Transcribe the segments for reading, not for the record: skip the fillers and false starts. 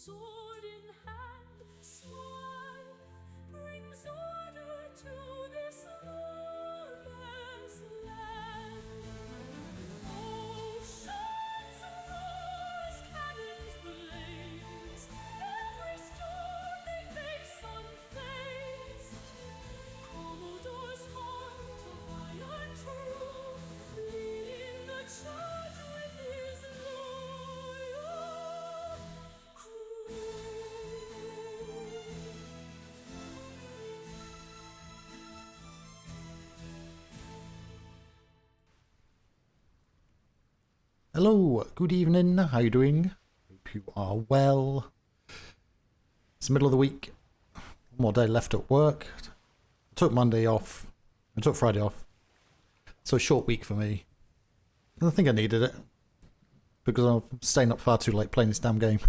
Sword in hand, Smythe brings order to this lawless land. Oceans roar, cannons blaze, every storm they face unfazed. Commodore's heart of iron true, leading the charge with his loyal crew. Hello, good evening, how you doing? Hope you are well. It's the middle of the week. One more day left at work. I took Monday off. I took Friday off. So a short week for me. I think I needed it. Because I'm staying up far too late playing this damn game.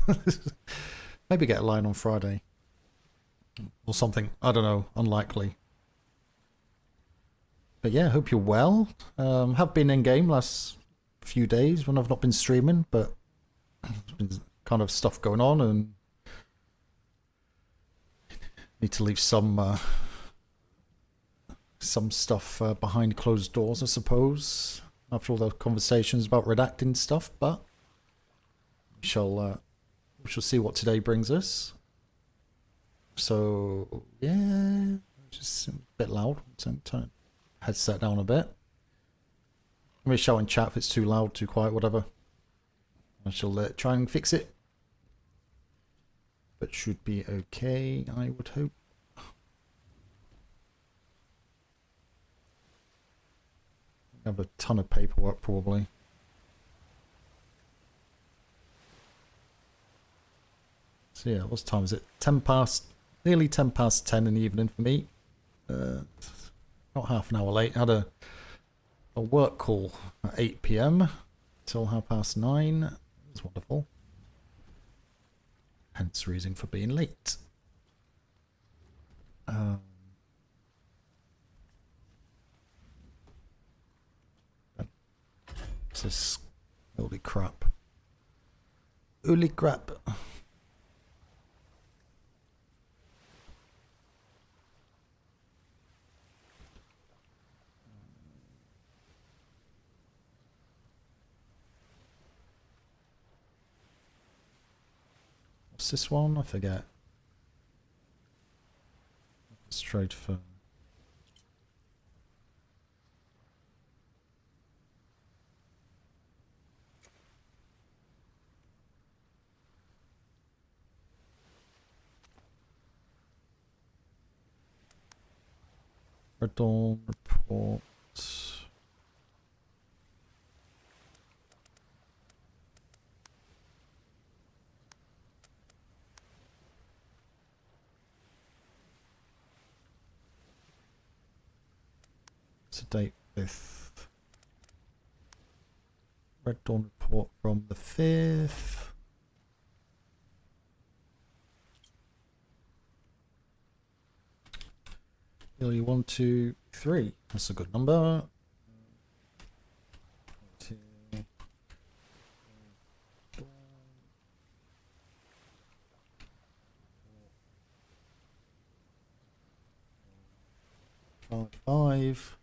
Maybe get a line on Friday. Or something. I don't know. Unlikely. But yeah, hope you're well. Have been in game last few days when I've not been streaming, but there's been kind of stuff going on and need to leave some stuff behind closed doors, I suppose, after all those conversations about redacting stuff, but we shall see what today brings us. So yeah, just a bit loud, so turn headset down a bit. I'm going to shout in chat if it's too loud, too quiet, whatever. I shall try and fix it. But should be okay, I would hope. I have a ton of paperwork, probably. So yeah, what time is it? Nearly 10 past 10 in the evening for me. Not half an hour late. Had a work call at 8 PM till 9:30. It was wonderful. Hence the reason for being late. What's this? Holy crap. Holy crap. What's this one? I forget. Straight for... Red Dawn report. It's a date 5th. Red Dawn report from the 5th. PLU 1, 2, 3. That's a good number. 2, 5.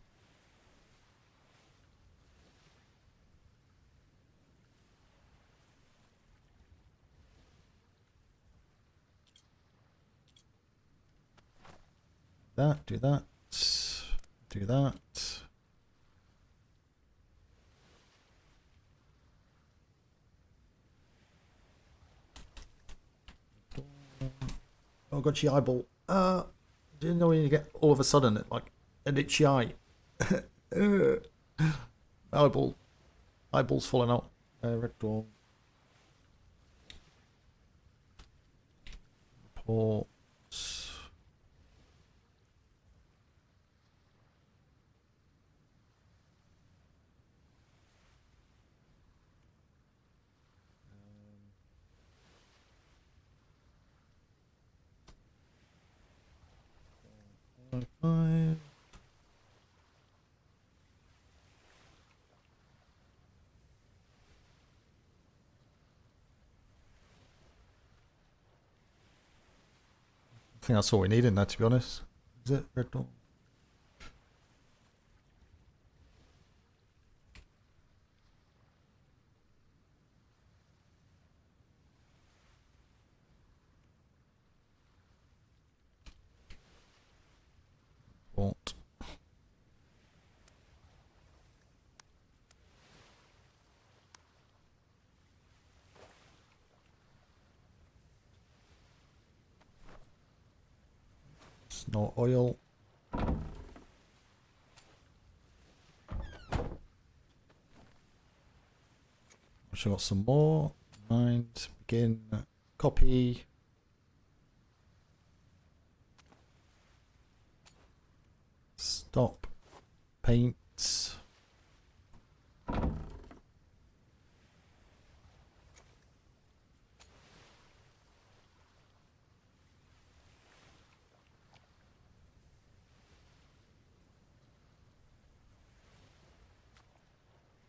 That, do that, do that. Oh, got your eyeball. Didn't know when you get all of a sudden it like an itchy eye. Eyeball's falling out. Red Dawn. Report. Five. think that's all we need in there, to be honest. Is it red door? What? It's no oil. I've got some more. Mind, begin, copy. Stop, paint.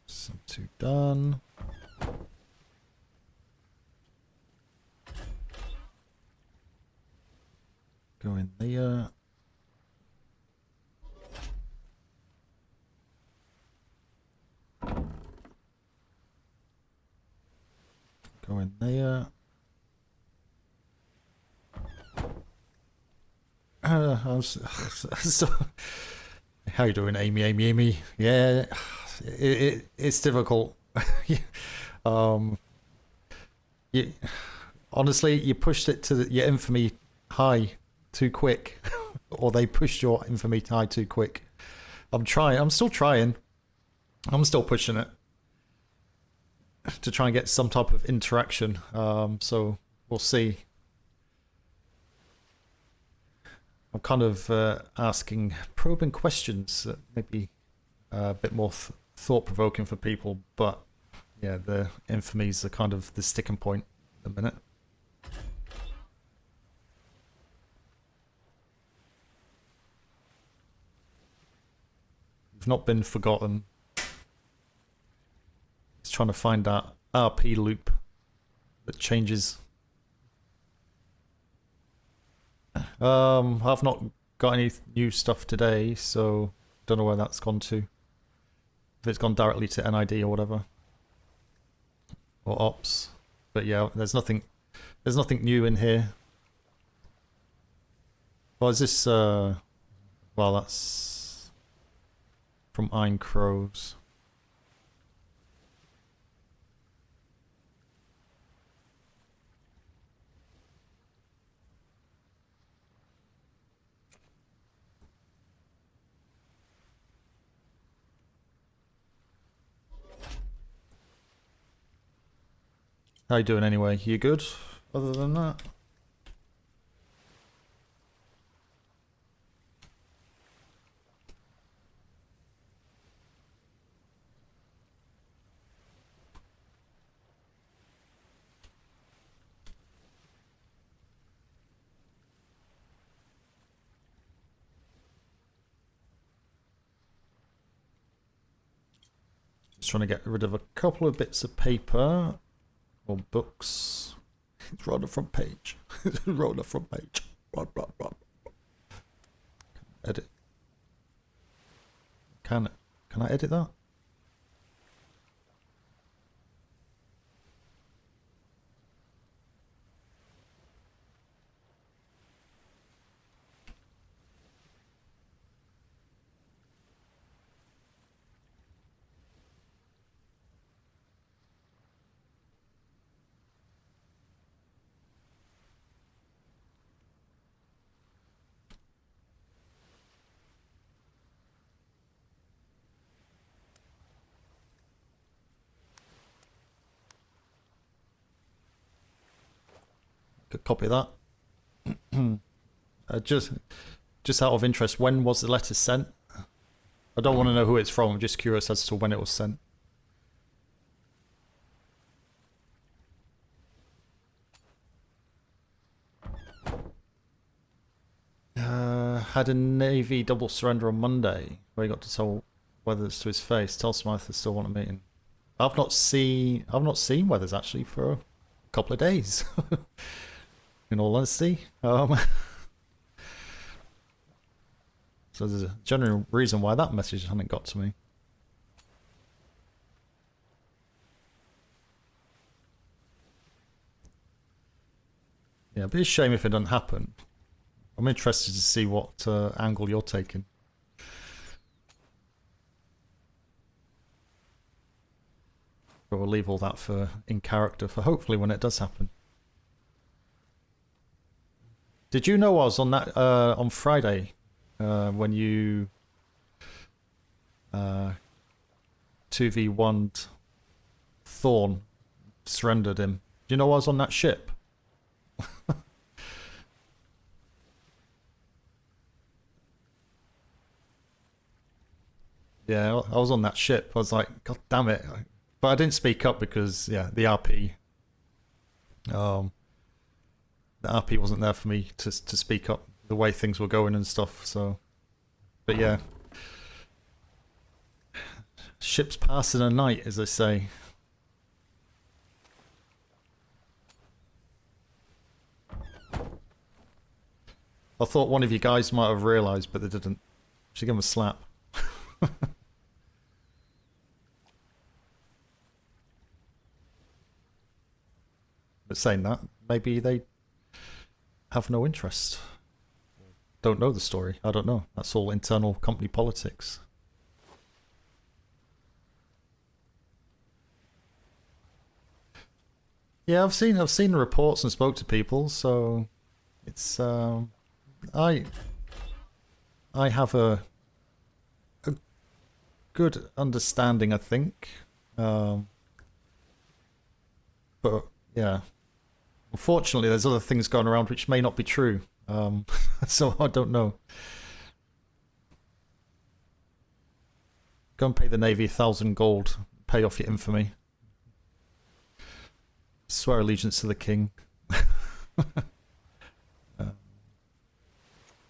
Some two done. Go in there. Go in there. So, how you doing, Amy? Yeah, it's difficult. Honestly, you pushed it to your infamy high too quick, or they pushed your infamy high too quick. I'm still trying. I'm still pushing it to try and get some type of interaction. So we'll see. I'm kind of asking probing questions that maybe a bit more thought-provoking for people, but yeah, the infamies are kind of the sticking point at the minute. You've not been forgotten. It's trying to find that RP loop that changes. I've not got any new stuff today, so don't know where that's gone to. If it's gone directly to NID or whatever, or ops. But yeah, there's nothing new in here. Well, is this well, that's from Iron Crows. How you doing anyway? You good? Other than that? Just trying to get rid of a couple of bits of paper. Or books. It's right on the front page. Right on the front page. Run. Edit. Can I edit that? Could copy that. Just out of interest, when was the letter sent? I don't want to know who it's from. I'm just curious as to when it was sent. Had a Navy double surrender on Monday, where he got to tell Weathers to his face. Tell Smythe I still want a meeting. I've not seen Weathers actually for a couple of days. In all honesty, So there's a general reason why that message hadn't got to me. Yeah, it'd be a shame if it doesn't happen. I'm interested to see what angle you're taking. But we'll leave all that for in character for hopefully when it does happen. Did you know I was on that on Friday when you 2v1'd Thorn, surrendered him? Do you know I was on that ship? Yeah, I was on that ship. I was like, God damn it. But I didn't speak up because, yeah, the RP. The RP wasn't there for me to speak up the way things were going and stuff, so. But yeah. Ships pass in a night, as they say. I thought one of you guys might have realised, but they didn't. Should give him a slap. But saying that, maybe they have no interest. Don't know the story. I don't know. That's all internal company politics. Yeah, I've seen the reports and spoke to people, so it's I have a good understanding, I think. But yeah, unfortunately, there's other things going around which may not be true. So I don't know. Go and pay the Navy 1,000 gold. Pay off your infamy. Swear allegiance to the king.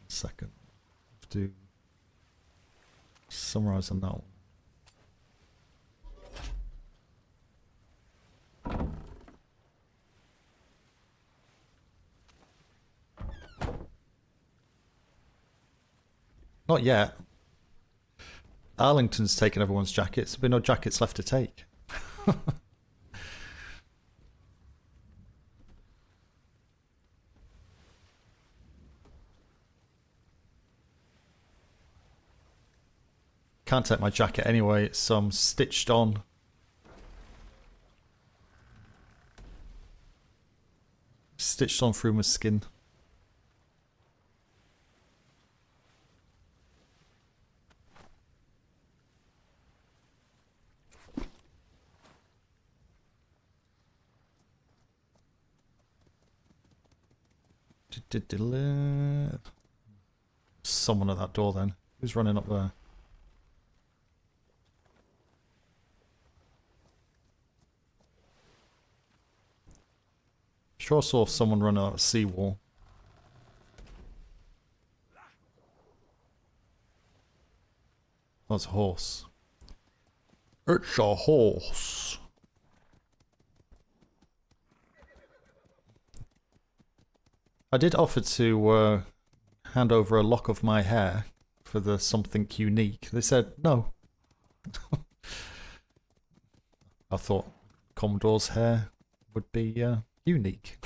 Second. Have to summarize on that one. Not yet. Arlington's taken everyone's jackets. There'll be no jackets left to take. Can't take my jacket anyway. It's stitched on. Stitched on through my skin. Someone at that door then. Who's running up there? Sure saw someone run out of seawall. Oh, it's a horse. It's a horse. I did offer to hand over a lock of my hair for the something unique. They said no. I thought Commodore's hair would be unique.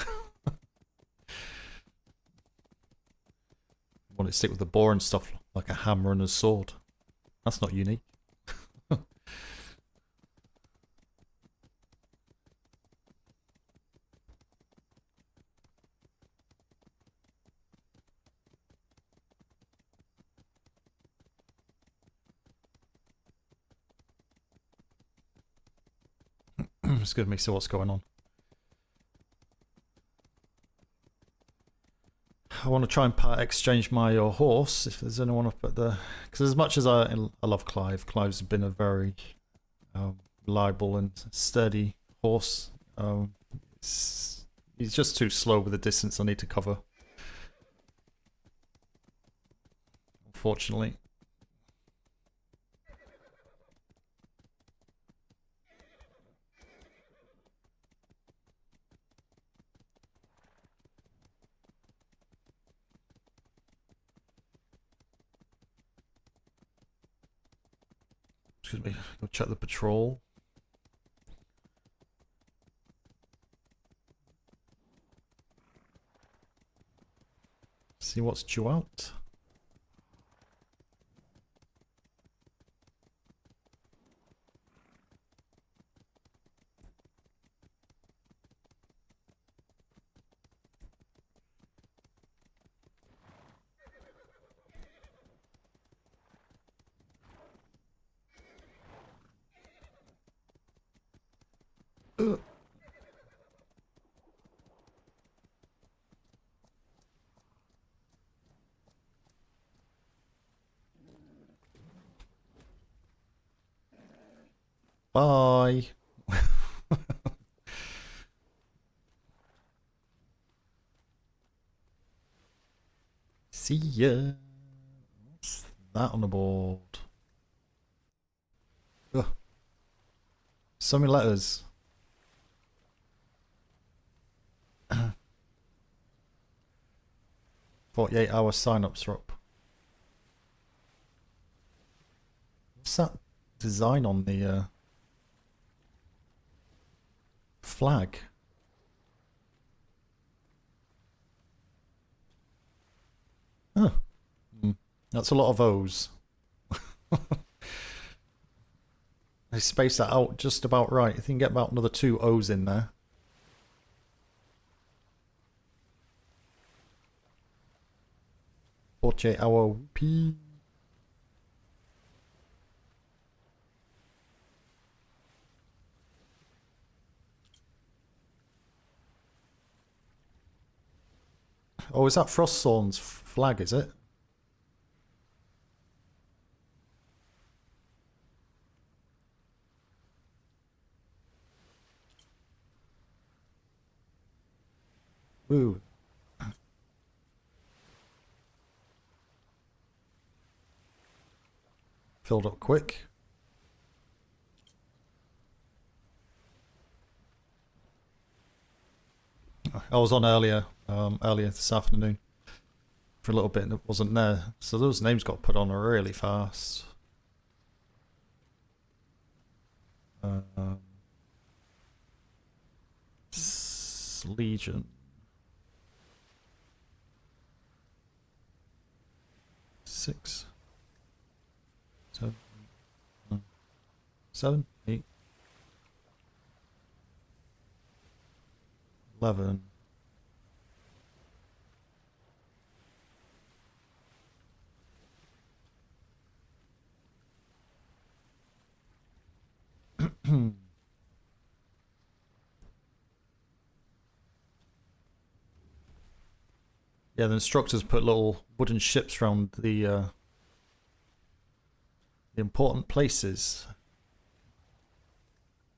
Want it to stick with the boar and stuff, like a hammer and a sword. That's not unique. Just gonna see what's going on. I want to try and part exchange my horse if there's anyone up at the. Because as much as I love Clive, Clive's been a very reliable and sturdy horse. He's just too slow with the distance I need to cover. Unfortunately. Excuse me. Go check the patrol. See what's due out. Bye. See ya. What's that on the board? Ugh. So many letters. 48-hour sign-ups are up. What's that design on the flag? Huh. That's a lot of O's. They space that out just about right. I think you can get about another 2 O's in there. $48-hour whoopee. Oh, is that Froststorm's flag, is it? Ooh. Filled up quick. I was on earlier this afternoon for a little bit and it wasn't there. So those names got put on really fast. Legion. 6, 7, 9, 7, 8, 11. Yeah, the instructors put little wooden ships around the important places.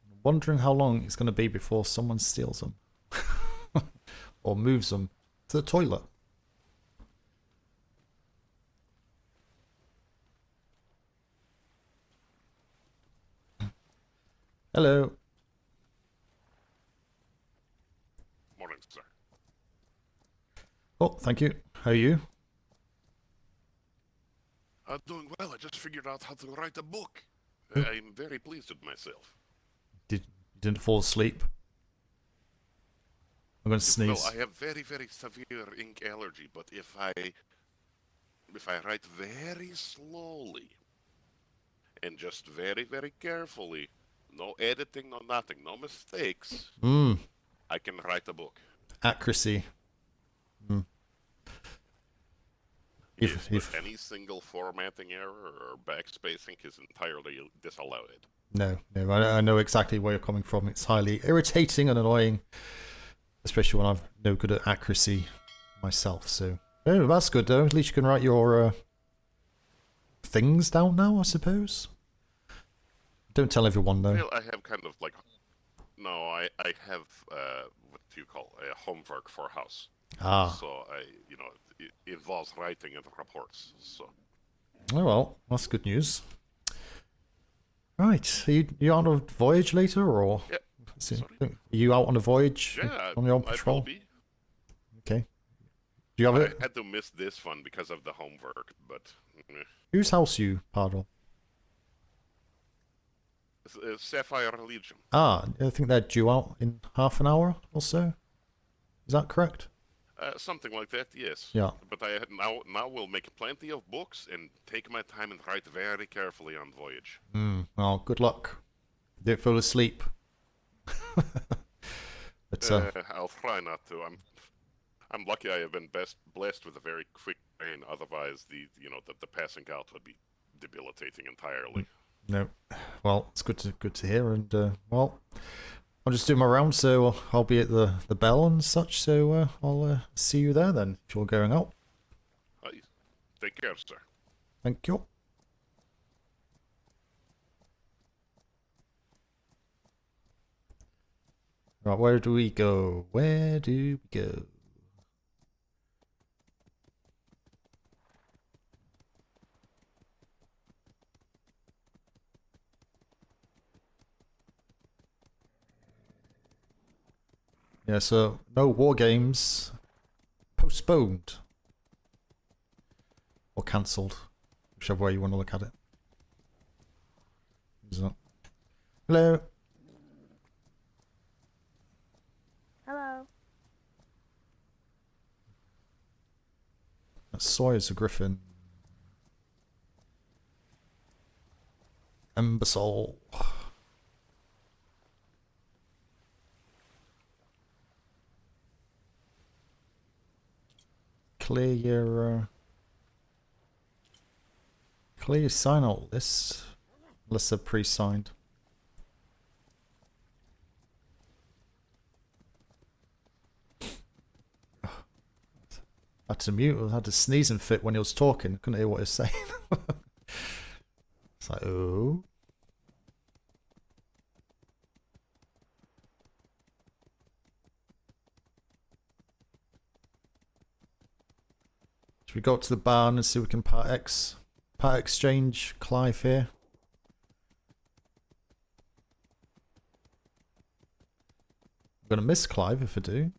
I'm wondering how long it's going to be before someone steals them. Or moves them to the toilet. Hello. Morning, sir. Oh, thank you. How are you? I'm doing well. I just figured out how to write a book. I'm very pleased with myself. You didn't fall asleep? I'm going to sneeze. Well, I have very, very severe ink allergy, but if I write very slowly and just very, very carefully, no editing, no nothing, no mistakes, I can write a book. Accuracy. Yes, but any single formatting error or backspacing is entirely disallowed. No, I know exactly where you're coming from. It's highly irritating and annoying, especially when I'm no good at accuracy myself. So, oh, that's good though. At least you can write your things down now, I suppose. Don't tell everyone though. Well, I have kind of like, no, I have what do you call a homework for house. Ah. So it involves writing and reports. So. Oh well, that's good news. Right, are you out on a voyage later, or? Yeah. Are you out on a voyage? Yeah, on your own patrol? I will be. Okay. Do you have it? I had to miss this one because of the homework, but. Whose house you part of? Sapphire Legion. Ah, I think they're due out in half an hour or so. Is that correct? Something like that, yes. Yeah. But I now will make plenty of books and take my time and write very carefully on voyage. Well, good luck. Don't fall asleep. But I'll try not to. I'm lucky I have been blessed with a very quick brain. Otherwise, the passing out would be debilitating entirely. no. Well, it's good to hear. And well, I'll just do my round, so I'll be at the bell and such. So I'll see you there then if you're going out. Take care, sir. Thank you. Right, where do we go? Where do we go? Yeah, so no war games postponed or cancelled, whichever way you want to look at it. So, hello. Hello. Sawyer's a griffin. Embersol. Clear your sign out list unless they're pre-signed. I had to mute. I had to sneeze and fit when he was talking. Couldn't hear what he was saying. It's like, oh. Should we go up to the barn and see if we can part exchange Clive here? I'm gonna miss Clive if I do.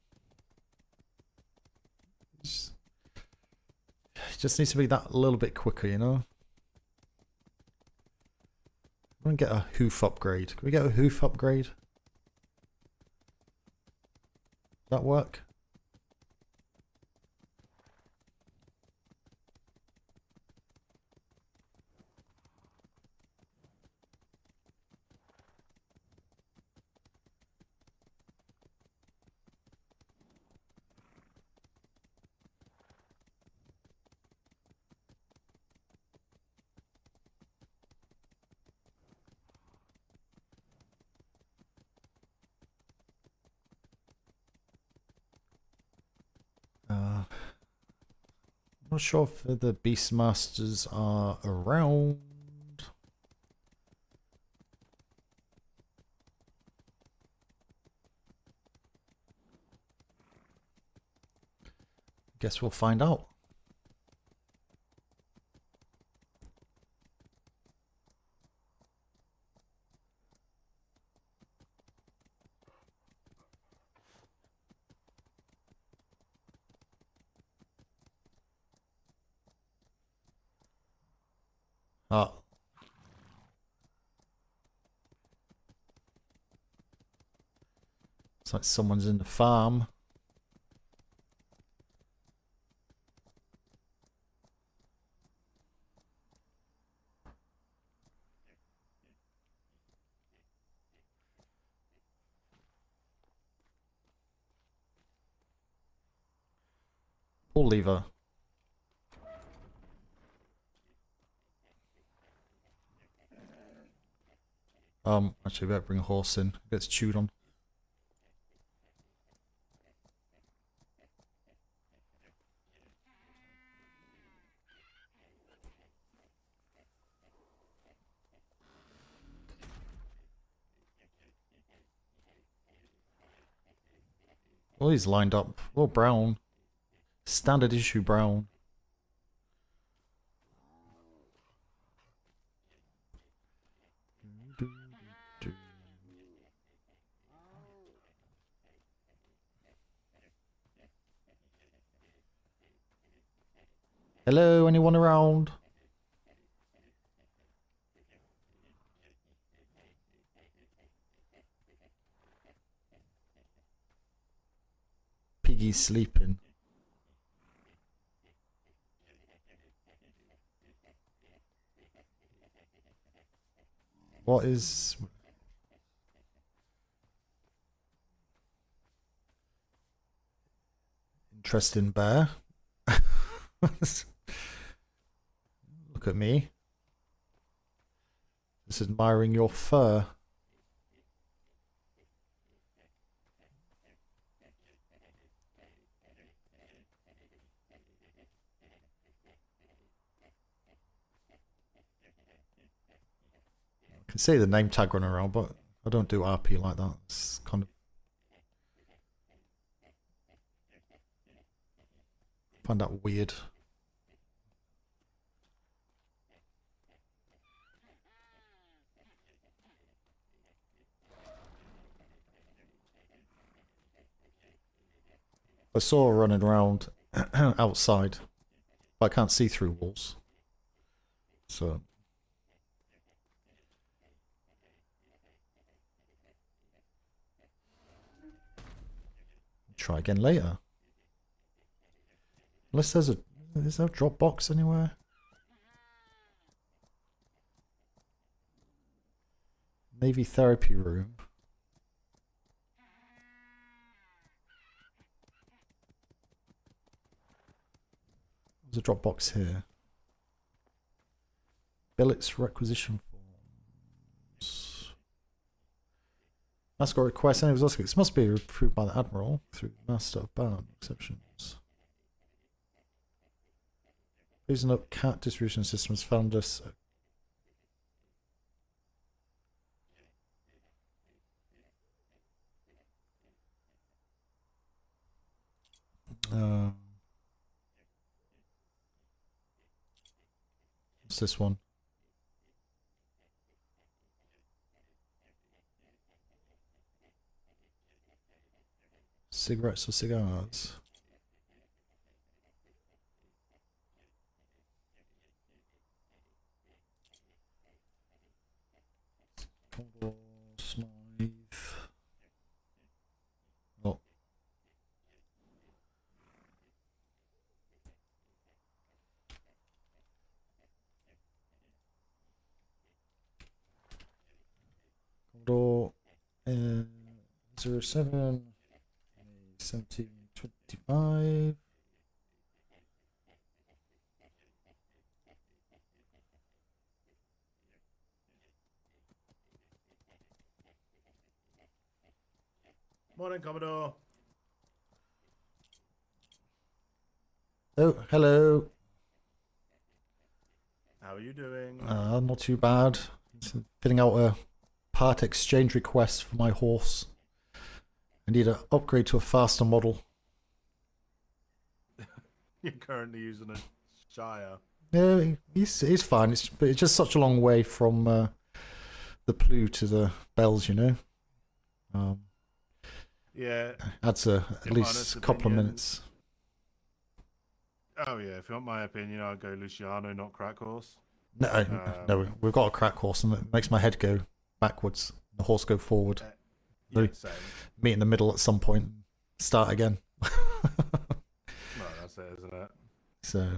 It just needs to be that little bit quicker, you know? I'm gonna get a hoof upgrade. Can we get a hoof upgrade? Does that work? I'm not sure if the Beastmasters are around. Guess we'll find out. Ah. It's like someone's in the farm. Pull lever. Actually, better bring a horse in. It gets chewed on. All these lined up. All brown. Standard issue brown. Hello, anyone around? Piggy's sleeping. What is... Interesting bear. Look at me. Just admiring your fur. I can see the name tag running around, but I don't do RP like that. It's kind of... I find that weird. I saw her running around outside, but I can't see through walls. So... try again later. Unless there's a... is there a drop box anywhere? Navy therapy room. There's a drop box here. Billets requisition forms. Mascot request. And it must be approved by the Admiral through Master of Bound exceptions. Please note cat distribution systems found us. What's this one? Cigarettes or cigars? Smythe. Oh. Commodore 07 1725. Morning, Commodore. Oh, hello. How are you doing? Not too bad. Just filling out a part exchange request for my horse. I need an upgrade to a faster model. You're currently using a Shire. Yeah, he's fine. It's just such a long way from the PLU to the bells, you know. Yeah. Adds at least a couple of minutes. Oh yeah, if you want my opinion, I'd go Luciano, not Crack Horse. No, we've got a crack horse, and it makes my head go backwards. The horse go forward. Yeah, same. Meet in the middle at some point. Start again. Well, that's it, isn't it? So,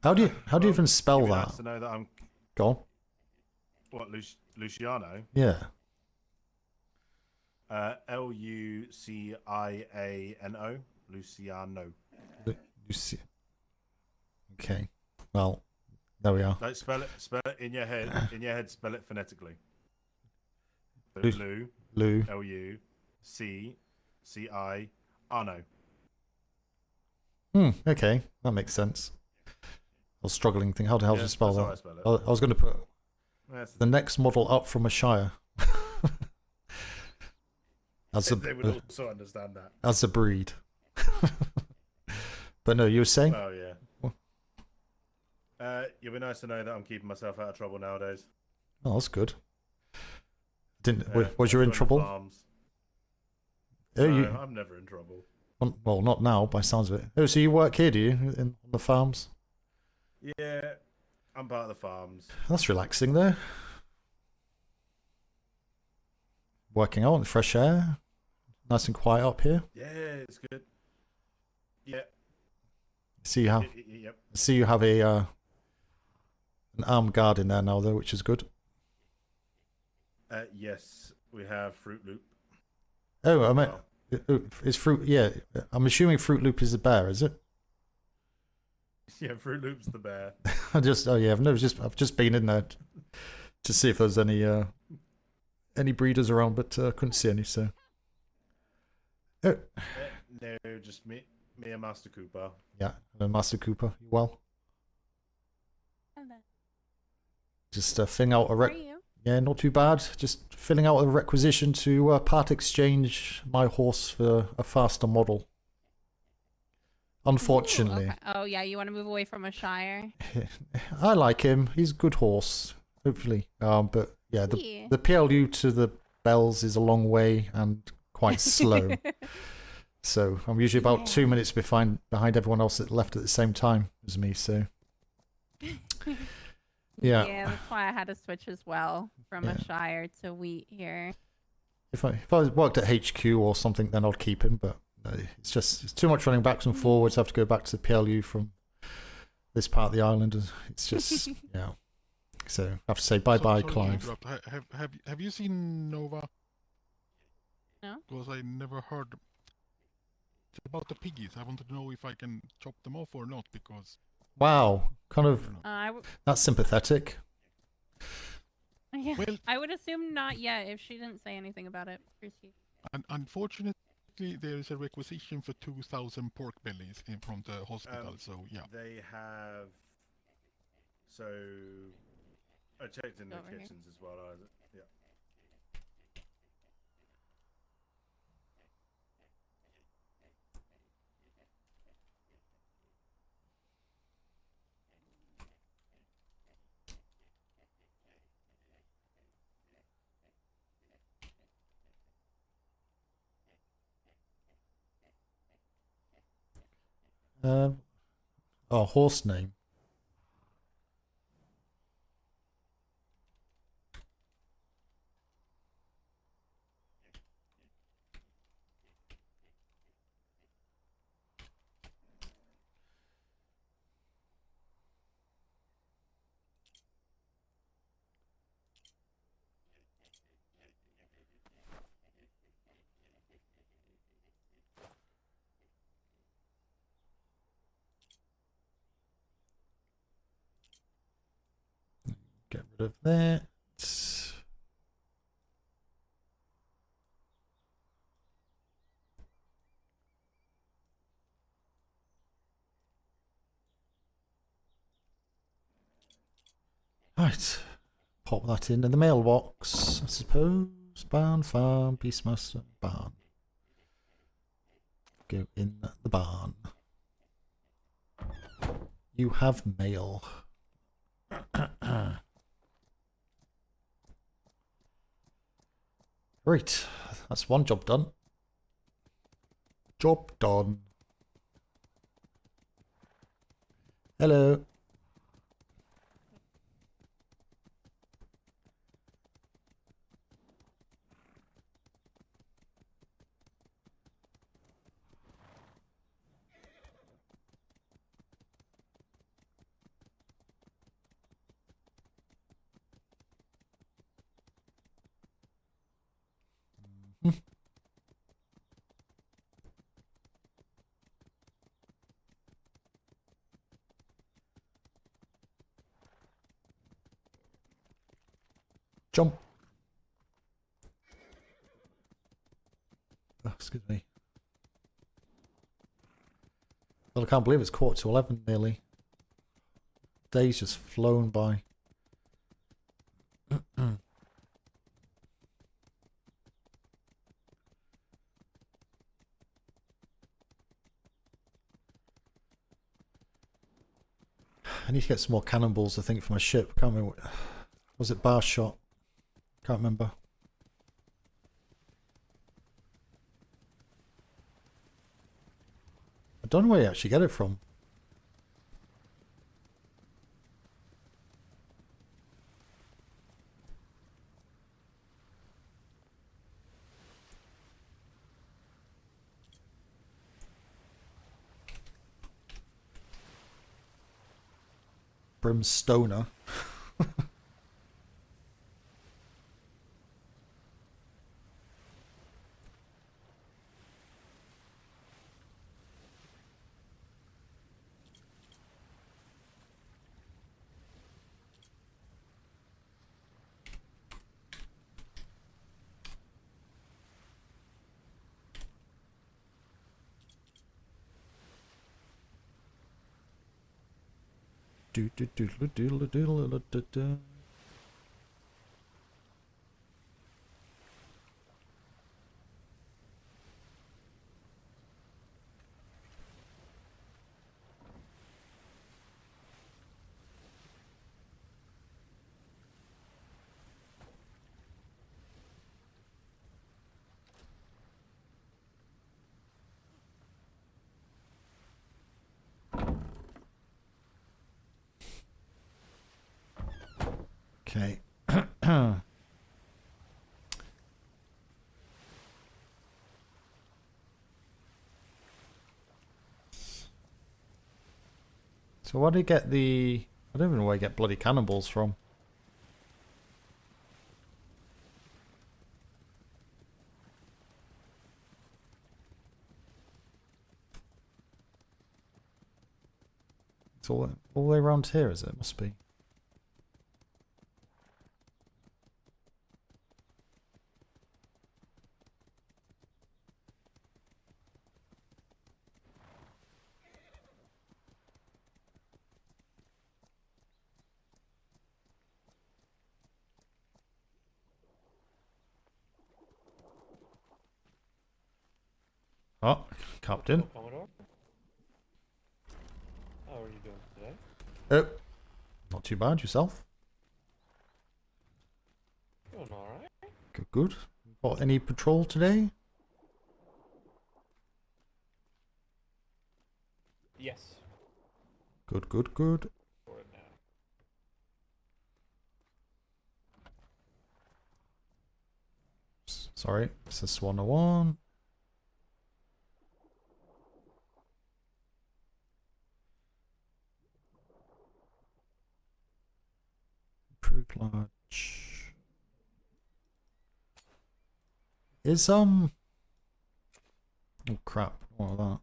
how do you even spell you'd be that? nice to know that I'm Go on. what Luciano? Yeah. Luciano. Luciano. Lucy. Okay. Well, there we are. Like spell it in your head. In your head, spell it phonetically. So Lou. Luciano. Okay, that makes sense. I was struggling thinking, how the hell do you spell that's how that? I spell it. I was going to put Yes. the next model up from a Shire. They would also understand that. As a breed. But no, you were saying? Oh yeah. It'd be nice to know that I'm keeping myself out of trouble nowadays. Oh, that's good. Was you in Join the trouble? farms. Oh, No, I'm never in trouble. Well, not now, by sounds of it. Oh, so you work here, do you, on the farms? Yeah, I'm part of the farms. That's relaxing, though. Working out in fresh air, nice and quiet up here. Yeah, it's good. Yeah. See you have Yep. see you have a an armed guard in there now though, which is good. Yes, we have Fruit Loop. Oh, I meant Well, is Fruit? Yeah, I'm assuming Fruit Loop is the bear, is it? yeah, Fruit Loop's the bear. I just I've just been in there to see if there's any breeders around, but couldn't see any. So oh, No, just me and Master Cooper. yeah, and then Master Cooper, you well? Hello. Just filling out a How are you? yeah, not too bad. Just filling out a requisition to part exchange my horse for a faster model. Unfortunately, Ooh, okay. Oh yeah, you want to move away from a Shire? I like him. He's a good horse. Hopefully, but yeah, Yeah. the PLU to the bells is a long way and quite slow. So I'm usually about 2 minutes behind everyone else that left at the same time as me. So yeah, Yeah, that's why I had to switch as well from Yeah. a Shire to wheat here. if I worked at HQ or something, then I'd keep him. But no, it's too much running backwards and forwards. I have to go back to the PLU from this part of the island. It's just yeah. So I have to say bye bye, Sorry to Clive. interrupt. Have you seen Nova? No. Because I never heard about the piggies. I wanted to know if I can chop them off or not, because Wow, kind I of don't know. that's sympathetic. Yeah. Well, I would assume not yet if she didn't say anything about it. Proceed. unfortunately, there is a requisition for 2,000 pork bellies from the hospital. So yeah. They have. So I checked in the Over here. kitchens as well. Yeah. Horse name. Get rid of that. Right. Pop that in the mailbox, I suppose. Barn, farm, Beastmaster, barn. Go in the barn. You have mail. Right. That's one job done. Job done. Hello. Jump. Oh, excuse me. Well, I can't believe it's 11:15 nearly. Days just flown by. I need to get some more cannonballs, I think, for my ship. Can't remember. Was it bar shot? Can't remember. I don't know where you actually get it from. brim stoner. Do do do do do do do do do. Okay. So where do you get the... I don't even know where you get bloody cannonballs from. It's all the way around here, is it? Must be. Oh, Captain. Commodore? How are you doing today? Oh, not too bad. Yourself? Doing alright. Good, good. Got any patrol today? Yes. Good, good, good. For it now. Sorry, this is 101. Improved large. Is oh crap, what of that?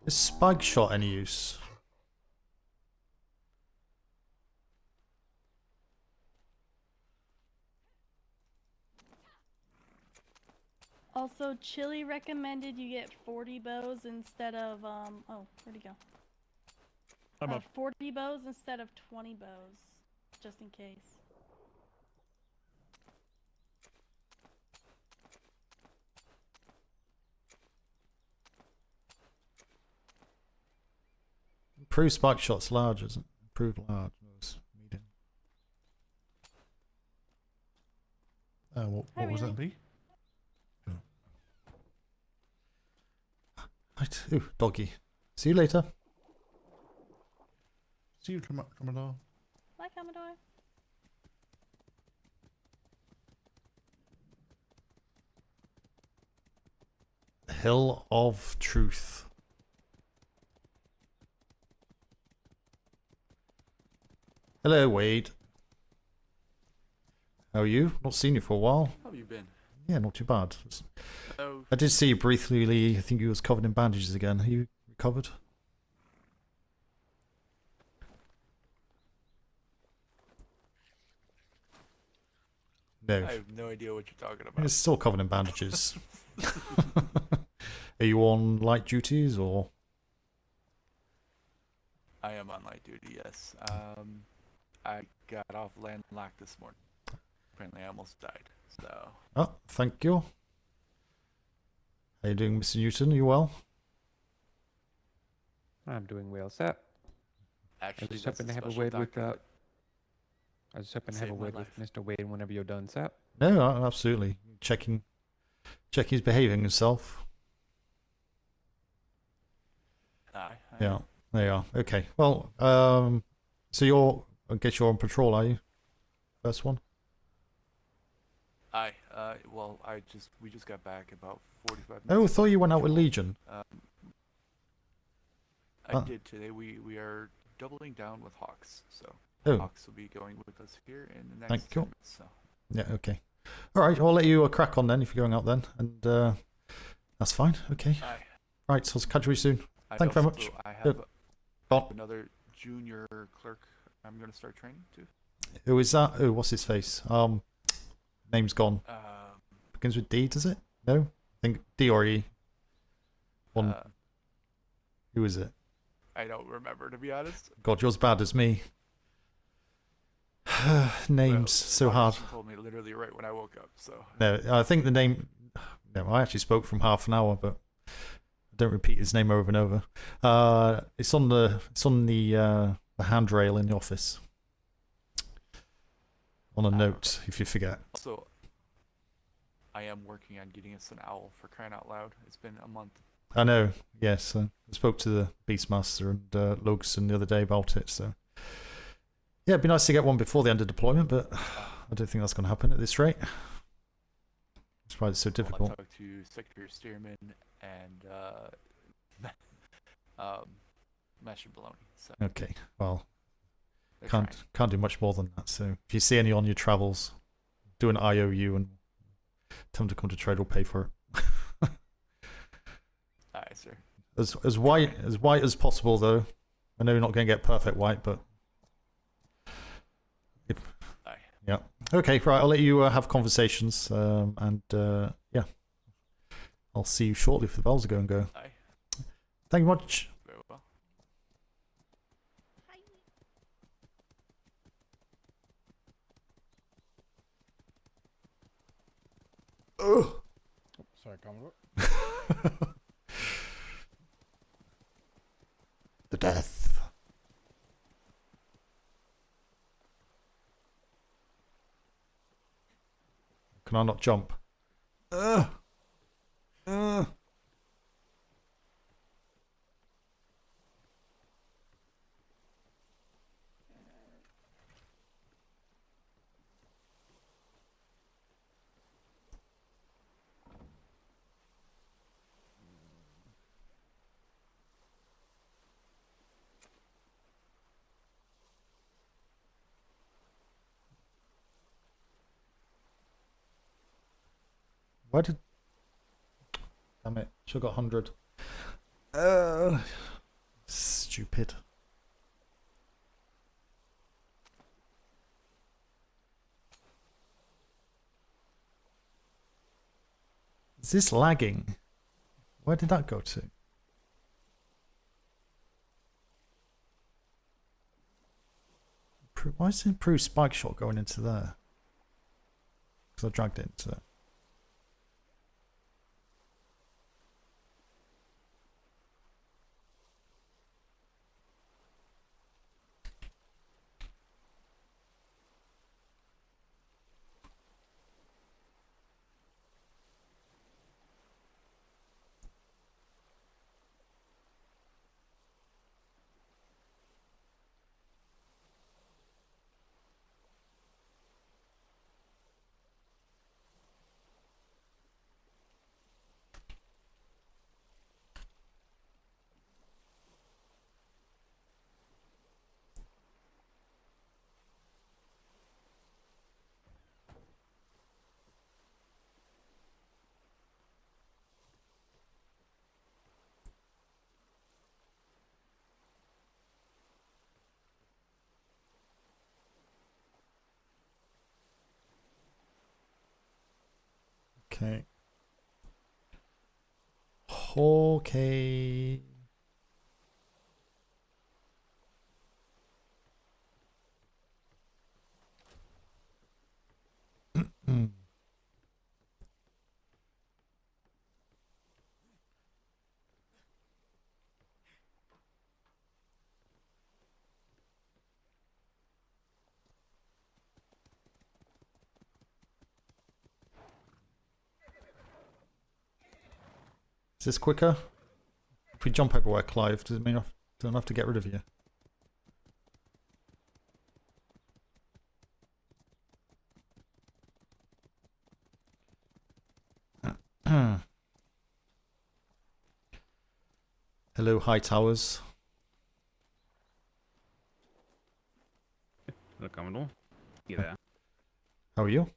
Is spike shot any use? Also, Chili recommended you get 40 bows instead of, oh, where'd he go? I'm up. 40 bows instead of 20 bows, just in case. Improved spike shot's large, isn't it? Improved large. Was medium. What was that, B? Right. Ooh, doggy. See you later. See you, Commodore. Bye, Commodore. Hill of Truth. Hello, Wade. How are you? Not seen you for a while. How have you been? Yeah, not too bad. Oh, I did see you briefly. I think you was covered in bandages again. Are you recovered? No. I have no idea what you're talking It's about. still covered in bandages. Are you on light duties or? I am on light duty, yes. I got off landlocked this morning. Apparently I almost died, so... Oh, thank you. How you doing, Mr. Newton? Are you well? I'm doing well, sir. I Actually, was that's hoping a to have a special word with doctor I was hoping to have a saved my word with life. Mr. Wade whenever you're done, sir. No, absolutely. Checking he's behaving himself. Aye, Yeah, there you are. Okay. Well, so I guess you're on patrol, are you? First one? Aye, well, we just got back about 45 minutes Oh, I thought you ago went out from with patrol. Legion. I did today. We are doubling down with Hawks, so Oh. Hawks will be going with us here in the next Thank you. tournament, so. Yeah, okay. All right, I'll let you crack on then if you're going out then, and that's fine. Okay. Aye. Right, so I'll catch you soon. I'd Thank you very also- much. I Yep. have Go on. another junior clerk I'm going to start training too. Who is that? Oh, what's his face? Name's gone. Begins with D, does it? No? I think D or E. One. Who is it? I don't remember, to be honest. God, you're as bad as me. Names, so hard. She told me literally right when I woke up, so. No, I think the name... No, I actually spoke from half an hour, but I don't repeat his name over and over. It's on the handrail in the office. On a note, if you forget. Also, I am working on getting us an owl, for crying out loud. It's been a month. I know, yes. I spoke to the Beastmaster and Logson the other day about it, so... Yeah, it'd be nice to get one before the end of deployment, but I don't think that's going to happen at this rate. That's why it's so difficult. I'll talk to Secretary Stearman and Master Baloney. So. Okay, well, They're can't do much more than that. So if you see any on your travels, do an IOU and tell them to come to trade. We'll pay for it. Aye, sir. As white as possible, though. I know you're not going to get perfect white, but Aye. Yeah. Okay, right. I'll let you have conversations, and yeah, I'll see you shortly if the bells are going to go. Aye. Thank you much. Very well. Ugh. Sorry, Commodore. The death. Can I not jump? Why did... Damn it. Should have got 100. Stupid. Is this lagging? Where did that go to? Why is the improved spike shot going into there? Because I dragged it into there. Okay. Okay. Is this quicker? If we jump everywhere, Clive, does it mean I don't have to get rid of you? Hello, high towers. How are you?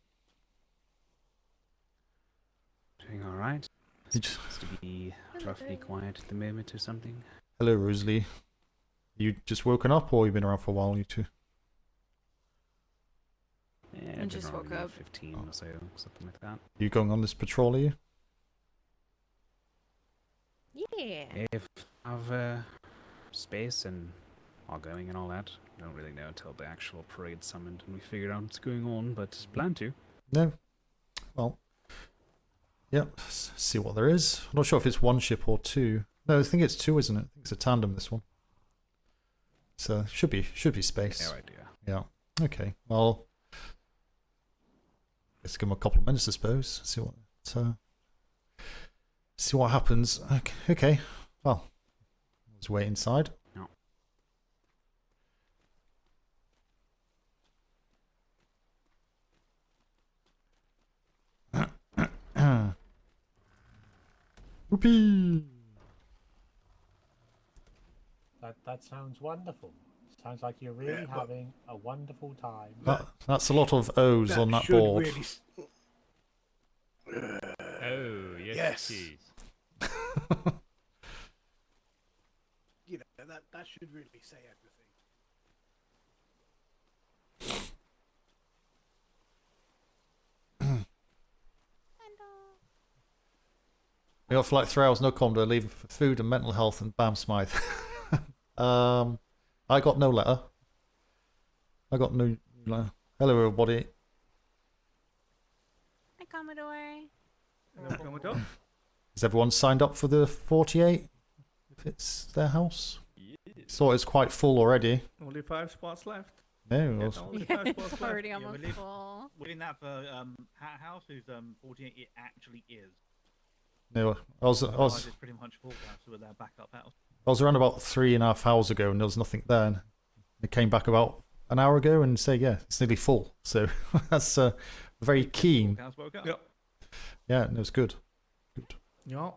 Doing all right. You just- Supposed to be roughly quiet at the moment or something. Hello, Rosalie. You just woken up, or you been around for a while, you two? Yeah, I been just around woke about up. 15 or so, something like that. You going on this patrol, are you? Yeah. If I've space and all going and all that, don't really know until the actual parade summoned and we figured out what's going on, but plan to. No. Well. Yeah, see what there is. I'm not sure if it's one ship or two. No, I think it's two, isn't it? I think it's a tandem, this one. So, should be space. No idea. Yeah. Okay. Well, let's give them a couple of minutes, I suppose. See what happens. Okay. Well, let's wait inside. No. Whoopee! That sounds wonderful. Sounds like you're really having a wonderful time. That's a lot of O's on that should board. really Oh, yes, Yes. it is. you know, that should really say everything. We got for like 3 hours, no condo, leaving for food and mental health, and bam, Smythe. I got no letter. I got no letter. Hello, everybody. Hi, Commodore. Hello, Commodore. Is everyone signed up for the 48? If it's their house? Thought it's quite full already. Only 5 spots left. No, Yeah, it's- only 5 spots left. Already Yeah, almost we're full. We're in that for Hat House, whose 48 it actually is. no. I was Otherwise, it's pretty much full house with their backup house. I was around about 3.5 hours ago, and there was nothing there. And I came back about an hour ago and say, yeah, it's nearly full. So that's very keen. House woke up. Yep. Yeah, no, it's good. Good. Yeah.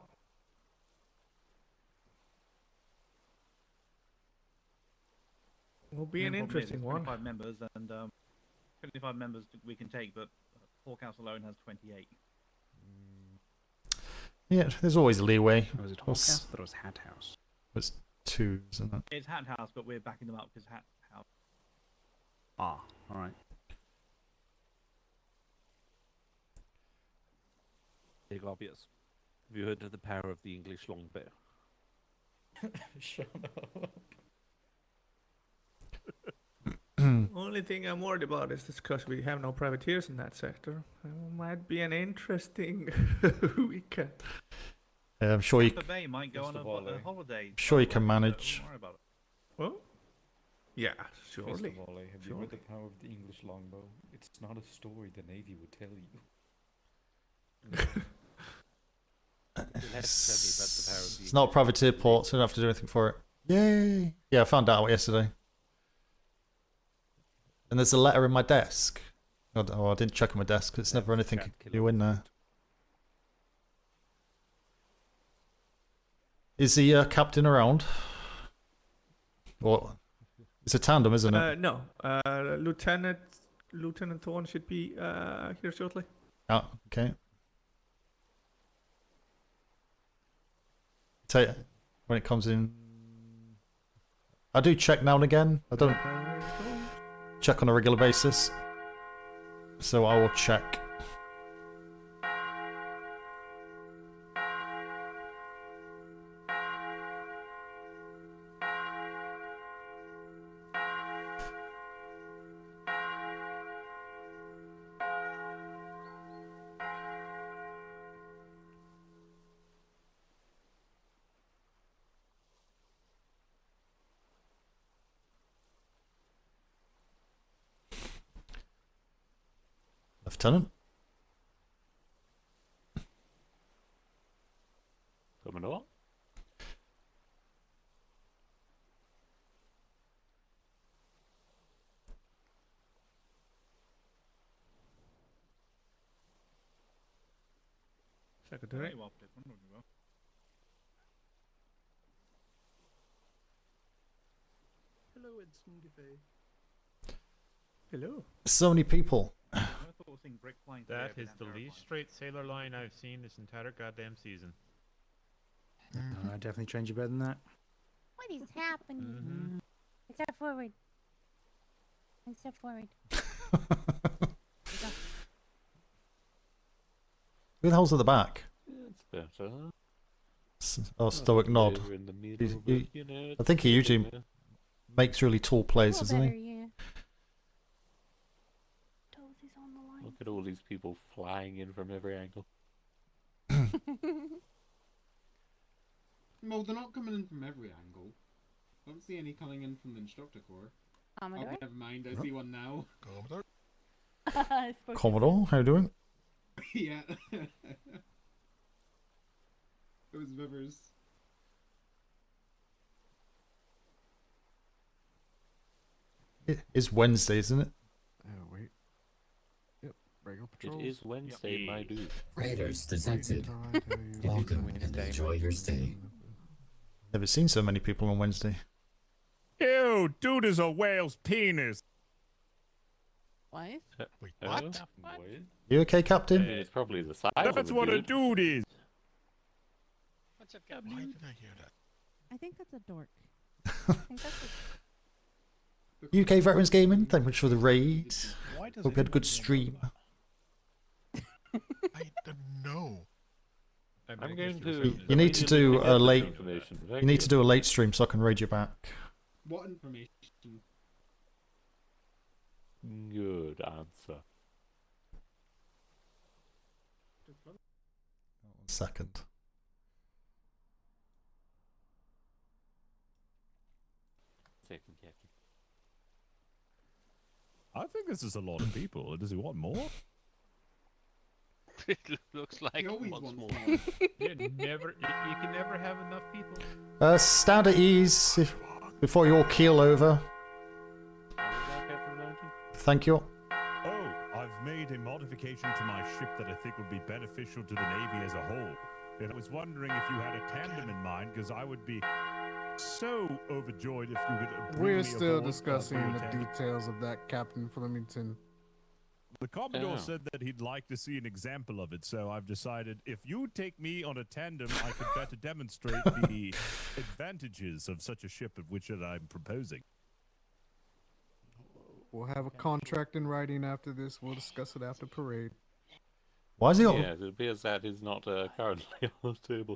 Will be an The problem is interesting it's one. 25 members, and 25 members we can take, but Hawk House alone has 28. Yeah, there's always a leeway. Was it What's- Hawkhouse? I thought it was Hat House. It's 2, isn't it? It's Hat House, but we're backing them up because Hat House. Ah, alright. Big obvious. Have you heard of the power of the English longbow? Shut up. Only thing I'm worried about is this because we have no privateers in that sector. It might be an interesting weekend. I'm sure you. Tampa Bay might go First on of all, a holiday. Sure you can somewhere, so manage. Don't worry about it. Well, yeah, First surely. of all, have you heard the power of the English longbow? It's not a story the Navy would tell you. It's not a privateer port, so you don't have to do anything for it. Yay! Yeah, I found out yesterday. And there's a letter in my desk. Oh, I didn't check on my desk. There's never anything new in there. Is the captain around? Or it's a tandem, isn't it? No, Lieutenant Thorne should be here shortly. Oh, okay. Tell you, when it comes in, I do check now and again. I don't check on a regular basis, so I will check. Lieutenant? Commodore? Secretary. Very well, Pip, I'm doing well. Hello, Edson DeFay. Hello. So many people. I thought point. That there, is but the then least straight sailor line I've seen this entire goddamn season. I definitely trained you better than that. What is happening? Step forward. And step forward. Who the hell's at the back? It's better. Oh, Stoic Nod. Over in the middle, He's- but, you know, I think he it's usually better. makes really tall plays, doesn't he? Yeah. Toesy's on the line. Look at all these people flying in from every angle. Well, they're not coming in from every angle. I don't see any coming in from the instructor corps. Commodore? Oh, never mind, I see one now. Commodore? I spoke to Commodore, how you doing? Yeah. It was Vivers. It is Wednesday, isn't it? Oh, wait. Yep, regular It patrols. is Wednesday, my dude. Raiders detected. Welcome and enjoy your stay. Never seen so many people on Wednesday. Ew, dude is a whale's penis. What? Wait, Oh, what? wait. You okay, I Captain? mean, it's probably the size That's of the what a dude. dude is. What's up, Captain? Why did I hear that? I think that's a dork. UK Veterans Gaming, thank you much for the raid. Why does Hope you had a good everyone stream. I don't know. I'm going to. You need to do a late. Information. You Thank need to do a late stream so I can raid you back. What information? Good answer. Second. Second, Captain. I think this is a lot of people. Does he want more? It looks like He always once wants more. more. You can never have enough people. Stand at ease before you all keel over. Thank you. Oh, I've made a modification to my ship that I think would be beneficial to the Navy as a whole. And I was wondering if you had a tandem in mind, because I would be so overjoyed if you could bring We're me still aboard discussing for your the tandem. details of that, Captain Flemington. The Commodore Oh. said that he'd like to see an example of it, so I've decided if you take me on a tandem, I could better demonstrate the advantages of such a ship of which that I'm proposing. We'll have a contract in writing after this. We'll discuss it after parade. Why is he got... Yes, it appears that is not currently on the table.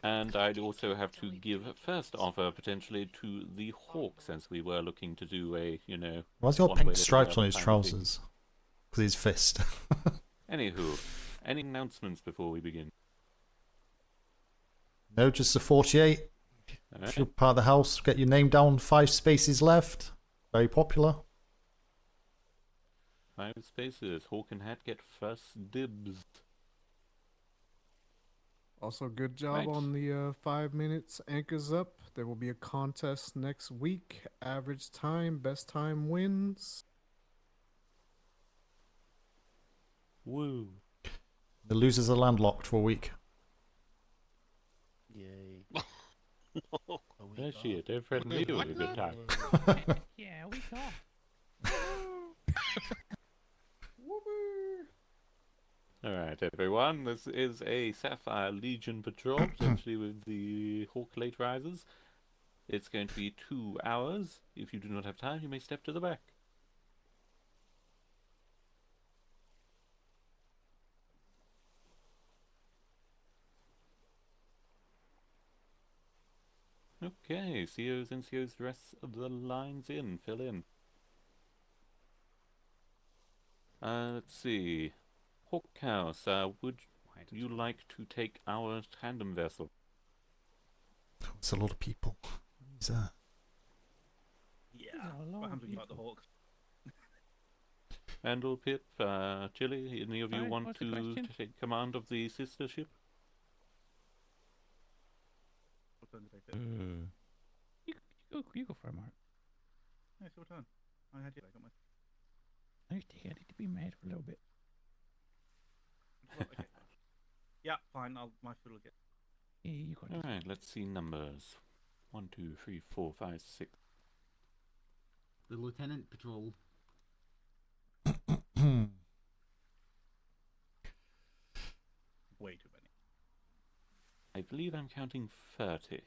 And I'd also have to give first offer potentially to the Hawk, since we were looking to do a, you know. Why's he got one-way pink to stripes the on his other kind of thing. trousers? Because his fist. Anywho, any announcements before we begin? No, just the 48. Alright. If you're part of the house, get your name down. 5 spaces left. Very popular. 5 spaces. Hawk and Hat get first dibs. Also, good job Right. on the 5 minutes anchors up. There will be a contest next week. Average time, best time wins. Woo. The losers are landlocked for a week. Yay. Oh shit, don't threaten me with a good time. Yeah, we saw. Alright, everyone, this is a Sapphire Legion patrol, potentially with the Hawk Late Risers. It's going to be 2 hours. If you do not have time, you may step to the back. Okay, COs and COs, the rest of the lines in, fill in. Let's see. Hawk House, would you like to take our tandem vessel? It's a lot of people. He's, Yeah. What happens when you got the Hawks? Andal, Pip, Chili, any of you Alright, want what's the to question? take command of the sister ship? What turn did I take? You go for a mark. Yeah, it's your turn. I had you. I got my. I need to be mad for a little bit. Well, okay. Yeah, fine. My foot will get. Yeah, you got this. Alright, let's see numbers. 1, 2, 3, 4, 5, 6. The lieutenant patrol. I believe I'm counting 30.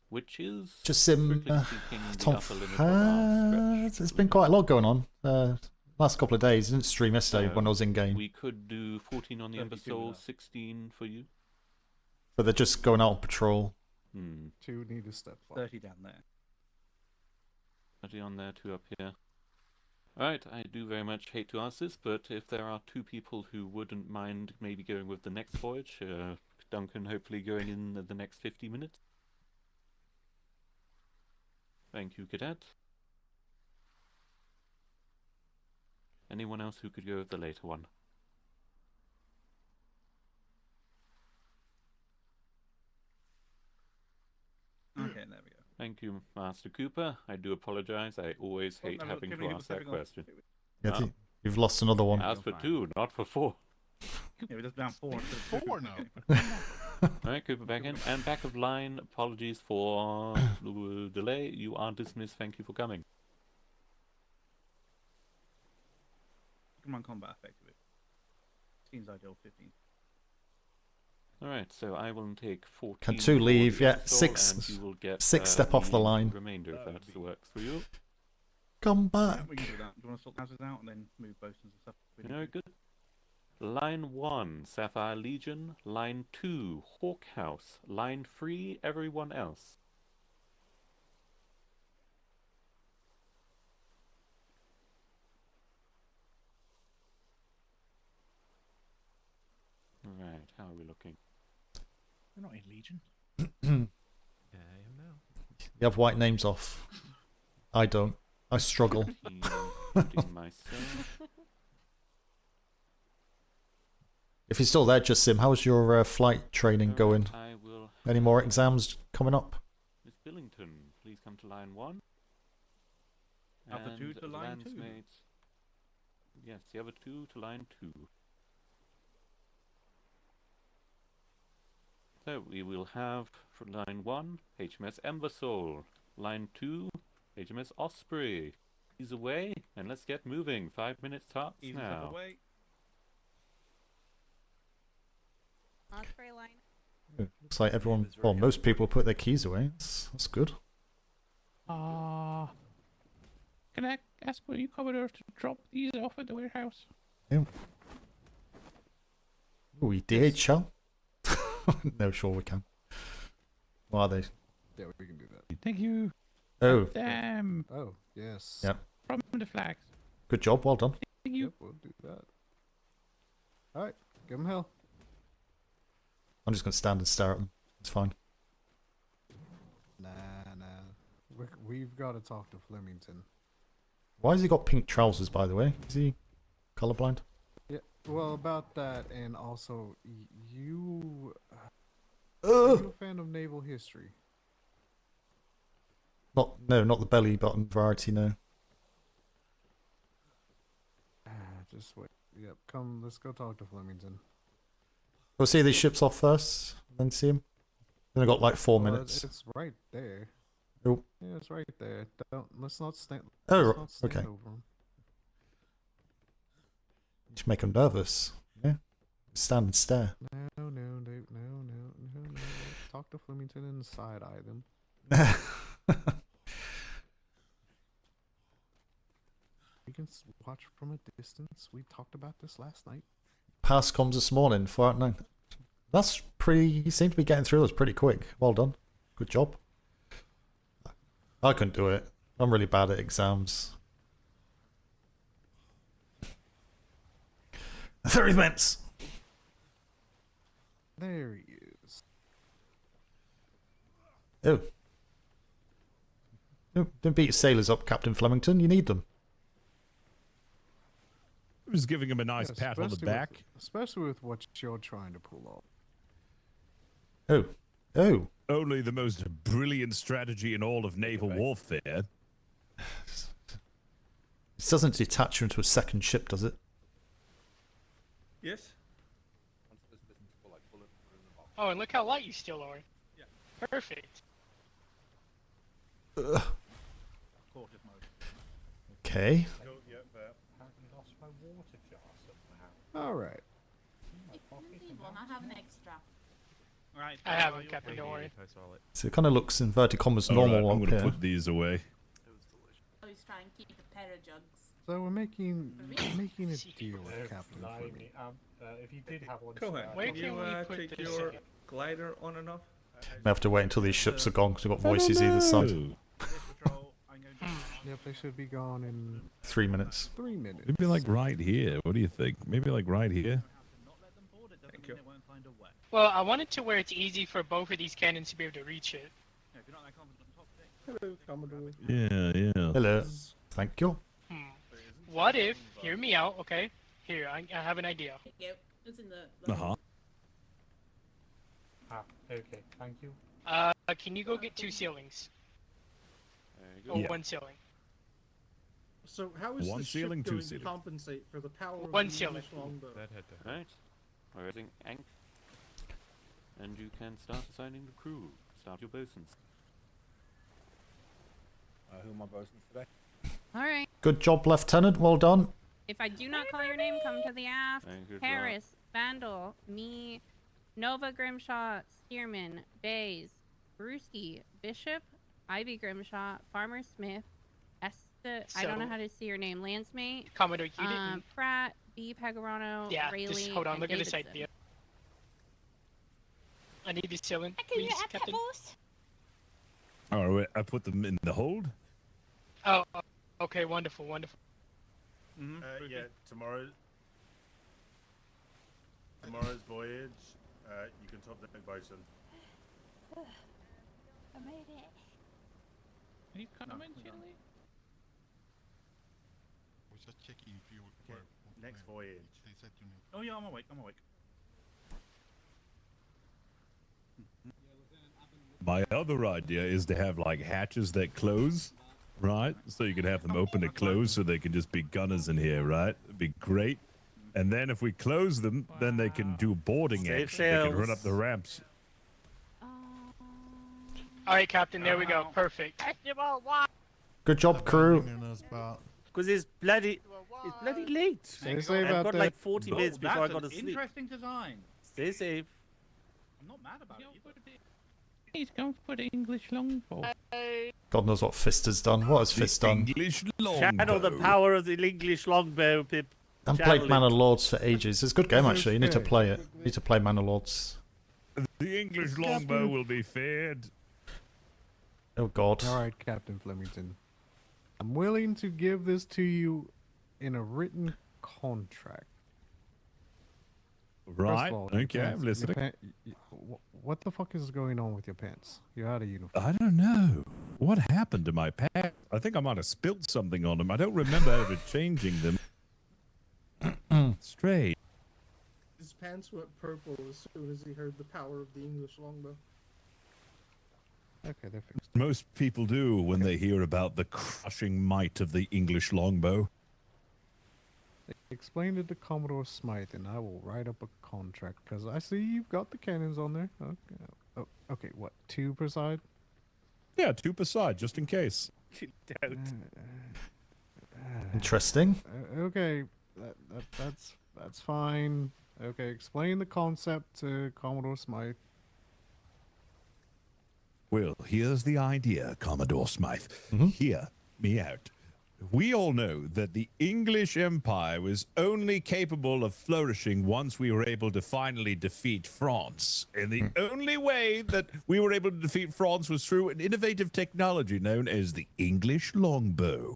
Which is, Just Sim, strictly speaking, the Tom, upper limit of our stretch. there's been quite a lot going on. Last couple of days. Didn't stream yesterday when I was in game. We could do 14 on the 32 Imbecile, without. 16 for you. But they're just going out on patrol. 2 need to step up. 30 down there. 30 on there, 2 up here. Alright, I do very much hate to ask this, but if there are 2 people who wouldn't mind maybe going with the next voyage, Duncan hopefully going in the next 50 minutes. Thank you, Cadet. Anyone else who could go with the later one? Okay, there we go. Thank you, Master Cooper. I do apologize. I always hate no, having can to we give ask us that everything on- question. Yeah, you've lost another one. Ask for 2, not for 4. Yeah, we're just down 4 instead of 4 2. now. Alright, Cooper back in. And back of line, apologies for the delay. You are dismissed. Thank you for coming. Come on, combat effectively. Seems ideal, 15. Alright, so I will take 14. Can 2 for leave? the Yeah, Imbecile, 6. and you will get, 6 step off the line. remainder if that works for you. Come Yeah, back. we can do that. Do you want to sort houses out and then move bosuns and stuff? Very good. Line 1, Sapphire Legion. Line 2, Hawk House. Line 3, everyone else. Alright, how are we looking? We're not in Legion. Yeah, I am now. You have white names off. I don't. I struggle. Including myself. If you're still there, just Sim, how's your flight training going? I will. Any more exams coming up? Miss Billington, please come to line 1. Alpha 2 to line 2. Landsmates. Yes, the other 2 to line 2. So we will have for line 1, HMS Embersoul. Line 2, HMS Osprey. Ease away, and let's get moving. 5 minutes tops Ease now. up away. Osprey line. Looks like everyone, well, most people put their keys away. That's good. Can I ask for you, Commodore, to drop these off at the warehouse? Yeah. Ooh, DHL? No, sure we can. What are they? Yeah, we can do that. Thank you. Oh. Damn. Oh, yes. Yep. From the flags. Good job, well done. Thank you. Yep, we'll do that. Alright, give him hell. I'm just going to stand and stare at them. It's fine. Nah. We've got to talk to Flemington. Why has he got pink trousers, by the way? Is he colorblind? Yeah, well, about that, and also, you... Are you a fan of naval history? Not the belly button variety, no. Just wait. Yep, come, let's go talk to Flemington. We'll see these ships off first, then see him. Then I've got like 4 Well, minutes. It's right there. Oh. Yeah, it's right there. Let's not stand. Oh, let's not stand okay. over him. Just make him nervous. Yeah. Stand and stare. No. Talk to Flemington and side eye them. We can watch from a distance. We talked about this last night. Pass comms this morning, 4 That's pretty. You seem to be getting through those pretty quick. Well done. Good job. I couldn't do it. I'm really bad at exams. They're immense. There he is. Oh. Don't beat your sailors up, Captain Flemington. You need them. I was giving him a nice Yeah, pat on the especially back. Especially with what you're trying to pull off. Oh. Only the most brilliant strategy in all of naval warfare. This doesn't detach you into a second ship, does it? Yes. Oh, and look how light you still are. Yeah. Perfect. Ugh. Cautious mode. Okay. Apparently lost my water jar somehow. All right. I have an extra. Right. I haven't, Captain. Don't worry. So it kind of looks inverted commas All right, normal I'm up gonna here. put these away. Always try and keep the jugs. So we're making a deal with Captain Fleming. If you did have one, Go ahead. Where Can you can we put take this your in? glider on and off? We have to wait until these ships are gone because we've got voices either side. Yep, they should be gone in 3 minutes. 3 minutes. Maybe like right here. What do you think? Maybe like right here. Thank you. Well, I want it to where it's easy for both of these cannons to be able to reach it. Hello, Commodore. Yeah. Hello. Thank you. What if? Hear me out, okay? Here, I have an idea. It's in the. Uh-huh. Okay, thank you. Can you go get 2 ceilings? There Or you go. 1 ceiling? So how is One the ceiling, ship two going to ceilings. compensate for the power of One the ceiling. English longbow? Right. We're using anchor. And you can start assigning the crew. Start your bosuns. Who are my bosuns today? Alright. Good job, Lieutenant. Well done. If I do not call your name, come to the aft. Good Harris, Vandal, me, Nova Grimshaw, Stearman, Bays, Brewski, Bishop, Ivy Grimshaw, Farmer Smith, Esther, I don't know So- how to see your name, Lancemate, Commodore, you didn't. Pratt, B. Pagarano, Yeah, Rayleigh, just hold on. and Look at the side Davidson. view. I need the ceiling, please, Captain. All right, I put them in the hold. Oh, okay, wonderful, wonderful. Yeah, tomorrow's voyage, you can top the bosun. I made it. Are you coming, Chili? I was just checking if you were. Next voyage. They said you need. Oh yeah, I'm awake. My other idea is to have like hatches that close, right? So you could have them open and close so they can just be gunners in here, right? It'd be great. And then if we close them, then they can do boarding Safe action. They can run sails. up the ramps. All right, Captain. There we go. Perfect. Good job, crew. Because it's bloody late. Stay safe I've out got there. like 40 minutes That's before I go to an sleep. interesting design. Stay safe. I'm not mad about it. He's going for the English longbow. God knows what Fist has done. What has Fist done? English Channel the power of the English longbow, Pip. I haven't Channel played it. Man of Lords for ages. It's a good game, actually. You need to Okay. play it. You need to play Man of Lords. The English longbow will be fed. Oh, God. All right, Captain Flemington. I'm willing to give this to you in a written contract. First Right. of all, your Okay, I'm pants- your listening. What the fuck is going on with your pants? You're out of uniform. I don't know. What happened to my pants? I think I might have spilled something on them. I don't remember ever changing them. Strange. His pants went purple as soon as he heard the power of the English longbow. Okay, they're fixed. Most people do when they hear about the crushing might of the English longbow. Explain it to Commodore Smythe, and I will write up a contract. Because I see you've got the cannons on there. Okay, okay, what? 2 per side? Yeah, 2 per side, just in case. Interesting. Okay, that's fine. Okay, explain the concept to Commodore Smythe. Well, here's the idea, Commodore Smythe. Hear me out. We all know that the English Empire was only capable of flourishing once we were able to finally defeat France. And the only way that we were able to defeat France was through an innovative technology known as the English longbow.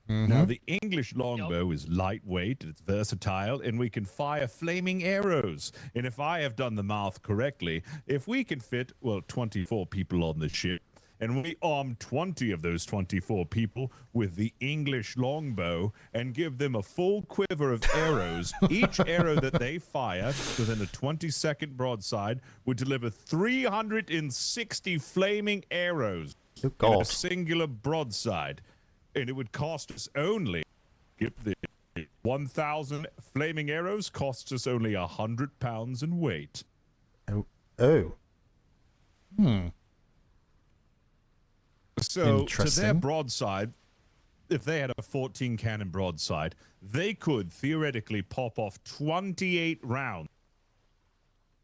Now, the English longbow is lightweight, it's versatile, and we can fire flaming arrows. And if I have done the math correctly, if we can fit, well, 24 people on the ship, and we arm 20 of those 24 people with the English longbow and give them a full quiver of arrows, each arrow that they fire within a 20-second broadside would deliver 360 flaming arrows in a singular broadside. And it would cost us only, if the 1,000 flaming arrows costs us only 100 pounds in weight. Oh. So, to their Interesting. broadside, if they had a 14 cannon broadside, they could theoretically pop off 28 rounds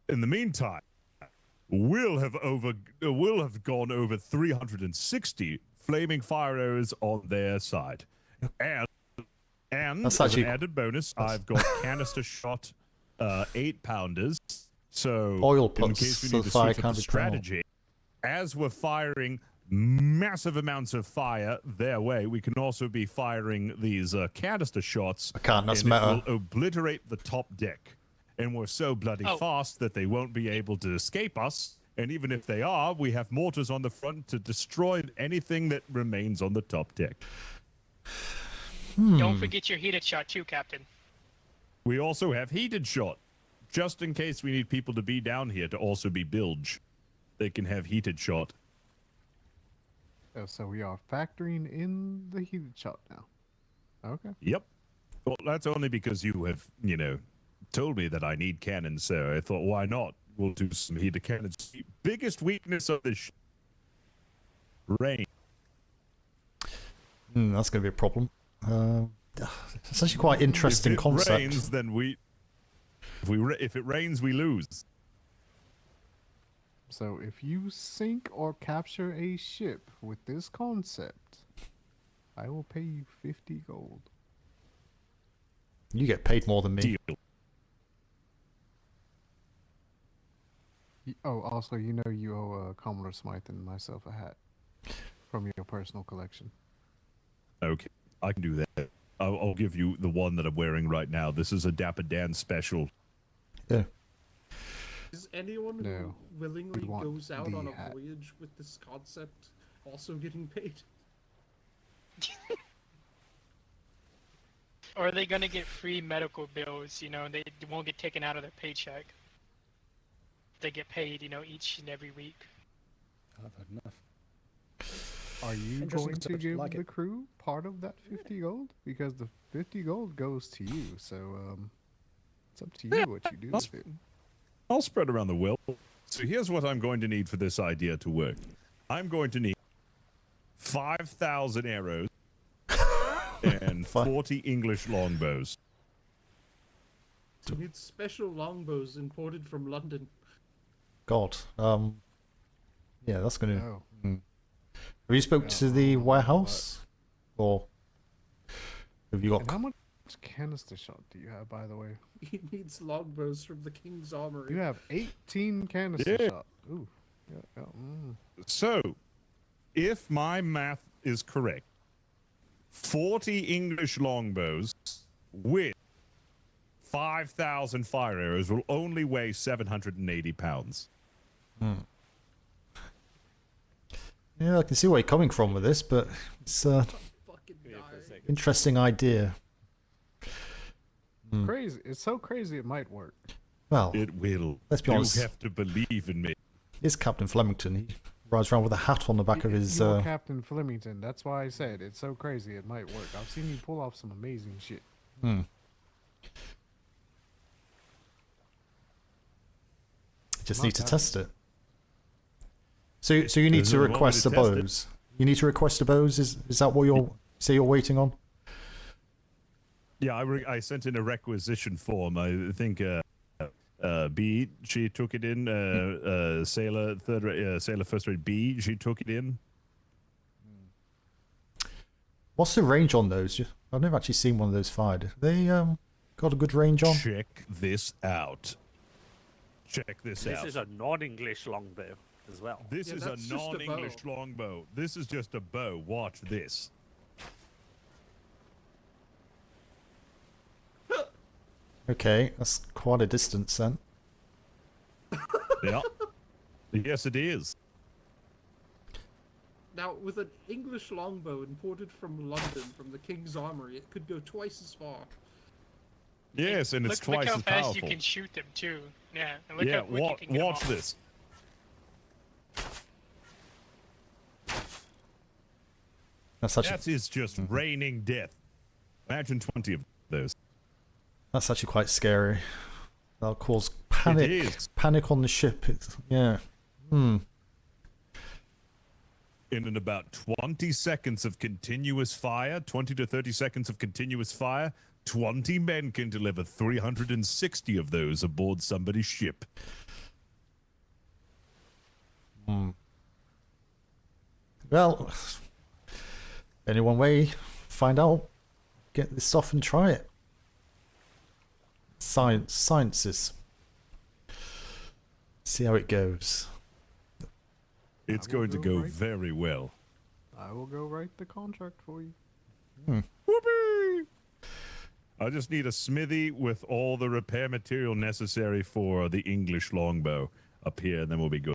In the meantime, we'll have gone over 360 flaming fire arrows on their side. And That's as actually- an added bonus, I've got canister shot 8-pounders. So Oil in puts, case we so need to the fire switch up can't the be put out. strategy, as we're firing massive amounts of fire their way, we can also be firing these canister shots. I can't, that's and meta. it will obliterate the top deck. And we're so bloody fast that they won't be able to escape us. And even if they are, we have mortars on the front to destroy anything that remains on the top deck. Don't forget your heated shot too, Captain. We also have heated shot, just in case we need people to be down here to also be bilge. They can have heated shot. Oh, so we are factoring in the heated shot now. Okay. Yep. Well, that's only because you have, told me that I need cannons, so I thought, why not? We'll do some heated cannons. The biggest weakness of this rain. That's going to be a problem. It's actually quite interesting if it concept. Rains, then if it rains, we lose. So if you sink or capture a ship with this concept, I will pay you 50 gold. You get paid more than me. Deal. Oh, also, you owe Commodore Smythe and myself a hat from your personal collection. Okay, I can do that. I'll give you the one that I'm wearing right now. This is a Dapper Dan special. Yeah. Is anyone who willingly goes out on a voyage with this concept also getting paid? Or are they gonna get free medical bills? They won't get taken out of their paycheck. They get paid, each and every week. I've had enough. Are you Interesting going to concept, give like the it. crew part of that 50 gold? Because the 50 gold goes to you, so it's up to you what you do with it. I'll spread around the wealth. So here's what I'm going to need for this idea to work. I'm going to need 5,000 arrows and 40 English longbows. You need special longbows imported from London. God. Yeah, that's going to... Oh. Have you spoke to the warehouse? Or have you got... And how much canister shot do you have, by the way? He needs longbows from the King's Armory. You have 18 canister shot. Ooh. Yeah, So, if my math is correct, 40 English longbows with 5,000 fire arrows will only weigh 780 pounds. Yeah, I can see where you're coming from with this, but it's interesting idea. Crazy. It's so crazy it might work. Well, it will. Let's be honest. You have to believe in me. It's Captain Flemington. He rides around with a hat on the back of his... You're Captain Flemington. That's why I said it's so crazy it might work. I've seen you pull off some amazing shit. Just Not need to that test it. So you need to request the bows. You need to request the bows. Is that what you're waiting on? Yeah, I sent in a requisition form. I think B, she took it in. Sailor first rate B, she took it in. What's the range on those? I've never actually seen one of those fired. They got a good range on. Check this out. Check this out. This is a non-English longbow as well. This is a non-English longbow. This is just a bow. Watch this. Okay, that's quite a distance then. Yeah. Yes, it is. Now, with an English longbow imported from London, from the King's Armory, it could go twice as far. Yes, and it's Look twice how as fast powerful. you can shoot them too. Yeah, and look Yeah, how quick you can get them watch off. this. That is just raining death. Imagine 20 of those. That's actually quite scary. That'll cause panic. It is. Panic on the ship. Yeah. In about 20 seconds of continuous fire, 20 to 30 seconds of continuous fire, 20 men can deliver 360 of those aboard somebody's ship. Well, only one way, find out, get this off and try it. Sciences. See how it goes. It's going to go very well. I will go write the contract for you. Whoopee! I just need a smithy with all the repair material necessary for the English longbow up here, and then we'll be good.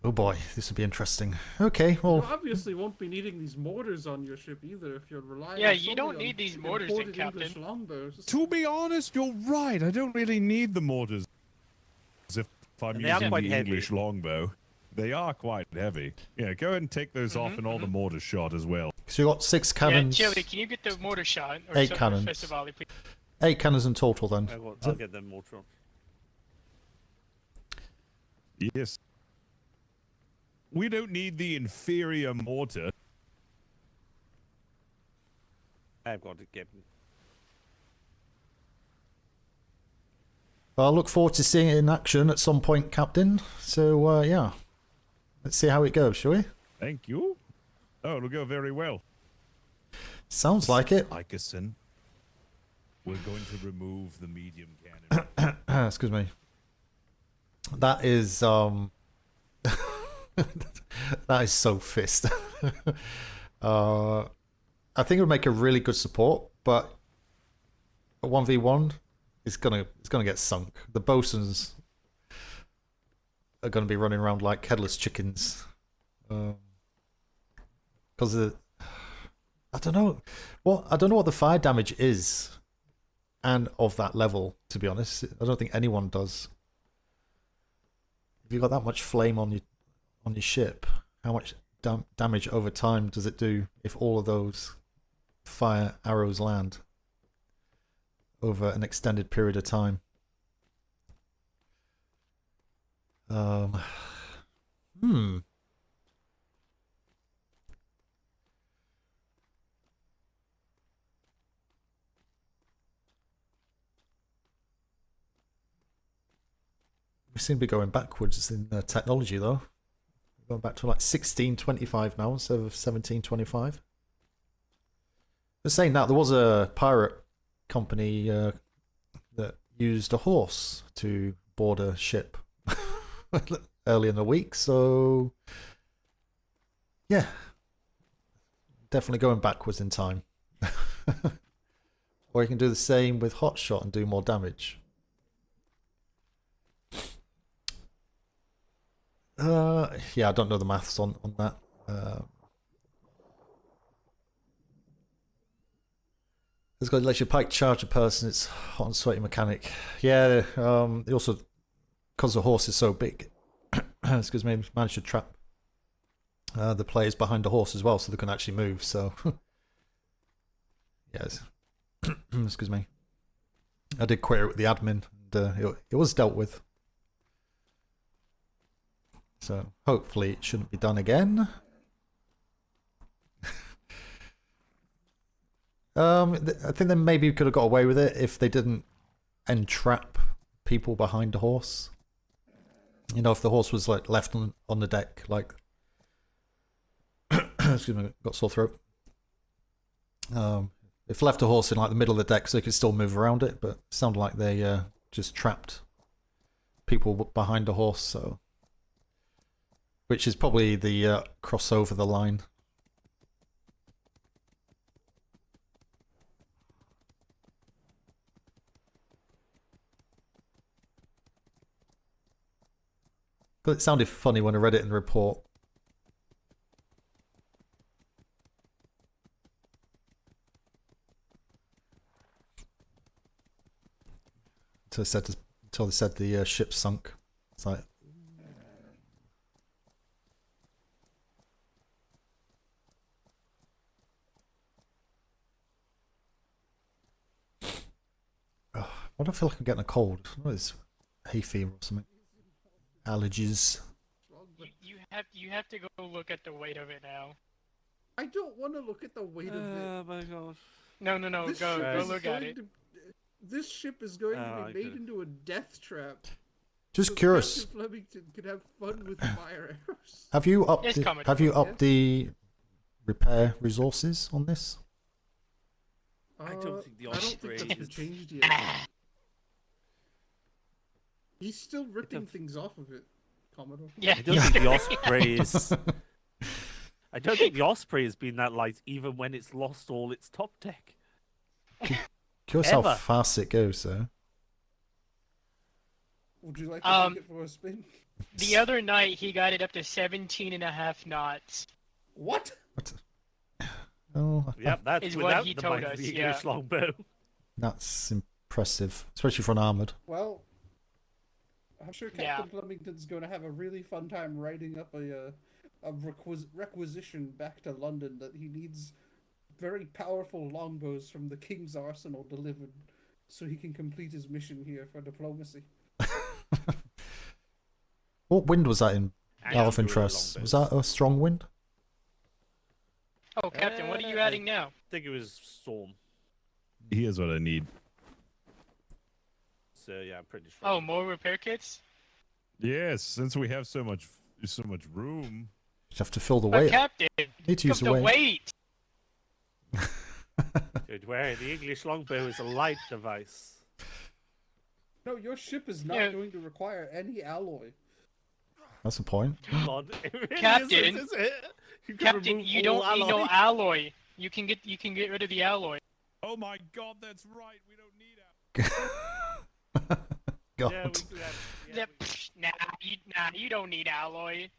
Oh boy, this will be interesting. Okay, well... You obviously won't be needing these mortars on your ship either if you're relying Yeah, on you don't solely need on these mortars in, imported English Captain. longbows. To be honest, you're right. I don't really need the mortars. If I'm And they are using quite the heavy. English longbow, they are quite heavy. Yeah, go ahead and take those off and all the mortar shot as well. So you got 6 cannons. Yeah, Chili, can you get the mortar shot? Or 8 so- cannons. Festivali, please? 8 cannons in total then. I'll get them mortar. Yes. We don't need the inferior mortar. I've got it, Captain. Well, I look forward to seeing it in action at some point, Captain. So, yeah. Let's see how it goes, shall we? Thank you. Oh, it'll go very well. Sounds like it. Ickerson, we're going to remove the medium cannon. Excuse me. That is, that is so fist. I think it would make a really good support, but a 1v1 is gonna get sunk. The bosuns are gonna be running around like headless chickens. Because I don't know what the fire damage is, and of that level. To be honest, I don't think anyone does. If you've got that much flame on your ship, how much damage over time does it do if all of those fire arrows land over an extended period of time? We seem to be going backwards in technology, though. We're going back to like 1625 now instead of 1725. But saying that, there was a pirate company that used a horse to board a ship early in the week, so yeah, definitely going backwards in time. Or you can do the same with hotshot and do more damage. Yeah, I don't know the maths on that. It's got to let your pike charge a person. It's hot and sweaty mechanic. Yeah, they also, because the horse is so big, excuse me, managed to trap the players behind the horse as well, so they can actually move. So, yes, excuse me. I did query with the admin, and it was dealt with. So hopefully it shouldn't be done again. I think they maybe could have got away with it if they didn't entrap people behind the horse. You know, if the horse was like left on the deck, like excuse me, got sore throat. If left a horse in like the middle of the deck, so they could still move around it, but it sounded like they just trapped people behind the horse. So, which is probably the cross over the line. But it sounded funny when I read it in the report. Until they said the ship sunk. It's like, why do I feel like I'm getting a cold? What is hay fever or something? Allergies. You have to go look at the weight of it now. I don't want to look at the weight of it. Oh my god. No, This go ship is look at going it. This ship is going to Oh, be made okay. into a death trap. Just so curious. Captain Flemington could have fun with fire arrows. Have you upped It's coming. the repair resources on this? I don't think the I don't Osprey think that's been is. changed yet. He's still ripping things off of it, Commodore. Yeah. I don't think the Osprey is. I don't think the Osprey has been that light even when it's lost all its top deck. Curious how Ever. fast it goes, though. Would you like to take it for a spin? The other night he got it up to 17.5 knots. What? Oh, Yep, that's Is what without he the told might of us, the yeah. English longbow. that's impressive, especially for an armored. Well, I'm sure Captain Flemington's going to have a really fun time writing up a requisition back to London that he needs very powerful longbows from the King's Arsenal delivered so he can complete his mission here for diplomacy. What wind was that in? And Out of really interest, long was bows. that a strong wind? Oh, Captain, what are you adding now? I think it was Storm. Here's what I need. So yeah, I'm pretty sure. Oh, more repair kits? Yes, since we have so much room. You have to fill the But weight. Captain, Need to use the the weight. weight. Dude, where the English longbow is a light device. No, your ship is not going to require any alloy. That's the point. God, it really Captain, isn't, is it? You can Captain, remove you all don't need no alloy. alloy. You can get rid of the alloy. Oh my God, that's right. We don't need God. Yeah, we do have, Nah, you don't need alloy.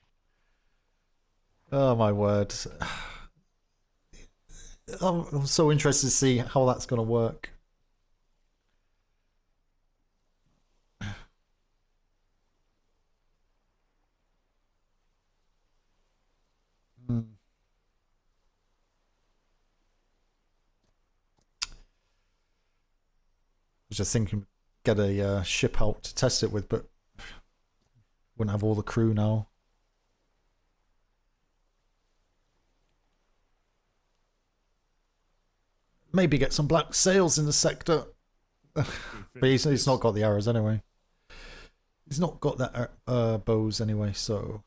Oh my word. I'm so interested to see how that's going to work. Hmm. I was just thinking, get a ship out to test it with, but wouldn't have all the crew now. Maybe get some black sails in the sector. But he's not got the arrows anyway. He's not got that bows anyway, so...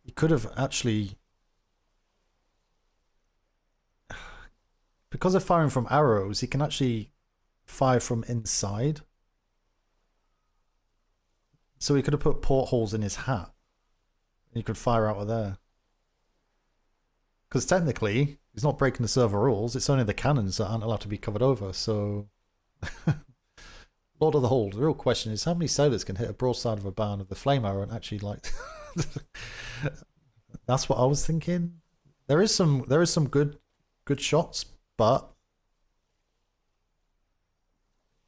He could have actually... Because of firing from arrows, he can actually fire from inside. So he could have put portholes in his hat. And he could fire out of there. Because technically, he's not breaking the server rules. It's only the cannons that aren't allowed to be covered over. So, Lord of the Hold. The real question is how many sailors can hit a broadside of a barn of the flame arrow and actually like... That's what I was thinking. There is some good shots, but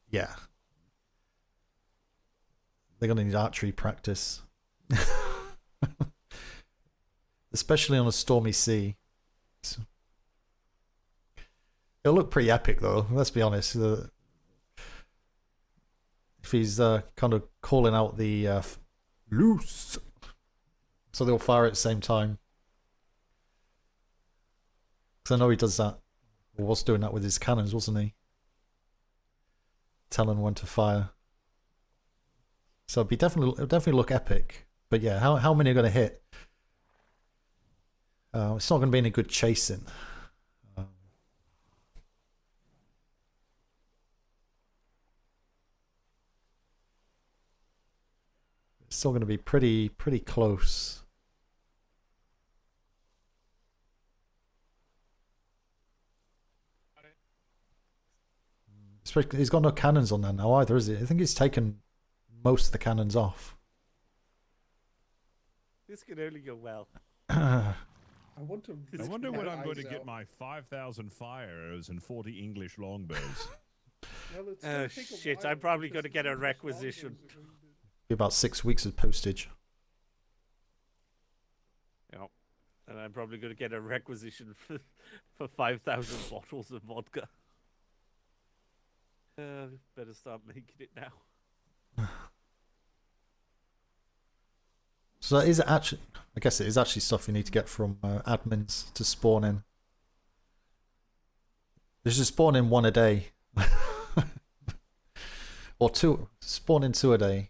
yeah. They're going to need archery practice. Especially on a stormy sea. It'll look pretty epic though, let's be honest. If he's kind of calling out the loose, so they'll fire at the same time. Because I know he does that, or was doing that with his cannons, wasn't he? Telling when to fire. So it'll definitely look epic. But yeah, how many are going to hit? It's not going to be any good chasing. It's still going to be pretty close. Especially, he's got no cannons on there now either, is he? I think he's taken most of the cannons off. This can only go well. I wonder when I'm going to get my 5,000 fire arrows and 40 English longbows. Well, it's Oh gonna take a shit, while I'm probably because going to get a English requisition. longbows are going to- Be about 6 weeks of postage. Yep. And I'm probably going to get a requisition for 5,000 bottles of vodka. Better start making it now. So that is actually, I guess it is actually stuff you need to get from admins to spawn in. You should spawn in 1 a day. Or 2, spawn in 2 a day.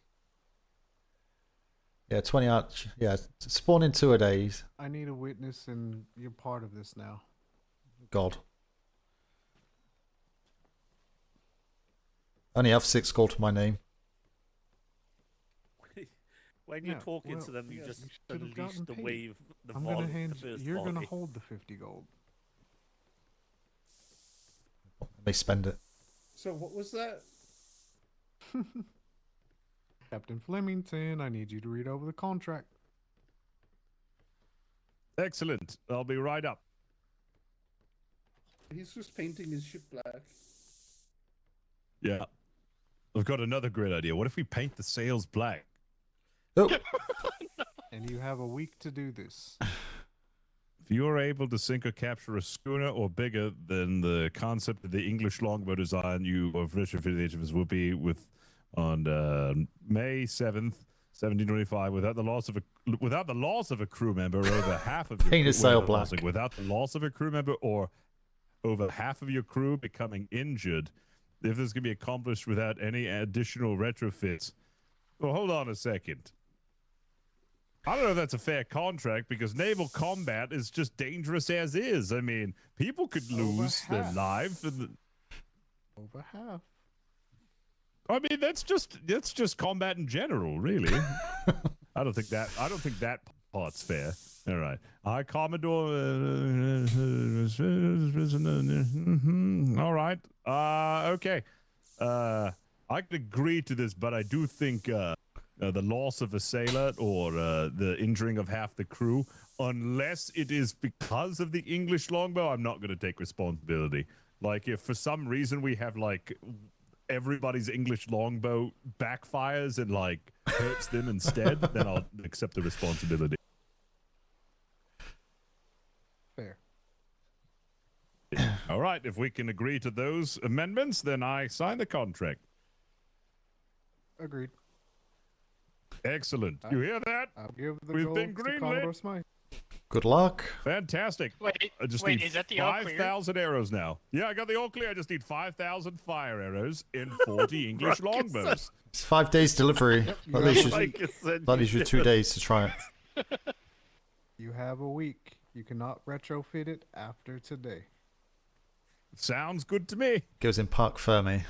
Yeah, 20 out, yeah, spawn in 2 a day. I need a witness, and you're part of this now. God. I only have 6 gold to my name. When you're Yeah, talking well, to them, you yeah, just you should have unleash gotten the paid. wave, the I'm volley, gonna hand. the first You're gonna volley. hold the 50 gold. They spend it. So what was that? Captain Flemington, I need you to read over the contract. Excellent. I'll be right up. He's just painting his ship black. Yeah. I've got another great idea. What if we paint the sails black? Oh. And you have a week to do this. If you are able to sink or capture a schooner or bigger than the concept of the English longbow design you of retrofitted HMS will be with on May 7th, 1725, without the loss of a crew member, over half of your Paint a sail without black. losing- without the loss of a crew member, or over half of your crew becoming injured, if this can be accomplished without any additional retrofits. Well, hold on a second. I don't know if that's a fair contract, because naval combat is just dangerous as is. I mean, people could lose their half. life. Over half. I mean, that's just combat in general, really. I don't think that part's fair. All right, Commodore. All right. Okay. I could agree to this, but I do think the loss of a sailor or the injuring of half the crew, unless it is because of the English longbow, I'm not going to take responsibility. Like, if for some reason we have, like, everybody's English longbow backfires and, like, hurts them instead, then I'll accept the responsibility. Fair. All right, if we can agree to those amendments, then I sign the contract. Agreed. Excellent. You hear that? I'll give the We've gold been to Commodore greenlit. Smythe. Good luck. Fantastic. Wait, I just wait, need is that the all clear? 5,000 arrows now. Yeah, I got the all clear. I just need 5,000 fire arrows in 40 English longbows. It's 5 days delivery. That leaves you 2 days to try it. You have a week. You cannot retrofit it after today. Sounds good to me. Goes in Park Fermi.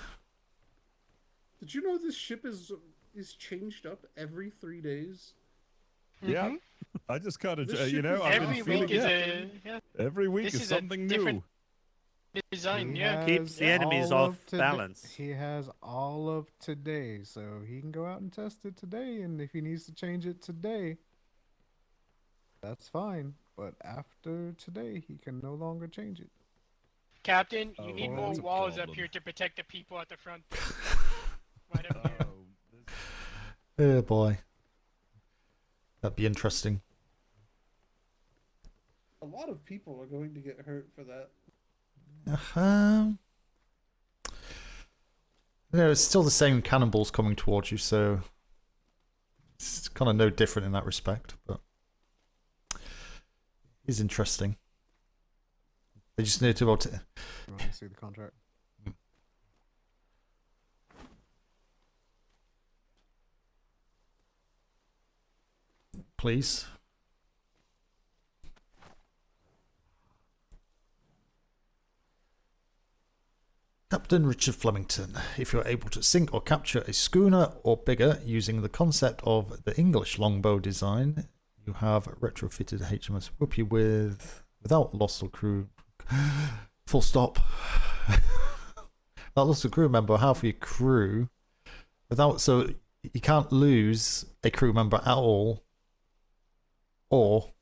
Did you know this ship is changed up every 3 days? Yeah. I just kind of, This you ship know, is I've Every been feeling week is it. Every week This is is a something different new. design. He Yeah. Keeps the has enemies all off of today- balance. He has all of today, so he can go out and test it today, and if he needs to change it today, that's fine. But after today, he can no longer change it. Captain, you Oh, need well, more that's a walls up problem. here to protect the people at the front. Right up here. Oh boy. That'd be interesting. A lot of people are going to get hurt for that. It's still the same cannonballs coming towards you, so it's kind of no different in that respect, but it's interesting. They just need to be able to... You want to see the contract? Please. Captain Richard Flemington, if you're able to sink or capture a schooner or bigger using the concept of the English longbow design, you have retrofitted HMS Whoopi without loss of crew. Full stop. Without loss of crew member, half of your crew. So you can't lose a crew member at all, or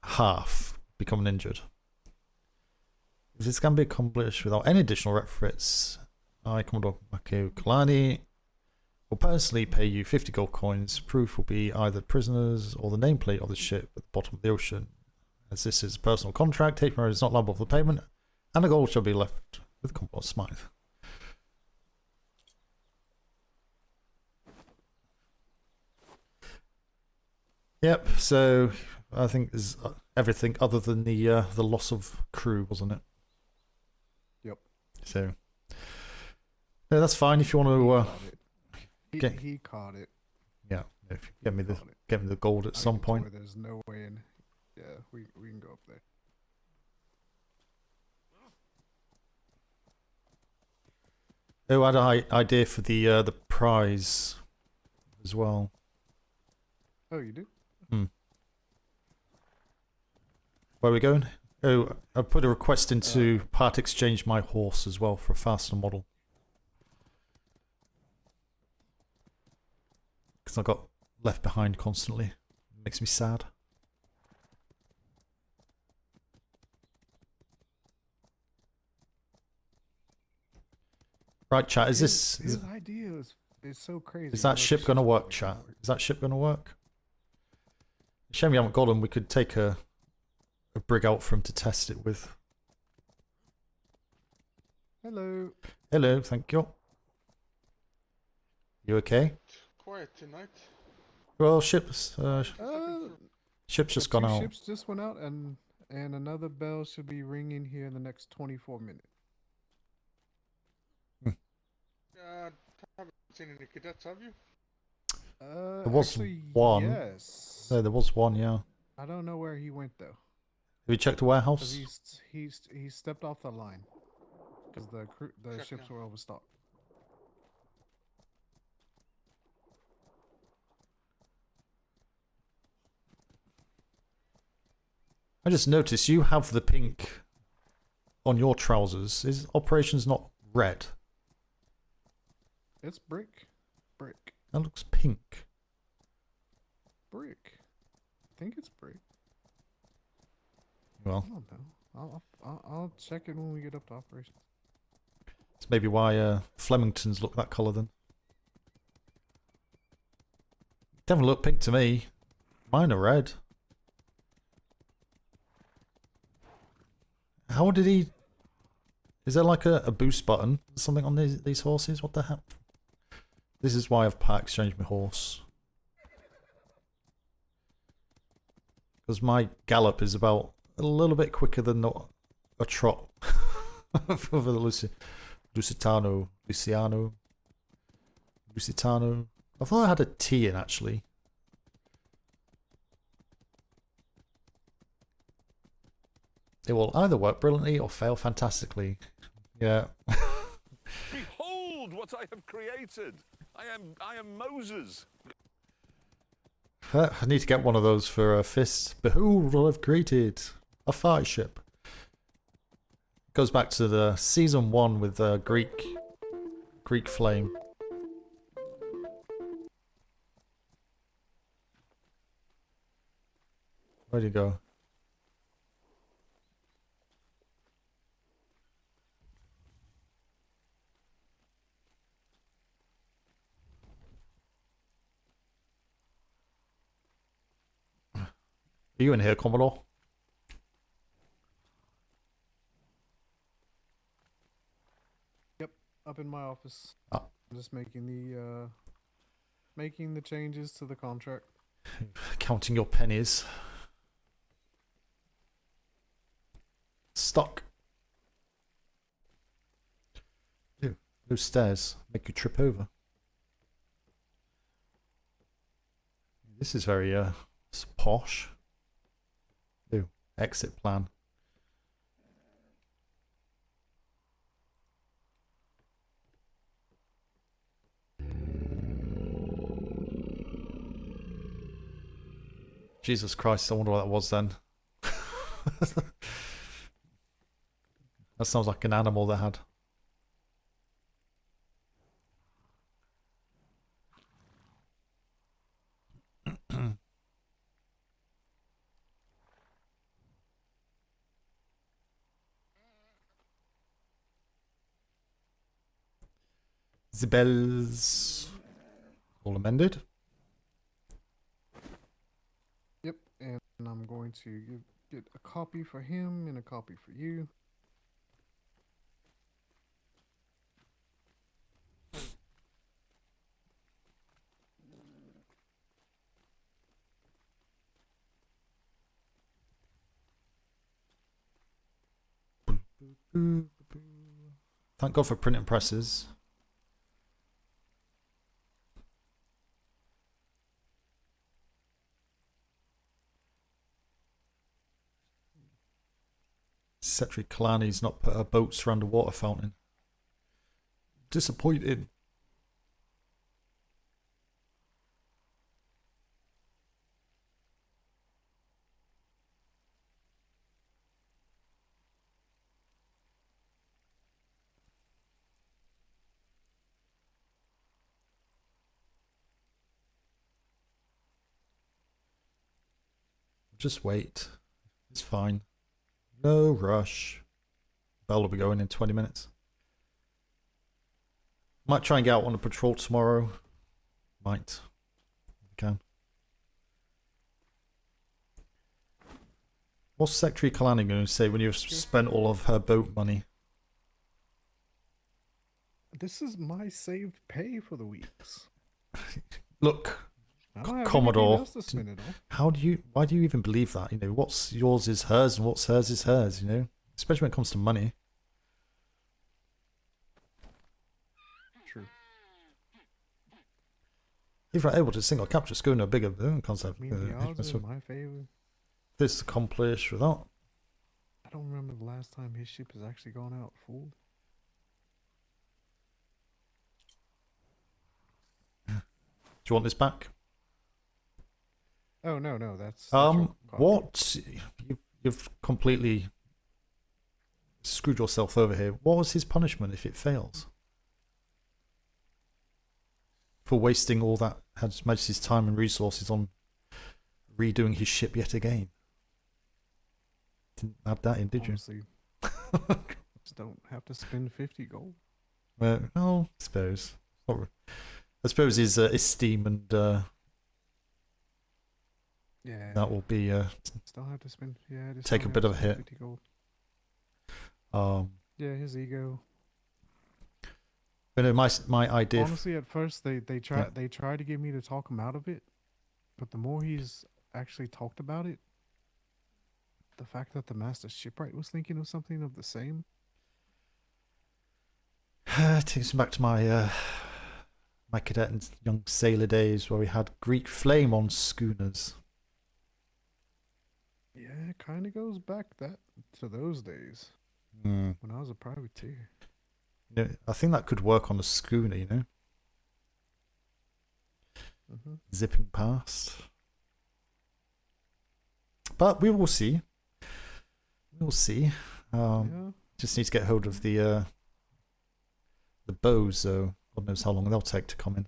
half become injured. If this can be accomplished without any additional retrofits, I, Commodore Makeo Kalani, will personally pay you 50 gold coins. Proof will be either prisoners or the nameplate of the ship at the bottom of the ocean. As this is a personal contract, HMR is not liable for the payment, and the gold shall be left with Commodore Smythe. Yep. So I think there's everything other than the loss of crew, wasn't it? Yep. So yeah, that's fine if you want to. He caught it. Yeah. If you get me the gold at some point. There's no way in. Yeah, we can go up there. Oh, I had an idea for the prize as well. Oh, you do? Hmm. Where are we going? Oh, I put a request into part exchange my horse as well for a faster model. Because I got left behind constantly. It makes me sad. Right, chat, is this... His idea is so crazy. Is that ship going to work, chat? Is that ship going to work? Shame we haven't got him. We could take a brig out for him to test it with. Hello. Hello, thank you. You okay? Quiet tonight. Well, ship's just gone out. Ships just went out, and another bell should be ringing here in the next 24 minutes. Haven't seen any cadets, have you? There was actually, one. Yes. No, there was one, yeah. I don't know where he went though. Have you checked the warehouse? 'Cause he stepped off the line because the ships were overstocked. I just noticed you have the pink on your trousers. Is operations not red? It's brick. That looks pink. Brick. I think it's brick. Well, I don't know. I'll check it when we get up to operations. it's maybe why Flemingtons look that colour then. Definitely look pink to me. Mine are red. How did he... Is there like a boost button or something on these horses? What the heck? This is why I've part exchanged my horse. Because my gallop is about a little bit quicker than a trot for the Lusitano. I thought I had a T in actually. It will either work brilliantly or fail fantastically. Yeah. Behold what I have created! I am Moses. I need to get one of those for a fist. Behold what I've created. A fire ship. Goes back to the season 1 with Greek flame. Where'd he go? Are you in here, Commodore? Yep, up in my office. Ah. I'm just making the changes to the contract. Counting your pennies. Stuck. Ew, those stairs make you trip over. This is very posh. Ew, exit plan. Jesus Christ, I wonder what that was then. That sounds like an animal they had. The bells all amended. Yep, and I'm going to get a copy for him and a copy for you. Thank God for printing presses. Cetri Kalani's not put her boats around a water fountain. Disappointed. Just wait. It's fine. No rush. Bell will be going in 20 minutes. Might try and get out on a patrol tomorrow. Might. If we can. What's Secretary Kalani going to say when you've spent all of her boat money? This is my saved pay for the weeks. Look, I don't have Commodore, anything else to spend it on. why do you even believe that? You know, what's yours is hers and what's hers is hers, you know? Especially when it comes to money. True. If you're able to single capture schooner, a bigger concept. I mean, the odds are in my favor. This accomplished without. I don't remember the last time his ship has actually gone out full. Do you want this back? Oh no, that's what? You've completely screwed yourself over here. What was his punishment if it fails? For wasting all that His Majesty's time and resources on redoing his ship yet again. Didn't add that in, did Honestly, just don't have to spend 50 gold. Well, I suppose. I suppose his esteem and yeah, that will be still have to spend. Yeah, just take a don't bit have of a to hit. spend 50 gold. Yeah, his ego. But no, my idea. Honestly, at first they tried to get me to talk him out of it, but the more he's actually talked about it, the fact that the master shipwright was thinking of something of the same. Takes me back to my my cadet and young sailor days where we had Greek flame on schooners. Yeah, it kind of goes back to those days Mm. when I was a privateer. You know, I think that could work on a schooner, you know? Zipping past. But we will see. We'll see. Just need to get hold of the bows, so God knows how long they'll take to come in.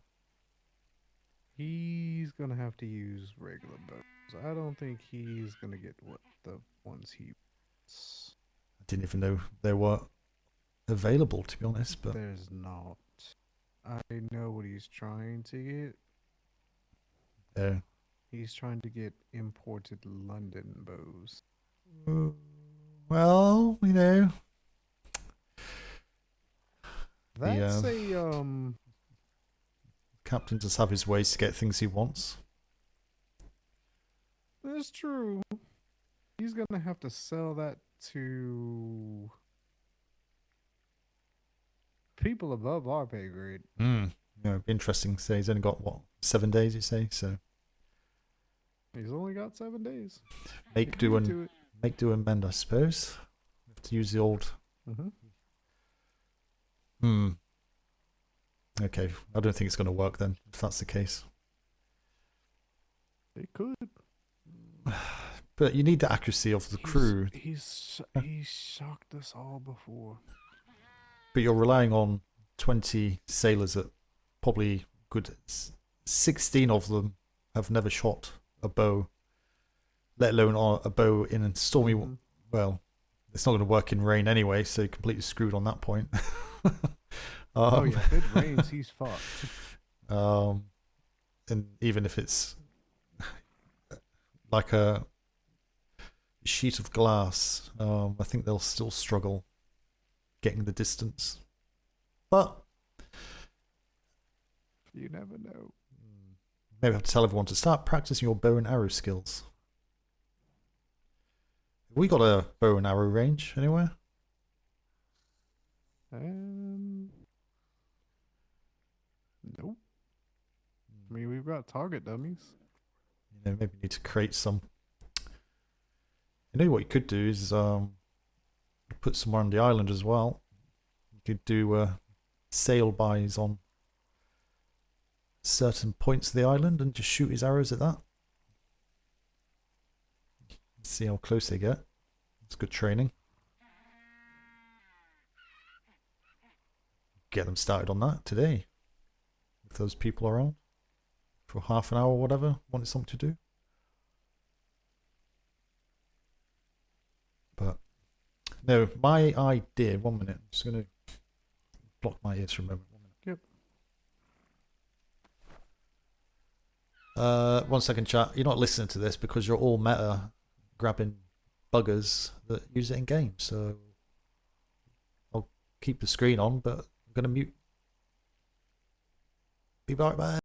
He's gonna have to use regular bows. I don't think he's gonna get what the ones he wants. I didn't even know they were available, to be honest. But there's not. I know what he's trying to get. Yeah. He's trying to get imported London bows. Well, you know. That's a captain does have his ways to get things he wants. That's true. He's gonna have to sell that to people above our pay grade. Yeah, it'd be interesting to say he's only got what, 7 days, you say? So He's only got 7 days. make do and mend, I suppose. Have to use the old. Okay, I don't think it's going to work then, if that's the case. It could. But you need the accuracy of the crew. He's shocked us all before. But you're relying on 20 sailors that probably good 16 of them have never shot a bow, let alone a bow in a stormy. Well, it's not going to work in rain anyway, so you're completely screwed on that point. Oh yeah, if it rains, he's fucked. And even if it's like a sheet of glass, I think they'll still struggle getting the distance. But you never know. Maybe have to tell everyone to start practicing your bow and arrow skills. Have we got a bow and arrow range anywhere? Nope. I mean, we've got target dummies. You know, maybe need to create some. You know what you could do is put somewhere on the island as well. You could do sail buys on certain points of the island and just shoot his arrows at that. See how close they get. It's good training. Get them started on that today. If those people are around for half an hour or whatever, wanted something to do. But no, my idea. 1 minute. I'm just going to block my ears for a moment. 1 minute. Yep. 1 second, chat. You're not listening to this because you're all meta grabbing buggers that use it in game. So I'll keep the screen on, but I'm going to mute. Be right back.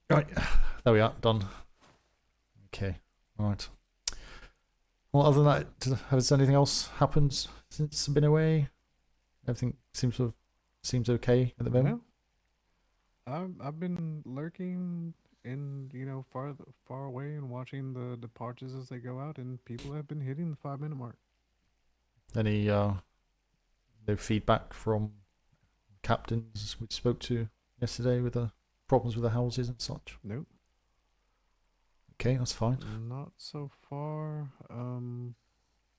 Right, there we are, done. Okay, right. Well, other than that, has anything else happened since I've been away? Everything seems okay at the moment. No. I've been lurking in, far away and watching the departures as they go out, and people have been hitting the 5-minute mark. Any no feedback from captains we spoke to yesterday with the problems with the houses and such? Nope. Okay, that's fine. Not so far.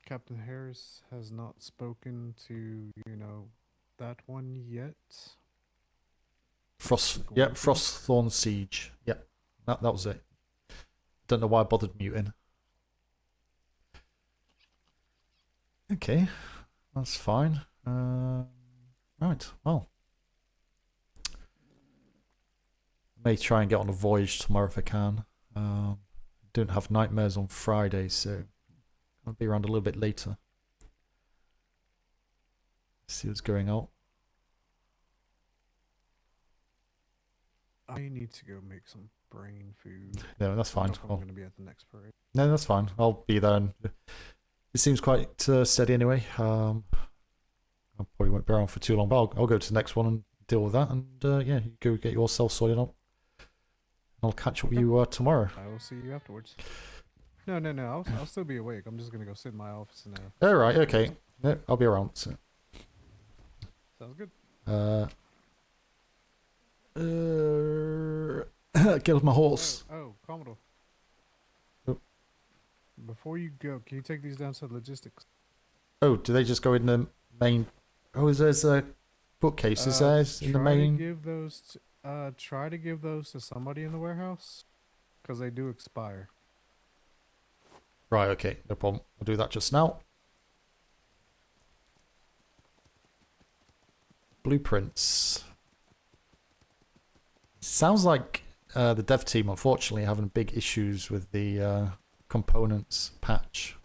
Captain Harris has not spoken to, that one yet. Frostthorn Siege. Yep, that was it. Don't know why I bothered muting. Okay, that's fine. Right, well. May try and get on a voyage tomorrow if I can. Don't have nightmares on Friday, so I'll be around a little bit later. See what's going on. I need to go make some brain food. Yeah, that's fine. I'm going to be at the next parade. No, that's fine. I'll be there. And it seems quite steady anyway. I probably won't be around for too long, but I'll go to the next one and deal with that. And yeah, you go get yourself sorted out. I'll catch up with you tomorrow. I will see you afterwards. No. I'll still be awake. I'm just going to go sit in my office and. All right. Okay. No, I'll be around. So. Sounds good. Killed my horse. Oh, Commodore. Oh. Before you go, can you take these down to logistics? Oh, do they just go in the main? Oh, there's a bookcase. Is there in the main? Try to give those to somebody in the warehouse, because they do expire. Right. Okay. No problem. I'll do that just now. Blueprints. Sounds like the dev team, unfortunately, are having big issues with the components patch.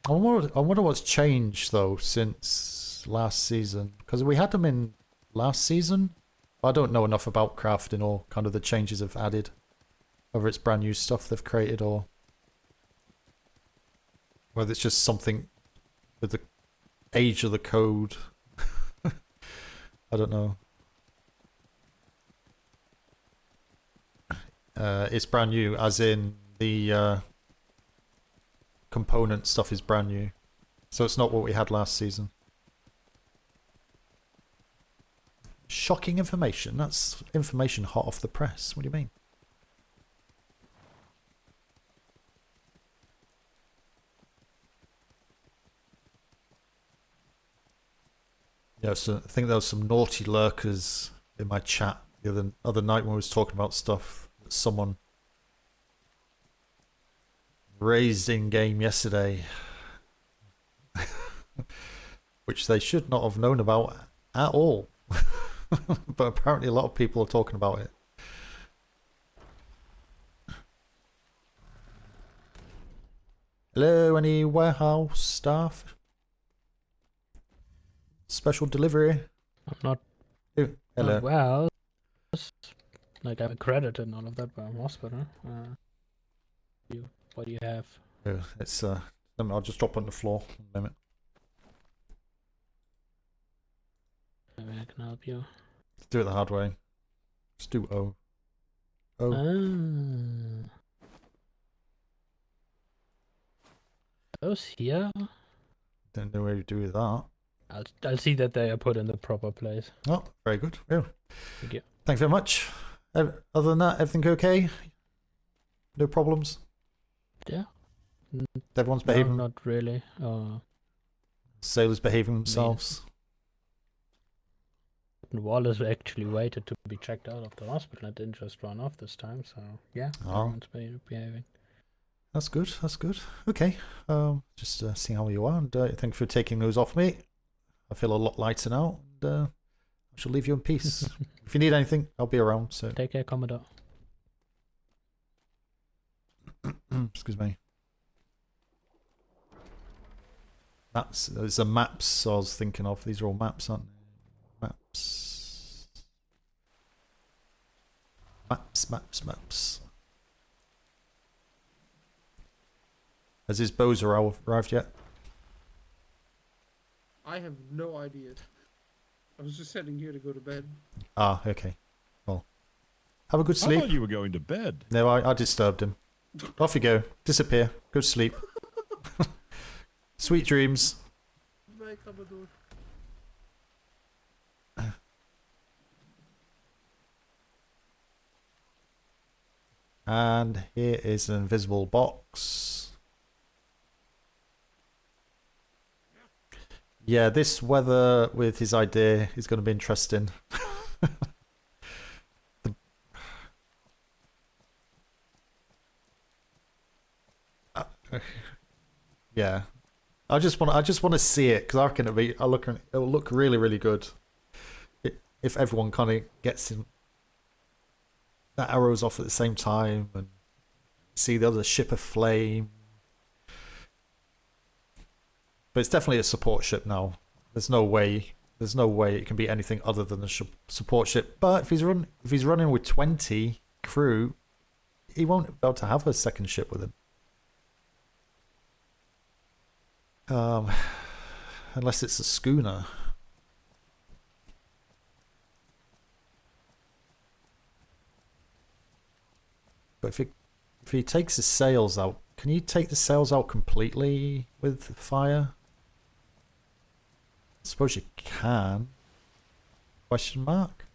I wonder what's changed though since last season, because we had them in last season. I don't know enough about crafting or kind of the changes they've added, whether it's brand new stuff they've created or whether it's just something with the age of the code. I don't know. It's brand new, as in the component stuff is brand new. So it's not what we had last season. Shocking information. That's information hot off the press. What do you mean? Yeah, so I think there was some naughty lurkers in my chat the other night when we was talking about stuff that someone raised in game yesterday, which they should not have known about at all. But apparently a lot of people are talking about it. Hello, any warehouse staff? Special delivery? I'm not. Oh, hello. Well, like I'm accredited and all of that by a hospital. What do you have? Oh, it's I'll just drop on the floor in a minute. Maybe I can help you. Let's do it the hard way. Just do O. O. Those here? Don't know where you do with that. I'll see that they are put in the proper place. Oh, very good. Oh. Thank you. Thanks very much. Other than that, everything okay? No problems? Yeah. Everyone's behaving? No, not really. Sailors behaving themselves? Wallace actually waited to be checked out of the hospital and didn't just run off this time, so yeah, everyone's behaving. That's good, that's good. Okay, just seeing how you are, and thank you for taking those off me. I feel a lot lighter now, and I shall leave you in peace. If you need anything, I'll be around, so... Take care, Commodore. Excuse me. Those are maps I was thinking of. These are all maps, aren't they? Maps. Maps. Has his Bozo arrived yet? I have no idea. I was just sitting here to go to bed. Ah, okay. Well, have a good sleep. I thought you were going to bed. No, I disturbed him. Off you go. Disappear. Go to sleep. Sweet dreams. Bye, Commodore. And here is an invisible box. Yeah, this weather with his idea is going to be interesting. Yeah, I just want to see it because I reckon it'll look really, really good if everyone kind of gets in the arrows off at the same time and see the other ship aflame. But it's definitely a support ship now. There's no way There's no way it can be anything other than a support ship. But if he's running with 20 crew, he won't be able to have a second ship with him. Unless it's a schooner. But if he takes his sails out, can you take the sails out completely with fire? I suppose you can. Question mark?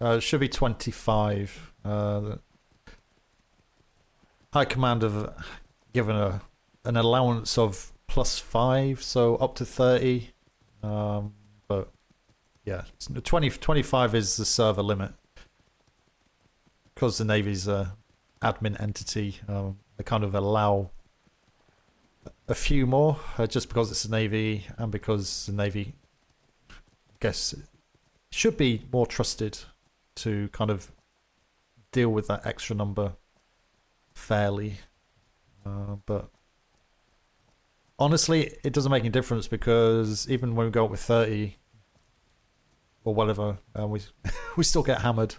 It should be 25. The High Command have given an allowance of +5, so up to 30. But yeah, 25 is the server limit. Because the Navy's a admin entity, they kind of allow a few more, just because it's the Navy and because the Navy, I guess, should be more trusted to kind of deal with that extra number fairly. But honestly, it doesn't make any difference, because even when we go up with 30 or whatever, we still get hammered.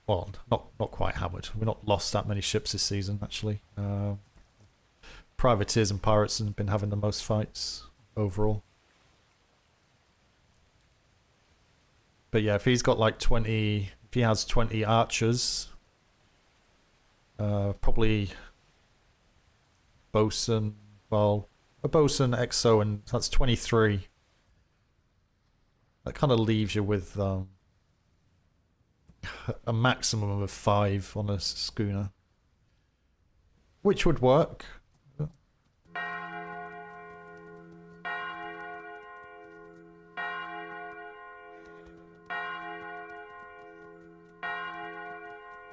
Well, not quite hammered. We've not lost that many ships this season, actually. Privateers and pirates have been having the most fights overall. But yeah, if he's got like 20, if he has 20 archers, probably bosun, well, a bosun, XO, and that's 23. That kind of leaves you with a maximum of 5 on a schooner, which would work.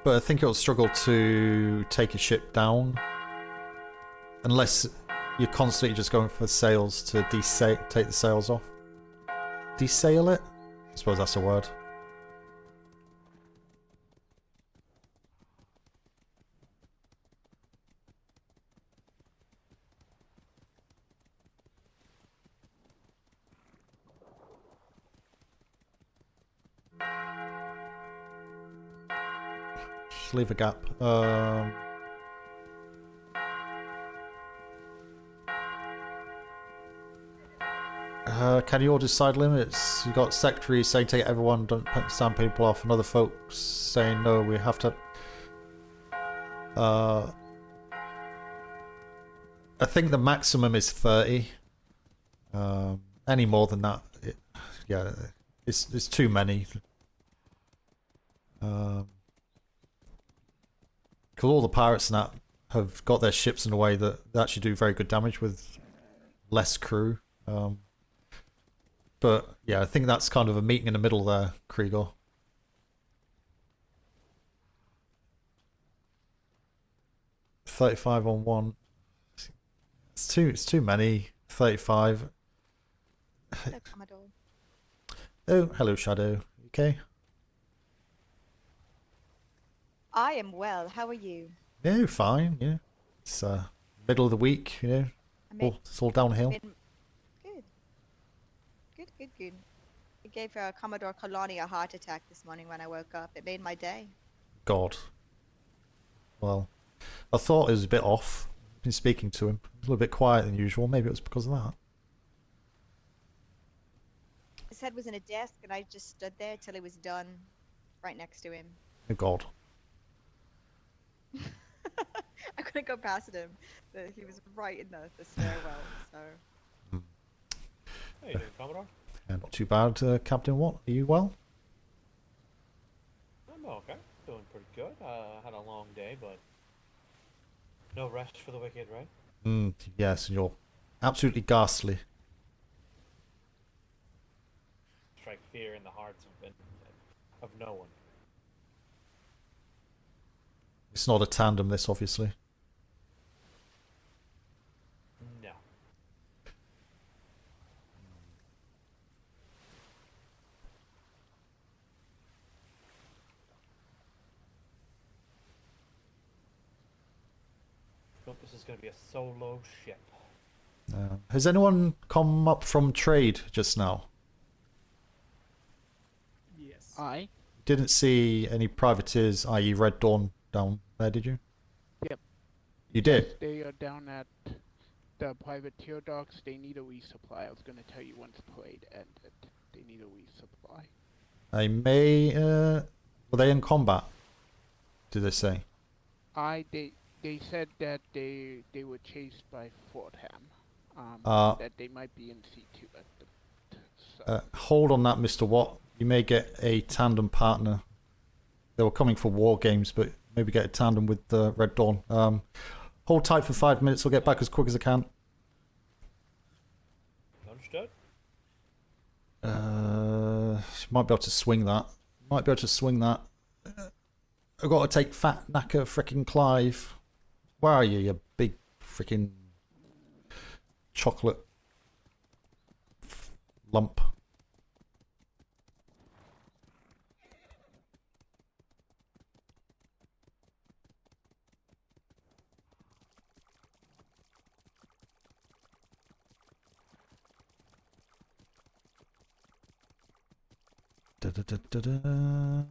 But I think it'll struggle to take a ship down unless you're constantly just going for sails to take the sails off. Desail it? I suppose that's a word. Just leave a gap. Can you order side limits? You got secretary saying take everyone, don't stand people off, and other folks saying no, we have to. I think the maximum is 30. Any more than that, it's too many. Because all the pirates and that have got their ships in a way that they actually do very good damage with less crew. But yeah, I think that's kind of a meeting in the middle there, Kriegel. $35 on one. It's too many. 35. Hello, Commodore. Oh, hello, Shadow. Okay. I am well. How are you? Yeah, fine. Yeah, it's middle of the week. You know, it's all downhill. Good. It gave Commodore Kalani a heart attack this morning when I woke up. It made my day. God. Well, I thought it was a bit off. I've been speaking to him. A little bit quieter than usual. Maybe it was because of that. His head was in a desk, and I just stood there till he was done, right next to him. Oh God. I couldn't go past him. He was right in the stairwell, so... How you doing, Commodore? Not too bad, Captain Watt. Are you well? I'm okay. Doing pretty good. Had a long day, but no rest for the wicked, right? Yes, you're absolutely ghastly. Strike fear in the hearts of no one. It's not a tandem, this, obviously. No. Nope, this is going to be a solo ship. Has anyone come up from trade just now? Yes. I? Didn't see any privateers, i.e. Red Dawn, down there, did you? Yep. You did? Yes, they are down at the privateer docks. They need a resupply. I was going to tell you once played ended. They need a resupply. I may, were they in combat? Did they say? They said that they were chased by Fordham. That they might be in C2 at the Hold on that, Mr. Watt. You may get a tandem partner. They were coming for war games, but maybe get a tandem with Red Dawn. Hold tight for 5 minutes. I'll get back as quick as I can. Understood. Might be able to swing that. Might be able to swing that. I've got to take Fat Knacker frickin' Clive. Where are you, you big frickin' chocolate lump? Da da da da da.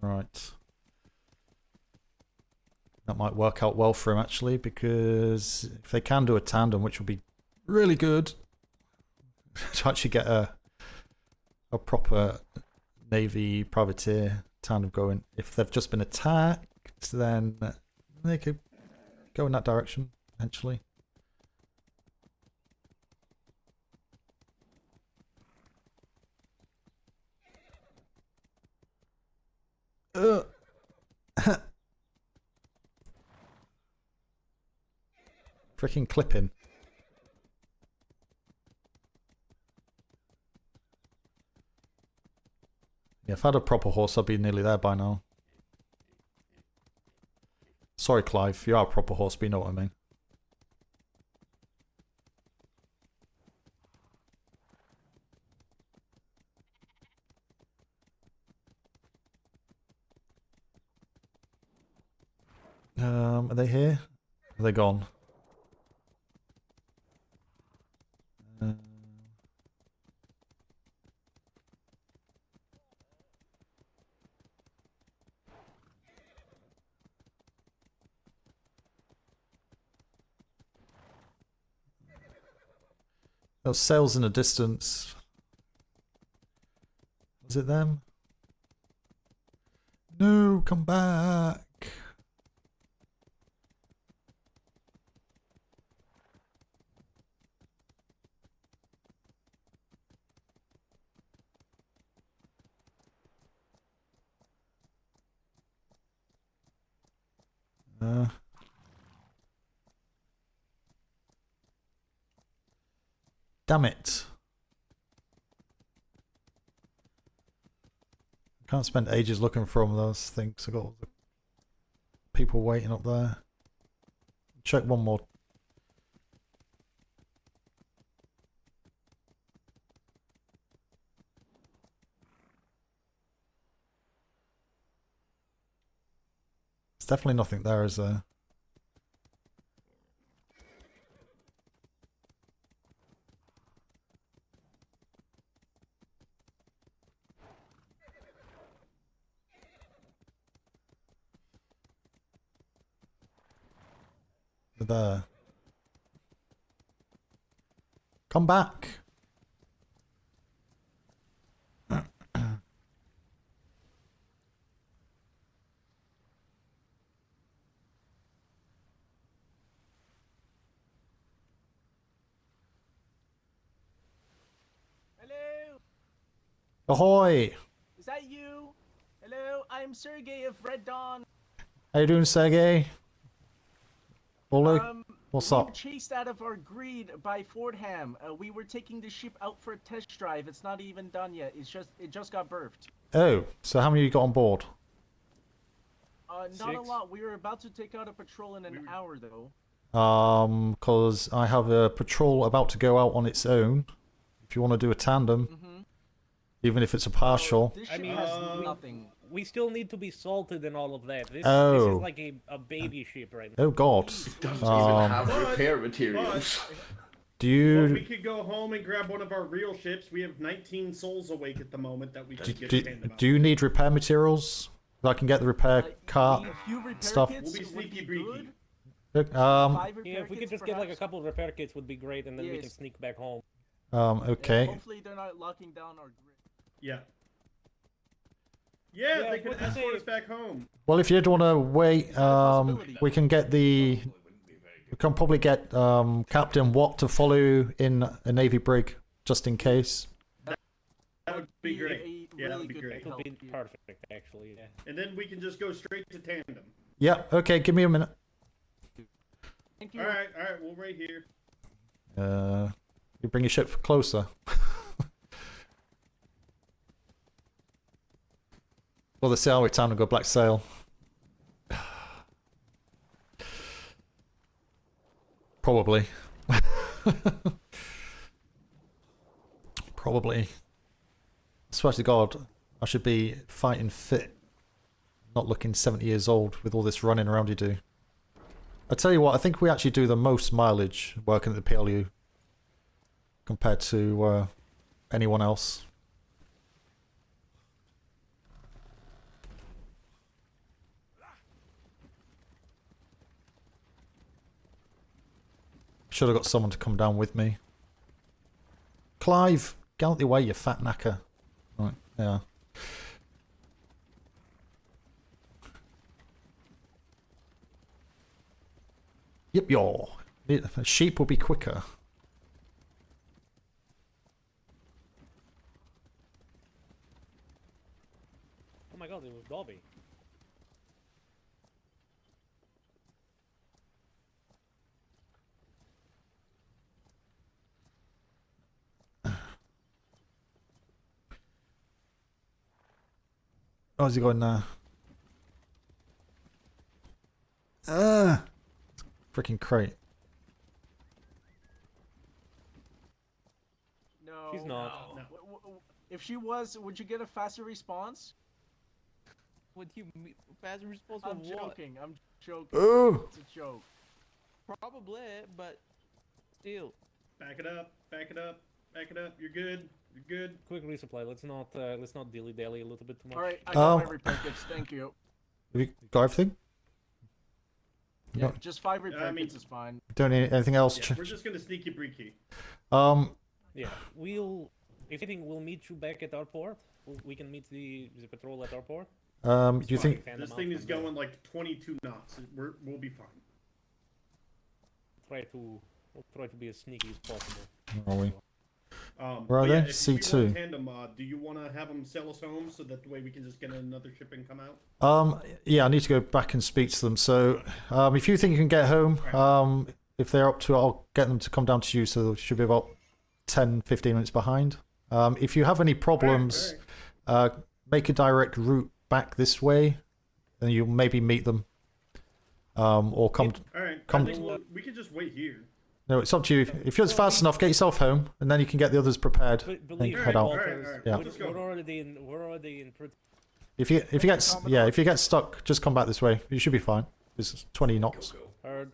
Right. That might work out well for him actually, because if they can do a tandem, which would be really good, to actually get a proper Navy privateer tandem going. If they've just been attacked, then they could go in that direction eventually. Freaking clipping. Yeah, if I had a proper horse, I'd be nearly there by now. Sorry, Clive, you are a proper horse, but you know what I mean. Are they here? Are they gone? Those sails in the distance. Was it them? No, come back. Damn it. I can't spend ages looking for them, those things. I've got all the people waiting up there. Check one more. There's definitely nothing there, is there? There. Come back. Hello? Ahoy! Is that you? Hello, I'm Sergey of Red Dawn. How you doing, Sergey? What's we up? were chased out of our greed by Fordham. We were taking the ship out for a test drive. It's not even done yet. It just got berthed. Oh, so how many you got on board? Not a 6? lot. We were about to take out a patrol in an hour, though. Because I have a patrol about to go out on its own. If you want to do a tandem, even if it's a partial. This I ship mean, has nothing. we still need to be salted and all of that. This Oh. is like a baby ship right now. Oh God. Doesn't even have repair materials. Do you? We could go home and grab one of our real ships. We have 19 souls awake at the moment that we could get Do, tandem out. do you need repair materials? I can get the repair cart stuff. We'll be sneaky breaky. Yeah, if we could just get like a couple of repair kits would be great, and then we can sneak back home. Okay. Hopefully they're not locking down our grid. Yeah. Yeah, Yeah, they could what do you escort say? us back home. Well, if you did want to wait, we can get the. We can probably get Captain Watt to follow in a Navy brig, just in case. That would be great. Yeah, that would be great. That would be perfect, actually. Yeah. And then we can just go straight to tandem. Yeah. Okay. Give me a minute. Thank you. All right, we'll right here. You bring your ship closer. Well, the sail with town and go black sail. Probably. Probably. I swear to God, I should be fighting fit, not looking 70 years old with all this running around you do. I tell you what, I think we actually do the most mileage working at the PLU compared to anyone else. Should have got someone to come down with me. Clive, get out the way, you fat knacker. Right, yeah. Yep, yaw. Sheep will be quicker. Oh my God, it was Dobby. How's he going now? Freaking crate. No. She's not. No. If she was, would you get a faster response? What do you mean? Faster response I'm of what? joking. I'm joking. Oh. It's a joke. Probably, but still. Back it up. Back it up. Back it up. You're good. You're good. Quick resupply. Let's not dilly dally a little bit too much. All right, I got my repair kits. Thank you. Have you got everything? Yeah, No. just 5 repair kits is fine. Don't need anything else. Yeah, we're just gonna sneaky breaky. Yeah, if anything, we'll meet you back at our port. We can meet the patrol at our port. Do you think This thing is going like 22 knots? We'll be fine. We'll try to be as sneaky as possible. Where are we? Where are they? If we C2. want tandem, do you want to have them sail us home so that the way we can just get another ship and come out? Yeah, I need to go back and speak to them. So, if you think you can get home, if they're up to it, I'll get them to come down to you. So they should be about 10, 15 minutes behind. If you have any problems, make a direct route back this way, and you'll maybe meet them. Or come. All right. Come. I think we can just wait here. No, it's up to you. If you're fast enough, get yourself home, and then you can get the others prepared. And Believe me, head out. Walters, Yeah. we're already in. If you get stuck, just come back this way. You should be fine. It's 20 knots. Heard.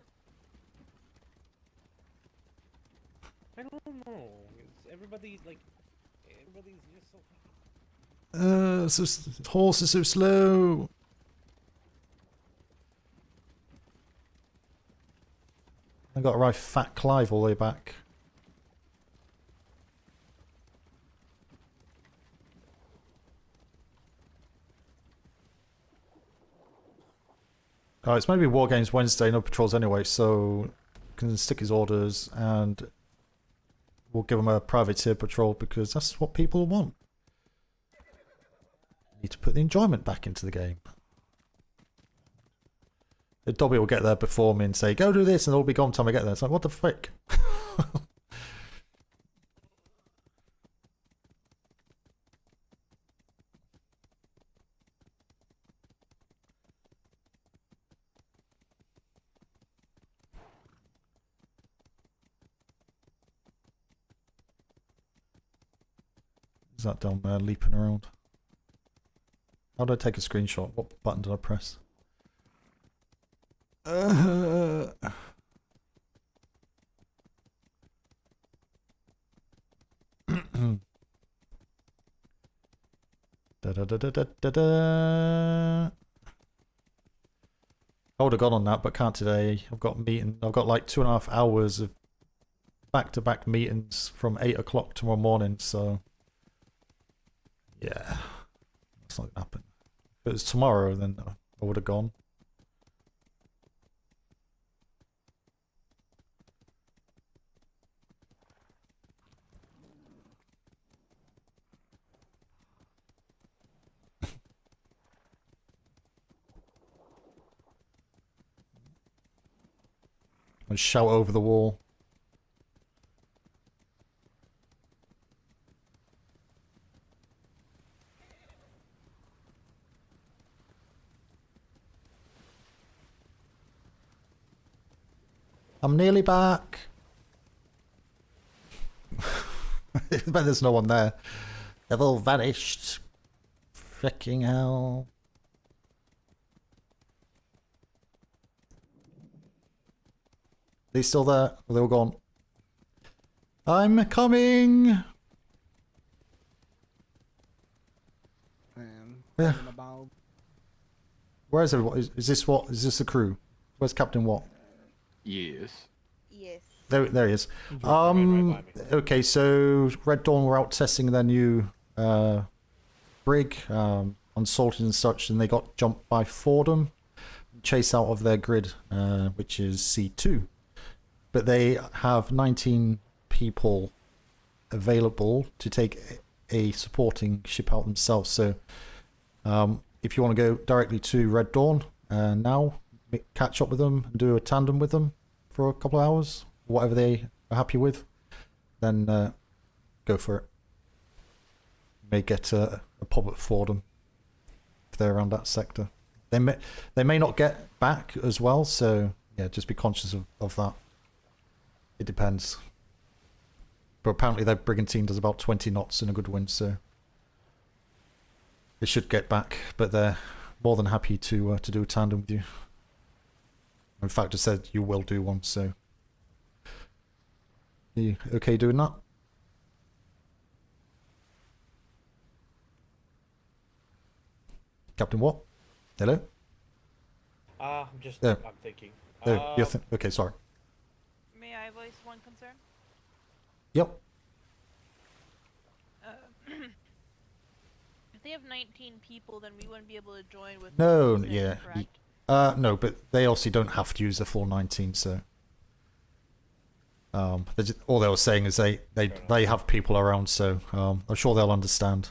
I don't know. Everybody's just so. Horse is so slow. I got to ride Fat Clive all the way back. Oh, it's maybe War Games Wednesday, no patrols anyway, so can stick his orders and we'll give him a privateer patrol because that's what people want. Need to put the enjoyment back into the game. Dobby will get there before me and say, go do this, and it'll be gone time I get there. It's like, what the frick? Is that down there leaping around? How did I take a screenshot? What button did I press? Da, da, da, da, da, da, da. I would have gone on that, but can't today. I've got like 2.5 hours of back-to-back meetings from 8 o'clock tomorrow morning, so yeah, that's not gonna happen. If it was tomorrow, then I would have gone. And shout over the wall. I'm nearly back. But there's no one there. They've all vanished. Freaking hell. They still there? Or they all gone? I'm coming! Yeah. Where is everyone? Is this what? Is this the crew? Where's Captain What? Yes. Yes. There he is. Okay, so Red Dawn were out testing their new brig, unsalted and such, and they got jumped by Fordham, chased out of their grid, which is C2. But they have 19 people available to take a supporting ship out themselves. So if you want to go directly to Red Dawn now, catch up with them and do a tandem with them for a couple of hours, whatever they are happy with, then go for it. You may get a pub at Fordham if they're around that sector. They may not get back as well, so yeah, just be conscious of that. It depends. But apparently their brigantine does about 20 knots in a good wind, so they should get back. But they're more than happy to do a tandem with you. In fact, I said you will do one, so you okay doing that? Captain What? Hello? I'm just. There. I'm thinking. There. Okay, sorry. May I voice one concern? Yep. If they have 19 people, then we wouldn't be able to join with. No, them, yeah. correct? No, but they obviously don't have to use the full 19, so all they were saying is they have people around, so I'm sure they'll understand.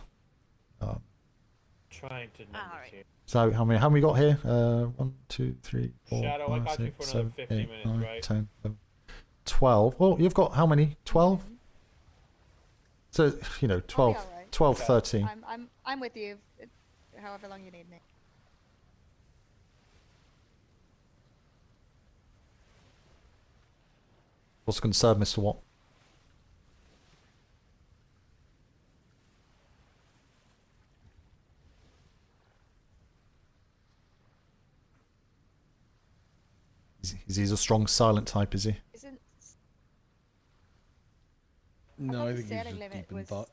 Trying to numbers here. So how many we got here? 1, 2, 3, 4, Shadow, I 5, got you 6, for another 7, 50 8, minutes, 9, right? 10, 11, 12. Oh, you've got how many? 12? So 12, 12, 13. I'm with you. However long you need me. What's the concern, Mr. Watt? Is he a strong silent type, is he? Isn't... No, I think he's sailing just limit deep in was thought.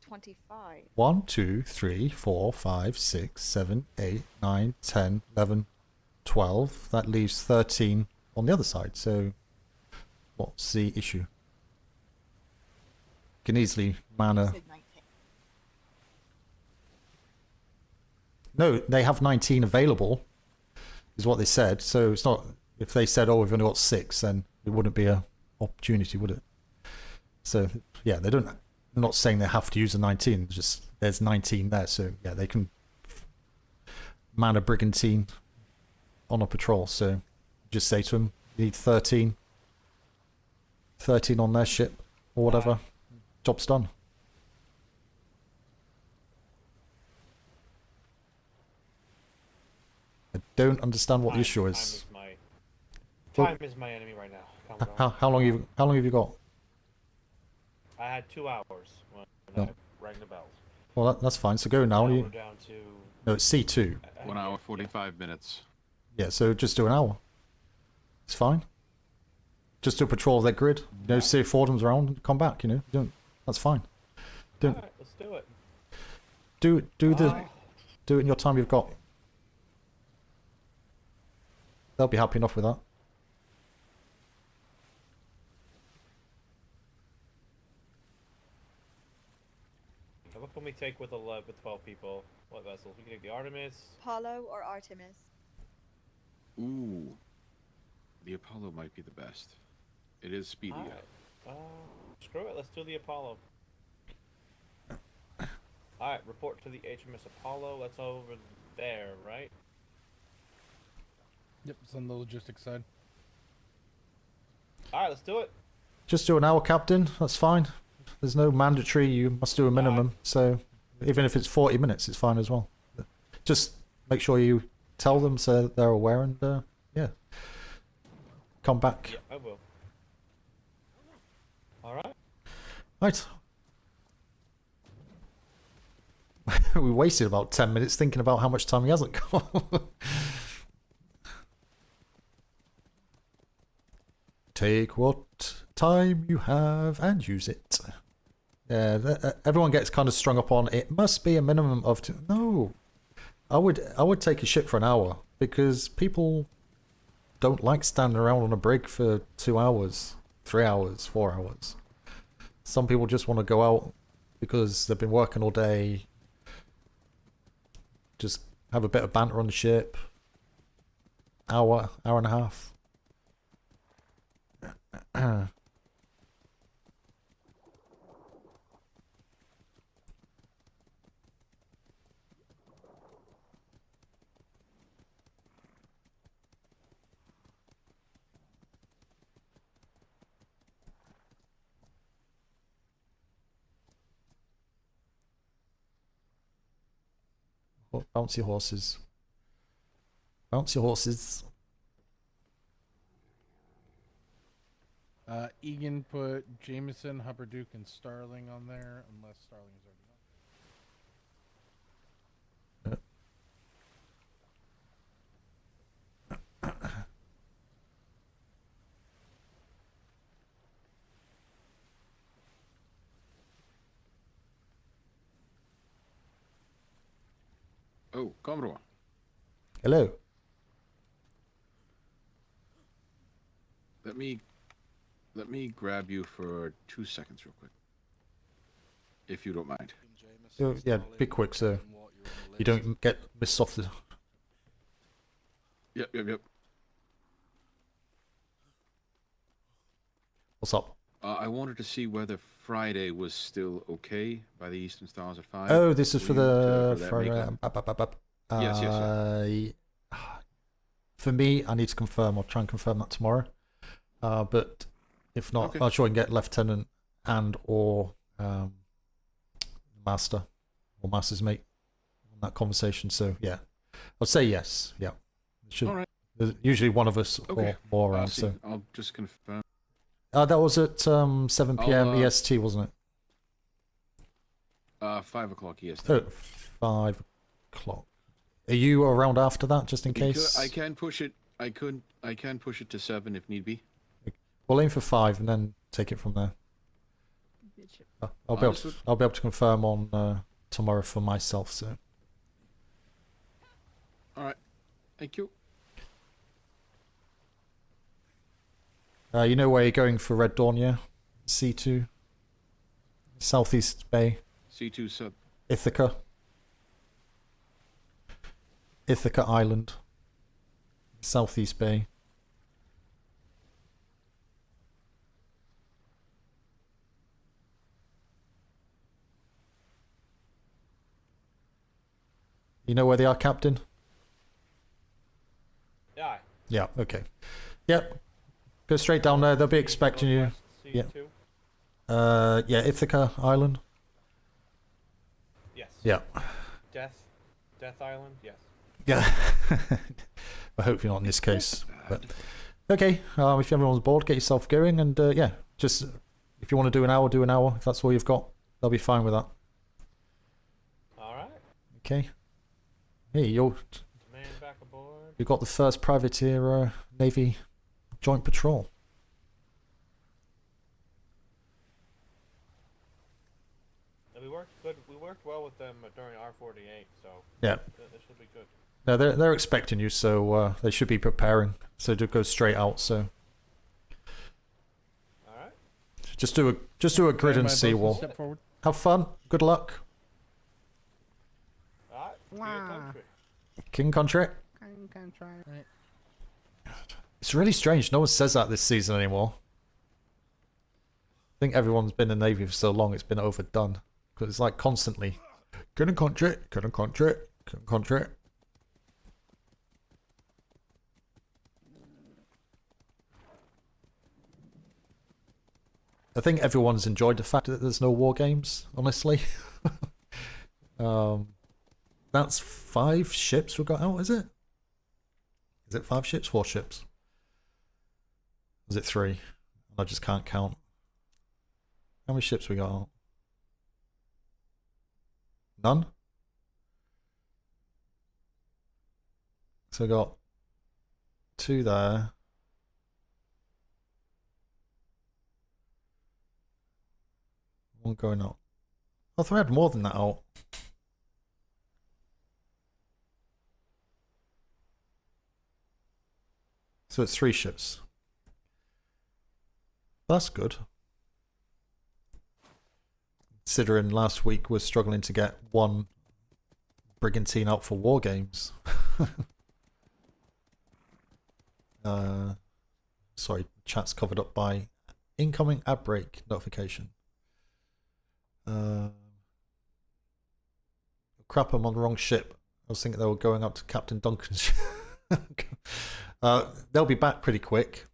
25. 1, 2, 3, 4, 5, 6, 7, 8, 9, 10, 11, 12. That leaves 13 on the other side. So what's the issue? Can easily man a... No, they have 19 available, is what they said. So it's not... If they said, oh, we've only got 6, then it wouldn't be an opportunity, would it? So, yeah, they don't... They're not saying they have to use a 19, just there's 19 there, so yeah, they can man a brigantine on a patrol. So just say to them, you need 13 on their ship or whatever. Job's done. I don't understand what the issue is. Time is my enemy right now. How long have you got? I had 2 hours when No. I rang the bells. Well, that's fine. So go now. Now You... we're down to... No, it's C2. 1 hour 45 minutes. Yeah, so just do an hour. It's fine. Just do a patrol of their grid. You know, see if Fordham's around and come back, you know. Don't, that's fine. Don't Alright, let's do it. do it in your time you've got. They'll be happy enough with that. Now, what can we take with 12 people? What vessels? We can take the Artemis. Apollo or Artemis? Ooh. The Apollo might be the best. It is speedier. Screw it, let's do the Apollo. Alright, report to the HMS Apollo. That's over there, right? Yep, it's on the logistics side. Alright, let's do it. Just do an hour, Captain. That's fine. There's no mandatory. You must do a minimum. So even if it's 40 minutes, it's fine as well. Just make sure you tell them so they're aware and yeah. Come back. Yeah, I will. Alright. Right. We wasted about 10 minutes thinking about how much time he hasn't got. Take what time you have and use it. Yeah, everyone gets kind of strung up on it must be a minimum of two. No, I would take a ship for an hour because people don't like standing around on a brig for 2 hours, 3 hours, 4 hours. Some people just want to go out because they've been working all day. Just have a bit of banter on the ship. Hour and a half. Bouncy horses. Bouncy horses. Egan put Jameson, Hupperduke, and Starling on there, unless Starling is already on. Oh, Commodore. Hello. Let me grab you for 2 seconds real quick. If you don't mind. Yeah, be quick so you don't get missed off the... Yep. What's up? I wanted to see whether Friday was still okay by the Eastern Stars at 5. Oh, this is for the... Yes. For me, I need to confirm. I'll try and confirm that tomorrow. But if not, Okay. I'll try and get Lieutenant and or Master or Master's mate on that conversation. So yeah, I'll say yes. Yeah, All right. There's usually one of us Okay. or more around. See. So I'll just confirm. that was at 7 p.m. I'll, EST, wasn't it? 5 o'clock EST. Oh, 5 o'clock. Are you around after that, just in case? I can push it. I can push it to 7 if need be. We'll aim for 5 and then take it from there. I'll be able to confirm on tomorrow for myself. So. All right. Thank you. You know where you're going for Red Dawn, yeah? C2. Southeast Bay. C2 sub. Ithaca. Ithaca Island. Southeast Bay. You know where they are, Captain? Yeah. Yeah, okay. Yep. Go straight down there. They'll be expecting you. Yeah. Yeah, Ithaca Island. Yes. Yeah. Death Island? Yes. Yeah. I hope you're not in this case. But okay, if everyone's bored, get yourself going, and yeah, just if you want to do an hour, do an hour. If that's all you've got, they'll be fine with that. Okay. Hey, you Man back aboard. you got the first privateer Navy joint patrol. And we worked good. We worked well with them during R48, so Yeah. this should be good. No, they're expecting you, so they should be preparing. So to go straight out. So. All right. Just do a grid and sea wall. Have fun. Good luck. All right. King country. It's really strange. No one says that this season anymore. I think everyone's been in the Navy for so long, it's been overdone. Because it's like constantly, king country, king country, king country. I think everyone's enjoyed the fact that there's no war games, honestly. That's 5 ships we got out, is it? Is it 5 ships? 4 ships? Was it 3? I just can't count. How many ships we got out? None? So we got 2 there. One going out. I thought we had more than that out. So it's 3 ships. That's good. Considering last week we're struggling to get 1 brigantine out for war games. Sorry, chat's covered up by incoming ad break notification. Crap, I'm on the wrong ship. I was thinking they were going up to Captain Duncan's ship. They'll be back pretty quick.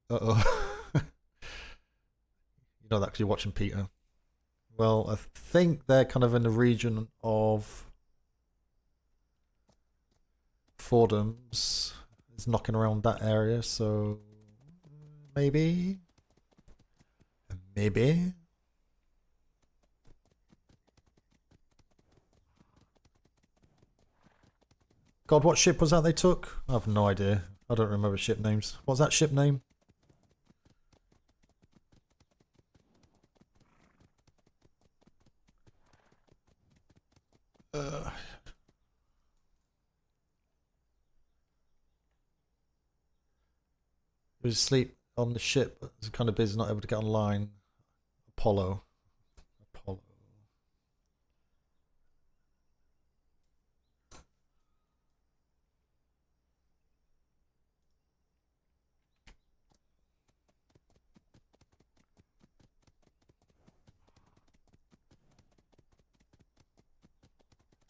Uh-oh. You know that because you're watching Peter. Well, I think they're kind of in the region of Fordham's. It's knocking around that area, so maybe. Maybe. God, what ship was that they took? I have no idea. I don't remember ship names. What's that ship name? He was asleep on the ship. It's kind of busy, not able to get online. Apollo.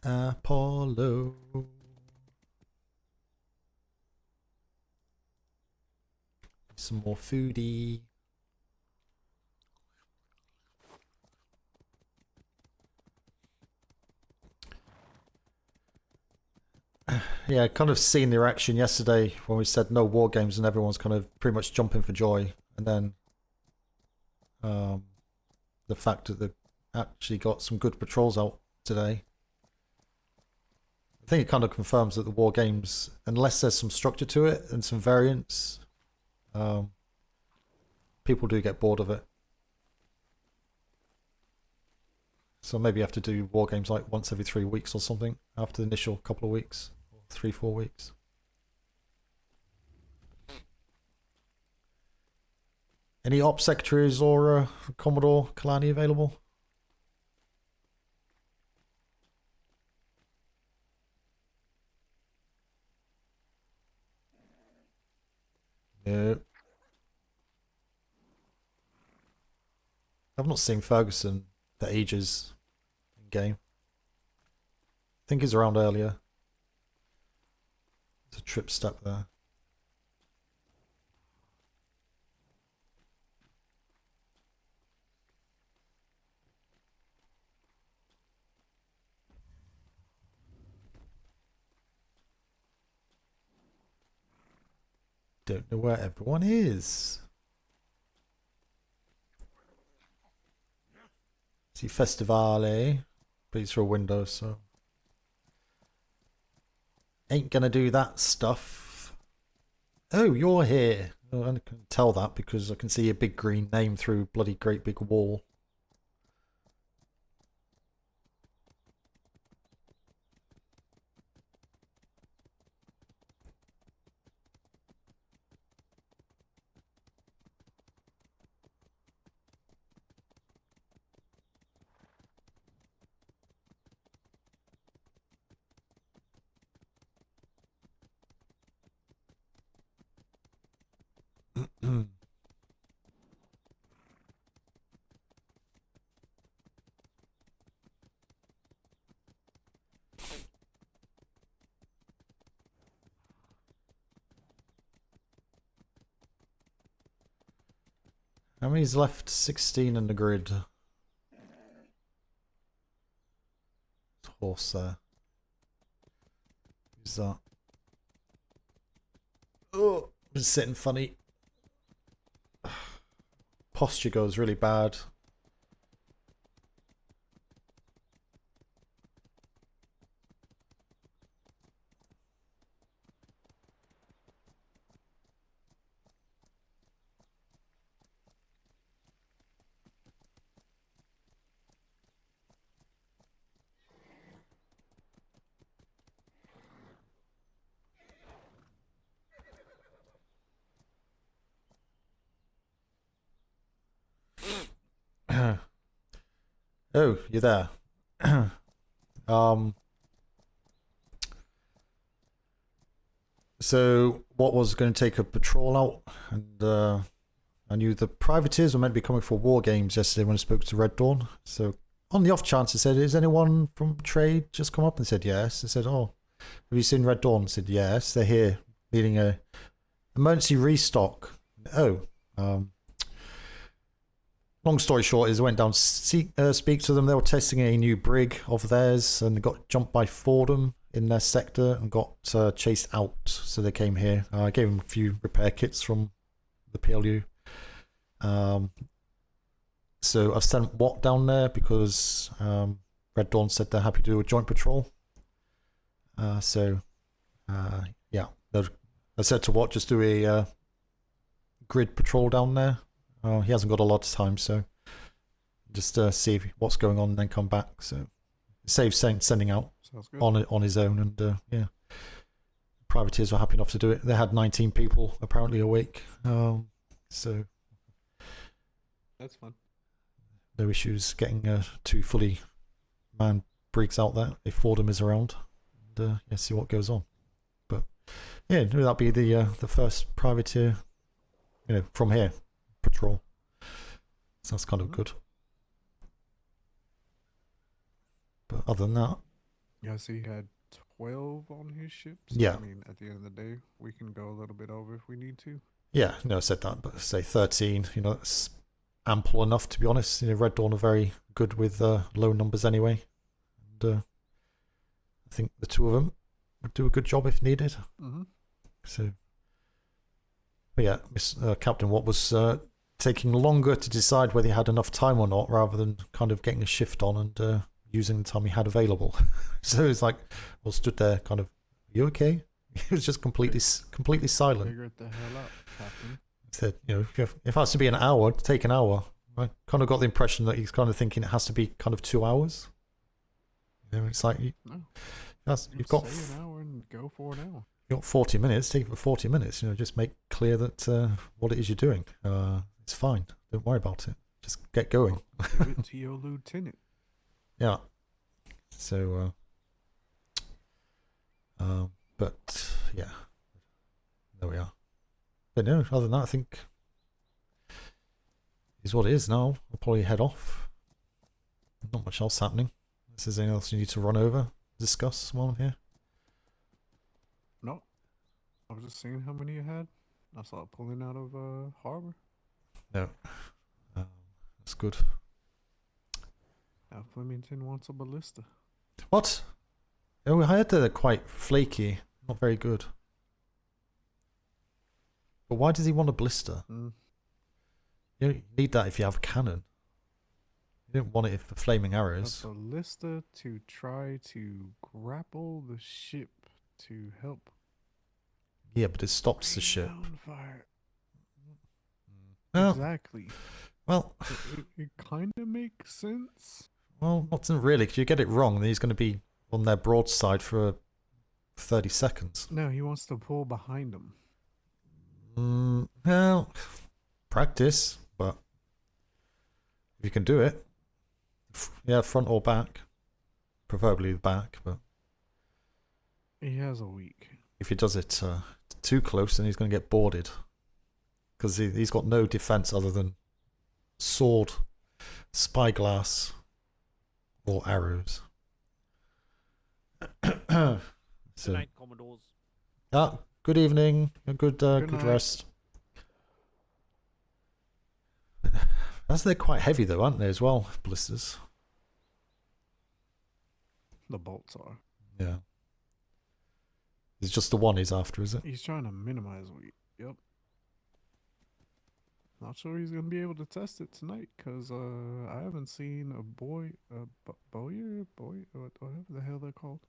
Apollo. Some more foodie. Yeah, kind of seen the reaction yesterday when we said no war games and everyone's kind of pretty much jumping for joy. And then the fact that they actually got some good patrols out today. I think it kind of confirms that the war games, unless there's some structure to it and some variance, people do get bored of it. So maybe you have to do war games like once every 3 weeks or something after the initial couple of weeks, 3-4 weeks. Any ops secretaries or Commodore Kalani available? No. I've not seen Ferguson for ages in game. I think he's around earlier. There's a trip step there. Don't know where everyone is. See Festivale, but he's through a window, so ain't gonna do that stuff. Oh, you're here. Oh, I can tell that because I can see a big green name through bloody great big wall. How many's left? 16 in the grid. Horse there. Who's that? Oh, I'm sitting funny. Posture goes really bad. Oh, you're there. So what was going to take a patrol out, and I knew the privateers were meant to be coming for war games yesterday when I spoke to Red Dawn. So on the off chance, I said, "Is anyone from trade just come up?" And said, "Yes." I said, "Oh, have you seen Red Dawn?" I said, "Yes, they're here, needing a emergency restock." Oh, long story short is I went down to speak to them. They were testing a new brig of theirs and they got jumped by Fordham in their sector and got chased out. So they came here. I gave them a few repair kits from the PLU. So I've sent Watt down there because Red Dawn said they're happy to do a joint patrol. Yeah, I said to Watt, just do a grid patrol down there. He hasn't got a lot of time, so just see what's going on and then come back. So it saves sending out on his own, and yeah, privateers were happy enough to do it. They had 19 people apparently awake, so that's fun. No issues getting 2 fully manned brigs out there if Fordham is around, and yeah, see what goes on. But yeah, that'll be the first privateer, from here. Patrol. So that's kind of good. But other than that, yeah, so he had 12 on his ship. So yeah. I mean, at the end of the day, we can go a little bit over if we need to. Yeah, no, I said that, but say 13. That's ample enough, to be honest. Red Dawn are very good with low numbers anyway, and I think the 2 of them would do a good job if needed. So, but yeah, Captain Watt was taking longer to decide whether he had enough time or not, rather than kind of getting a shift on and using the time he had available. So it's like, well, stood there, kind of, "Are you okay?" He was just completely silent. Figure it the hell out, Captain. He said, if it has to be an hour, take an hour. I kind of got the impression that he's kind of thinking it has to be kind of 2 hours. It's like you've got say an hour and go for an hour. You've got 40 minutes. Take it for 40 minutes. Just make clear that what it is you're doing. It's fine. Don't worry about it. Just get going. Give it to your lieutenant. Yeah. So, but yeah, there we are. But no, other than that, I think is what it is now. I'll probably head off. Not much else happening. Is there anything else you need to run over, discuss while I'm here? No. I was just seeing how many you had. I saw it pulling out of harbor. No. That's good. Now Flemington wants a ballista. What? Oh, I heard they're quite flaky. Not very good. But why does he want a blister? You don't need that if you have a cannon. You don't want it for flaming arrows. A ballista to try to grapple the ship to help. Yeah, but it stops the ship. Down fire. Well, Exactly. Well, it kind of makes sense. Well, not really, because you get it wrong, then he's going to be on their broadside for 30 seconds. No, he wants to pull behind him. Well, practice, but if you can do it, yeah, front or back, preferably the back, but He has a week. if he does it too close, then he's going to get boarded, because he's got no defense other than sword, spyglass, or arrows. Good night, Commodores. Good evening. Good night. rest. As they're quite heavy though, aren't they, as well, blisters? The bolts are. Yeah. It's just the one he's after, is it? He's trying to minimize weight. Yep. Not sure he's gonna be able to test it tonight, cause I haven't seen a bowyer, whatever the hell they're called.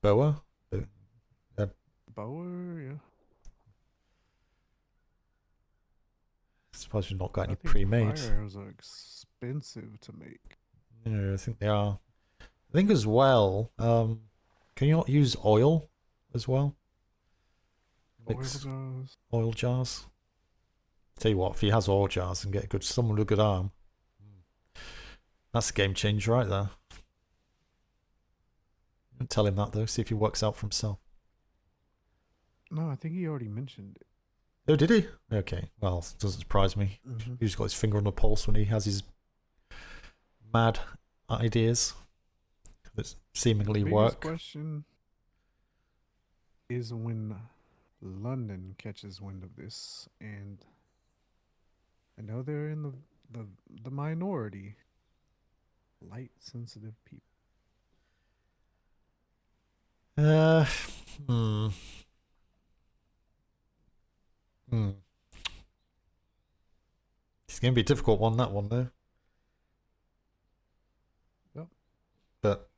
Boa? Yeah. Bower, yeah. I suppose we've not got any I think pre-made. fire arrows are expensive to make. Yeah, I think they are. I think as well, can you not use oil as well? Mix oil jars. Tell you what, if he has oil jars and get someone with a good arm, that's a game changer right there. Don't tell him that though, see if he works out for himself. No, I think he already mentioned it. Oh, did he? Okay, well, it doesn't surprise me. He's got his finger on the pulse when he has his mad ideas that seemingly The biggest work. question is when London catches wind of this, and I know they're in the minority, light sensitive people. It's going to be a difficult one, that one, though. Yep. But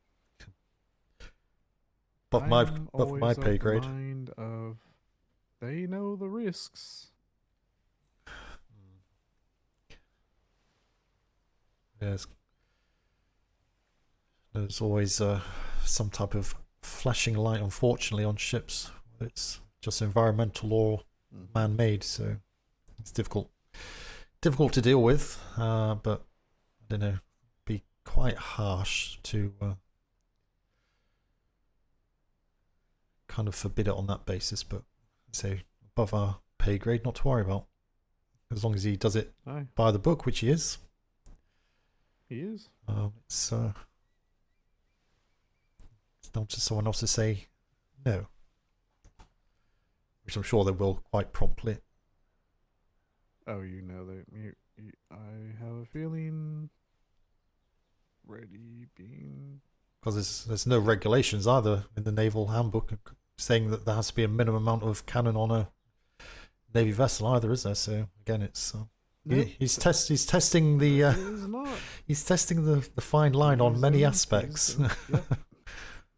above my always pay of the grade. mind of they know the risks. Yes. There's always some type of flashing light, unfortunately, on ships. It's just environmental or man-made, so it's difficult to deal with. But I don't know, be quite harsh to kind of forbid it on that basis. But say above our pay grade, not to worry about, as long as he does it Aye. by the book, which he is. He is. It's not just someone else to say no, which I'm sure they will quite promptly. Oh, you know that. I have a feeling. Ready being. Because there's no regulations either in the naval handbook saying that there has to be a minimum amount of cannon on a navy vessel either, is there? So again, it's Nope. he's testing the It is not. he's testing the fine line on many aspects. Yep.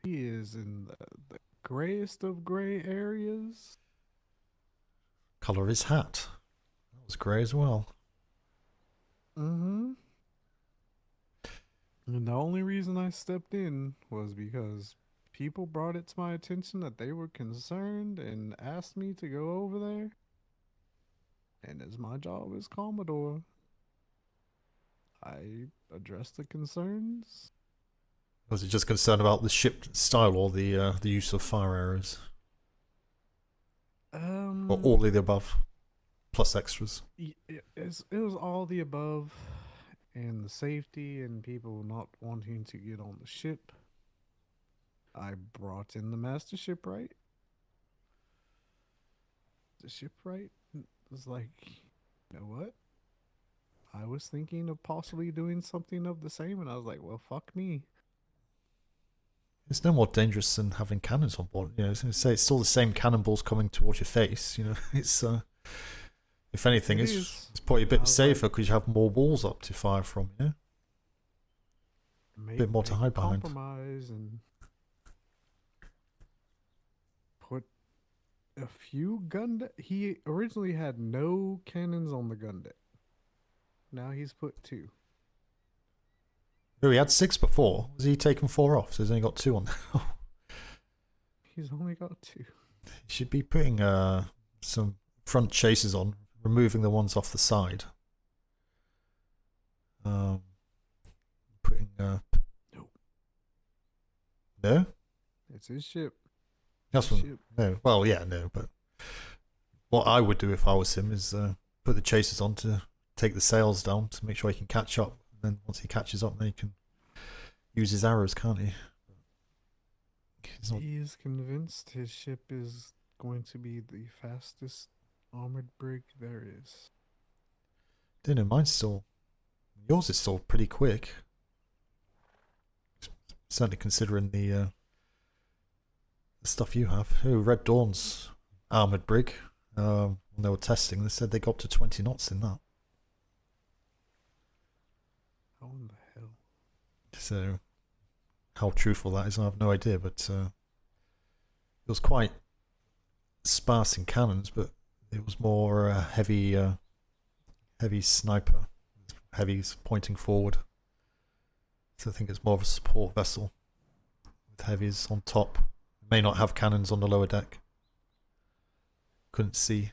He is in the grayest of gray areas. Color of his hat, that was grey as well. Mm-hmm. And the only reason I stepped in was because people brought it to my attention that they were concerned and asked me to go over there. And as my job as Commodore, I addressed the concerns. Was it just concerned about the ship style or the use of fire arrows? Or all of the above, plus extras? It was all the above, and the safety and people not wanting to get on the ship. I brought in the master shipwright. The shipwright was like, you know what? I was thinking of possibly doing something of the same, and I was like, well, fuck me. It's no more dangerous than having cannons on board. You know, I was going to say it's still the same cannonballs coming towards your face. You know, it's if anything, it's probably a bit safer because you have more walls up to fire from. You know, a bit more to hide behind. Compromise and a few gun deck. He originally had no cannons on the gun deck. Now he's put 2. Oh, he had 6 before. Was he taking 4 off? So he's only got 2 on now. He's only got 2. He should be putting some front chasers on, removing the ones off the side. Putting No. No? It's his ship. That's what, no. Well, yeah, no, but what I would do if I was him is put the chasers on to take the sails down to make sure he can catch up. And then once he catches up, then he can use his arrows, can't he? He is convinced his ship is going to be the fastest armored brig there is. Don't know, mine's still... Yours is still pretty quick. Certainly considering the stuff you have. Oh, Red Dawn's armoured brig. When they were testing, they said they got up to 20 knots in that. How in the hell? So, how truthful that is, I have no idea, but it was quite sparse in cannons, but it was more heavy sniper. Heavies pointing forward. So I think it's more of a support vessel with heavies on top. It may not have cannons on the lower deck. Couldn't see.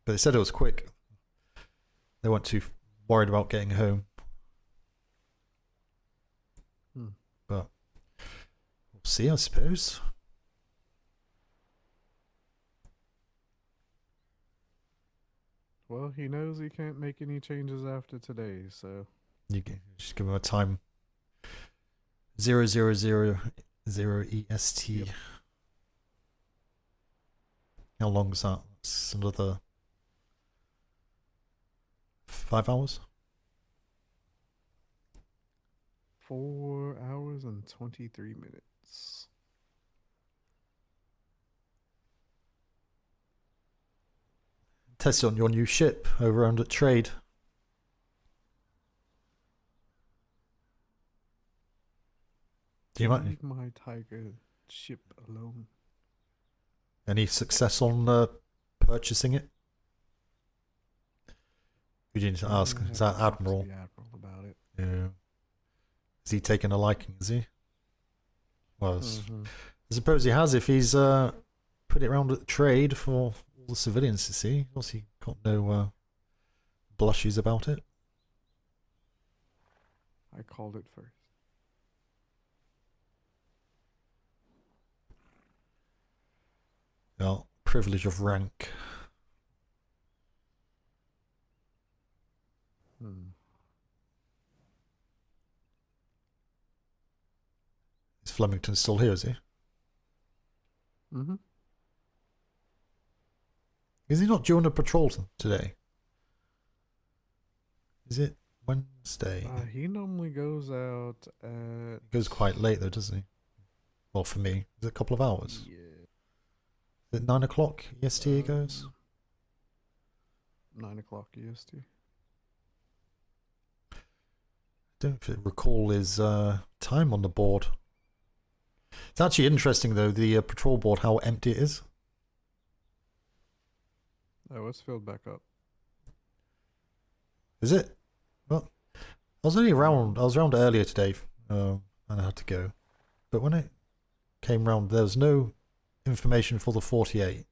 But they said it was quick. They weren't too worried about getting home. But we'll see, I suppose. Well, he knows he can't make any changes after today, so... You can just give him a time. 0000 EST. Yep. How long is that? It's another 5 hours? 4 hours and 23 minutes. Test it on your new ship over under trade. Do you mind? Leave my Tiger ship alone. Any success on purchasing it? Who do you need to ask? Is that Admiral? The Admiral about it. Yeah. Is he taking a liking, is he? Well, I suppose he has if he's put it around at trade for all the civilians to see. What's he got no blushes about it? I called it first. Well, privilege of rank. Is Flemington still here, is he? Is he not due on a patrol today? Is it Wednesday? He normally goes out at... He goes quite late though, doesn't he? Well, for me, is it a couple of hours? Yeah. Is it 9 o'clock EST he goes? 9 o'clock EST. Don't recall his time on the board. It's actually interesting though, the patrol board, how empty it is. Oh, it's filled back up. Is it? Well, I was around earlier today, and I had to go. But when it came round, there was no information for the 48.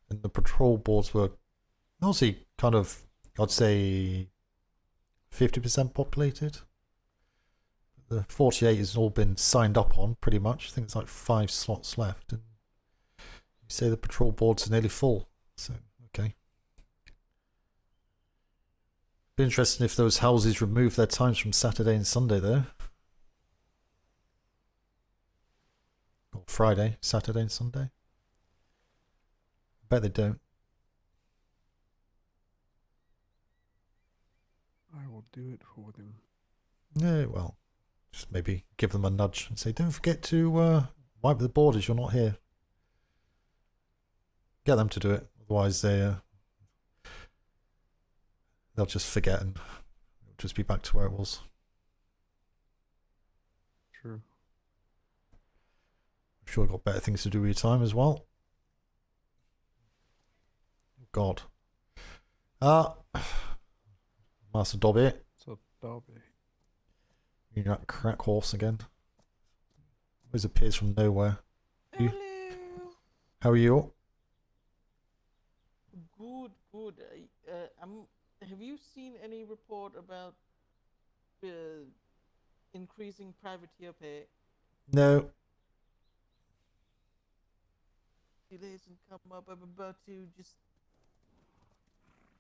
And the patrol boards were mostly kind of, I'd say, 50% populated. The 48 has all been signed up on, pretty much. I think it's like 5 slots left. And you say the patrol boards are nearly full. So, okay. Be interesting if those houses remove their times from Saturday and Sunday, though. Or Friday, Saturday and Sunday. I bet they don't. I will do it for them. Yeah, well, just maybe give them a nudge and say, don't forget to wipe the board as you're not here. Get them to do it, otherwise they'll just forget and it'll just be back to where it was. True. sure you've got better things to do with your time as well. God. Master Dobby. So Dobby. You're that crack horse again. Always appears from nowhere. You, how are you? Good, good. Have you seen any report about increasing privateer pay? No. It hasn't come up. I'm about to just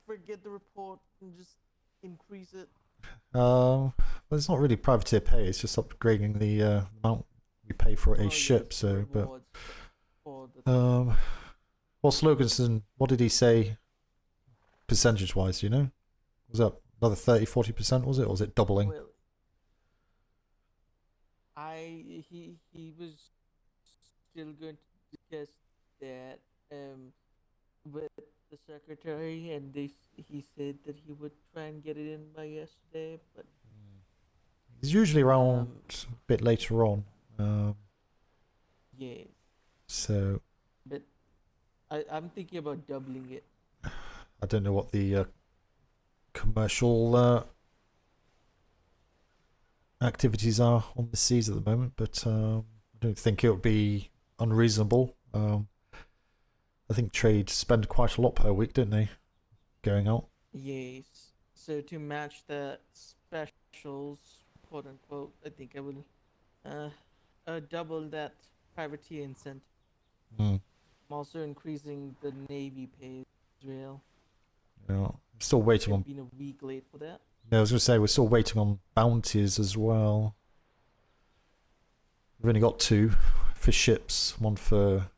forget the report and just increase it. Well, it's not really privateer pay. It's just upgrading the amount we pay for a ship. So, but what slogans and what did he say? Percentage-wise, you know, was that another 30-40%? Was it, or was it doubling? Well, he was still going to discuss that with the secretary, and he said that he would try and get it in by yesterday, but It's usually around a bit later on. yeah. So But I'm thinking about doubling it. I don't know what the commercial activities are on the seas at the moment, but I don't think it would be unreasonable. I think trade spend quite a lot per week, didn't they? Going out. Yes. So to match the specials, quote unquote, I think I will double that privateer incentive. I'm also increasing the Navy pay as well. Yeah, I'm still waiting on. Been a week late for that. Yeah, I was going to say we're still waiting on bounties as well. We've only got 2 for ships, one for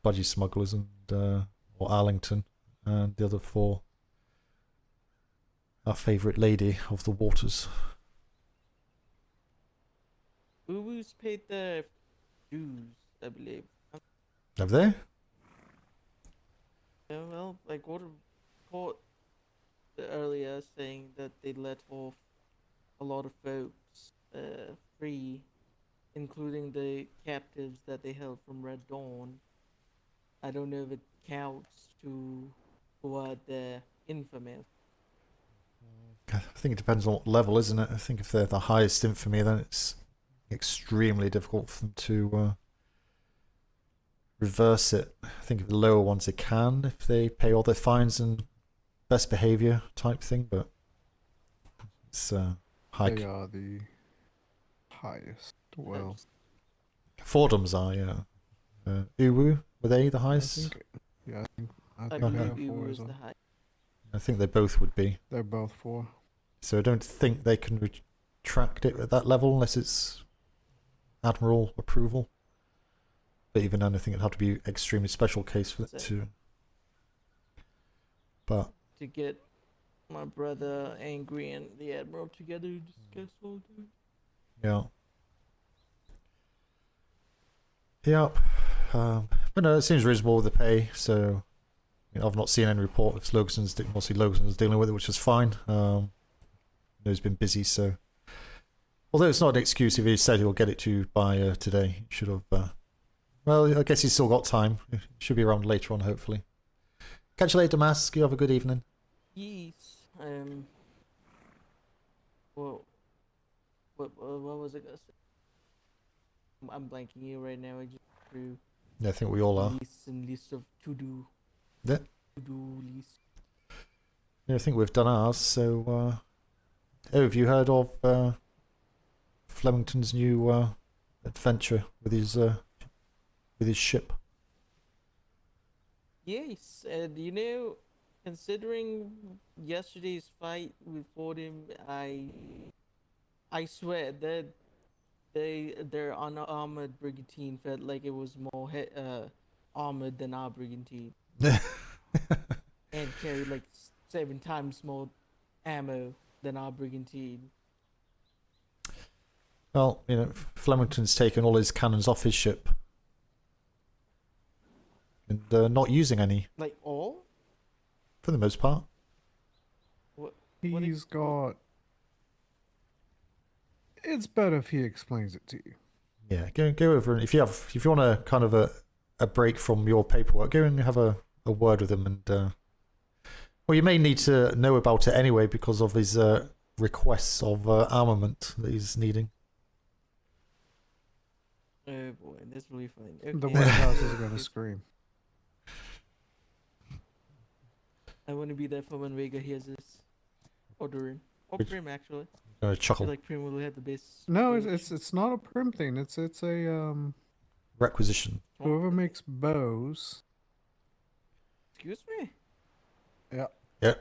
budgie smugglers and or Arlington, and the other for our favourite lady of the waters. Uwu's paid the dues, I believe. Have they? Yeah, well, I got a report earlier saying that they let off a lot of folks free, including the captives that they held from Red Dawn. I don't know if it counts to what the infamous. I think it depends on what level, isn't it? I think if they're the highest infamy, then it's extremely difficult for them to reverse it. I think if the lower ones they can, if they pay all their fines and best behaviour type thing, but it's high. They are the highest. Well, Fordham's are, yeah. Uwu, were they the highest? I I think believe they're 4 Uwu as is the well. high. I think they both would be. They're both 4. So I don't think they can retract it at that level unless it's Admiral approval. But even then, I think it'd have to be extremely special case for it to. But To get my brother angry and the admiral together to discuss all this. yeah. Yep. But no, it seems reasonable with the pay. So I've not seen any report of Logan's. Mostly Logan's dealing with it, which is fine. He's been busy, so. Although it's not an excuse if he said he'll get it to you by today. He should have. Well, I guess he's still got time. It should be around later on, hopefully. Catch you later, Mask. You have a good evening. Yes. Well, what was I gonna say? I'm blanking you right now. I just threw. Yeah, I think we all are. List of to do. Yeah. To do list. Yeah, I think we've done ours. So, have you heard of Flemington's new adventure with his ship? Yes, and you know, considering yesterday's fight with Fordham, I swear that their unarmored brigantine felt like it was more armored than our brigantine, and carried like 7 times more ammo than our brigantine. Well, you know, Flemington's taken all his cannons off his ship. And not using any. Like all? For the most part. He's got... It's better if he explains it to you. Yeah, go over and if you want a kind of a break from your paperwork, go and have a word with him and well, you may need to know about it anyway because of his requests of armament that he's needing. Oh boy, that's really funny. The Okay. warehouse is gonna scream. I want to be there for when Vega hears this. Or Durin. Or Which- Prim, actually. Chuckle. I feel like Prim will have the best. No, speech. it's not a Prim thing. It's a Requisition. whoever makes bows. Excuse me? Yeah. Yeah.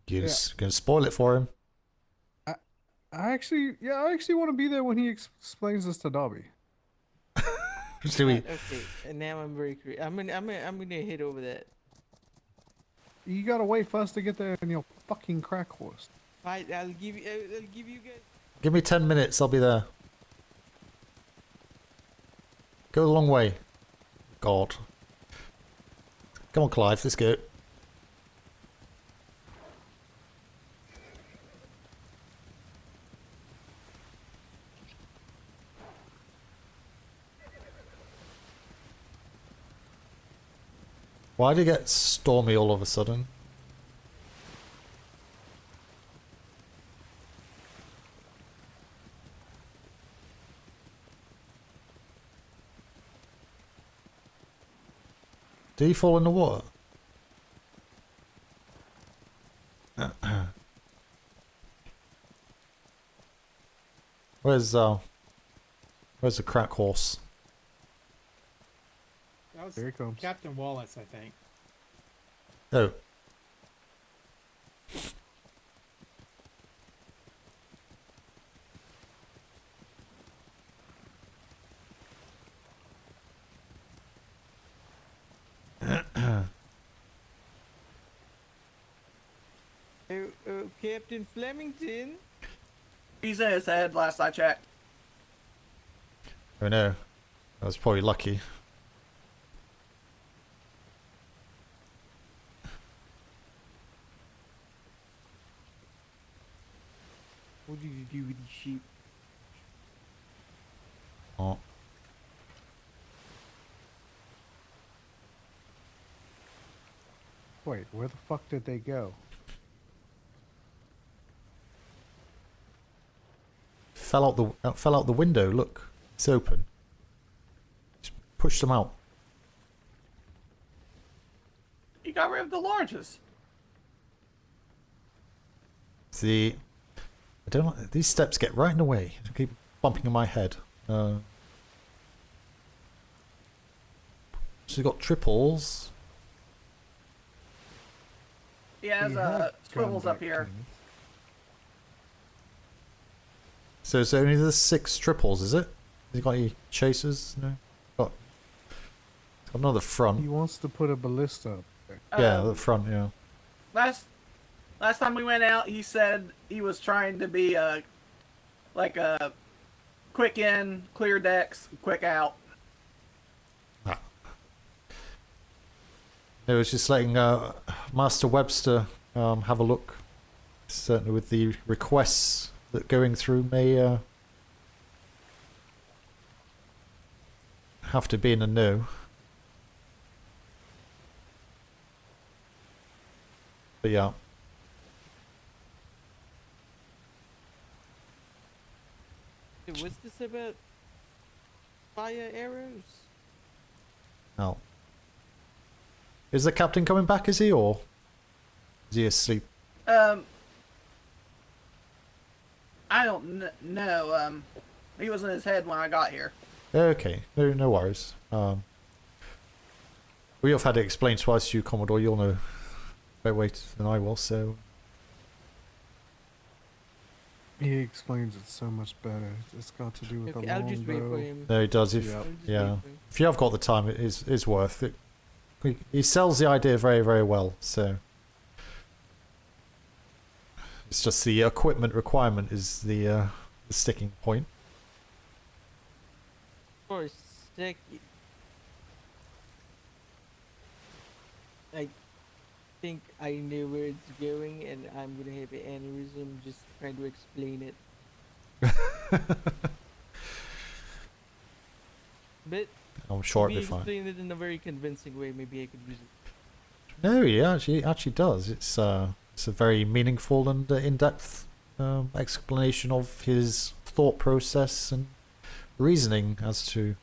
You're gonna spoil it for him. I actually want to be there when he explains this to Dobby. Do we? Okay, and now I'm very curious. I'm gonna hit over that. You gotta wait for us to get there in your fucking crack horse. Fight. I'll give you guys. Give me 10 minutes. I'll be there. Go the long way. God. Come on, Clive. Let's go. Why did it get stormy all of a sudden? Did he fall in the water? Where's the crack horse? That was Here he comes. Captain Wallace, I think. Oh. Captain Flemington. He's in his head last I checked. Oh no. I was probably lucky. What did you do with the sheep? Oh. Wait, where the fuck did they go? Fell out the window. Look, it's open. Just pushed them out. He got rid of the largest. See, I don't like these steps. Get right in the way. They keep bumping in my head. So you got triples. He has swivels up here. So it's only the 6 triples, is it? Has he got any chasers? No. Got another front. He wants to put a ballista up there. Yeah, the front. Yeah. Last time we went out, he said he was trying to be like a quick in, clear decks, quick out. It was just letting Master Webster have a look. Certainly with the requests that going through may have to be in a no. But yeah. Was this about fire arrows? No. Is the captain coming back, is he, or is he asleep? I don't know. He was in his head when I got here. Okay, no worries. We have had it explained twice to you, Commodore. You'll know better way than I will, so... He explains it so much better. It's got to do with the I'll just wait for longbow. him. No, he does. If yeah, if you have got the time, it is worth it. He sells the idea very, very well. So it's just the equipment requirement is the sticking point. For a second, I think I know where it's going, and I'm gonna have an aneurysm just trying to explain it. But I'm sure if it'll you be fine. explain it in a very convincing way, maybe I could use it. No, he actually does. It's a very meaningful and in-depth explanation of his thought process and reasoning as to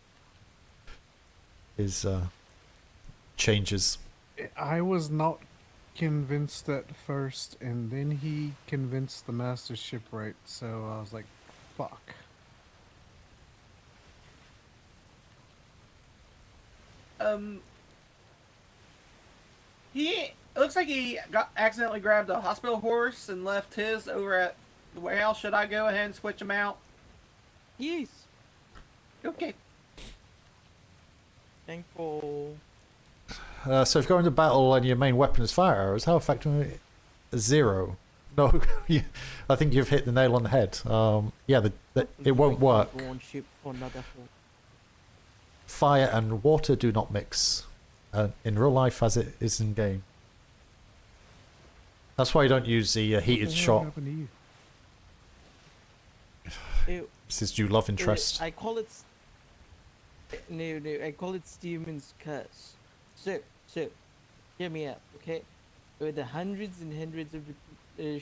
his changes. I was not convinced at first, and then he convinced the master shipwright, so I was like, fuck. It looks like he accidentally grabbed a hospital horse and left his over at the warehouse. Should I go ahead and switch him out? Yes. Okay. Thankful. So if you go into battle and your main weapon is fire arrows, how effective? 0. No, I think you've hit the nail on the head. Yeah, it won't work. Fire and water do not mix in real life as it is in game. That's why you don't use the heated shot. This is your love interest. I call it. No, I call it Steven's curse. So, hear me out, okay? With the hundreds and hundreds of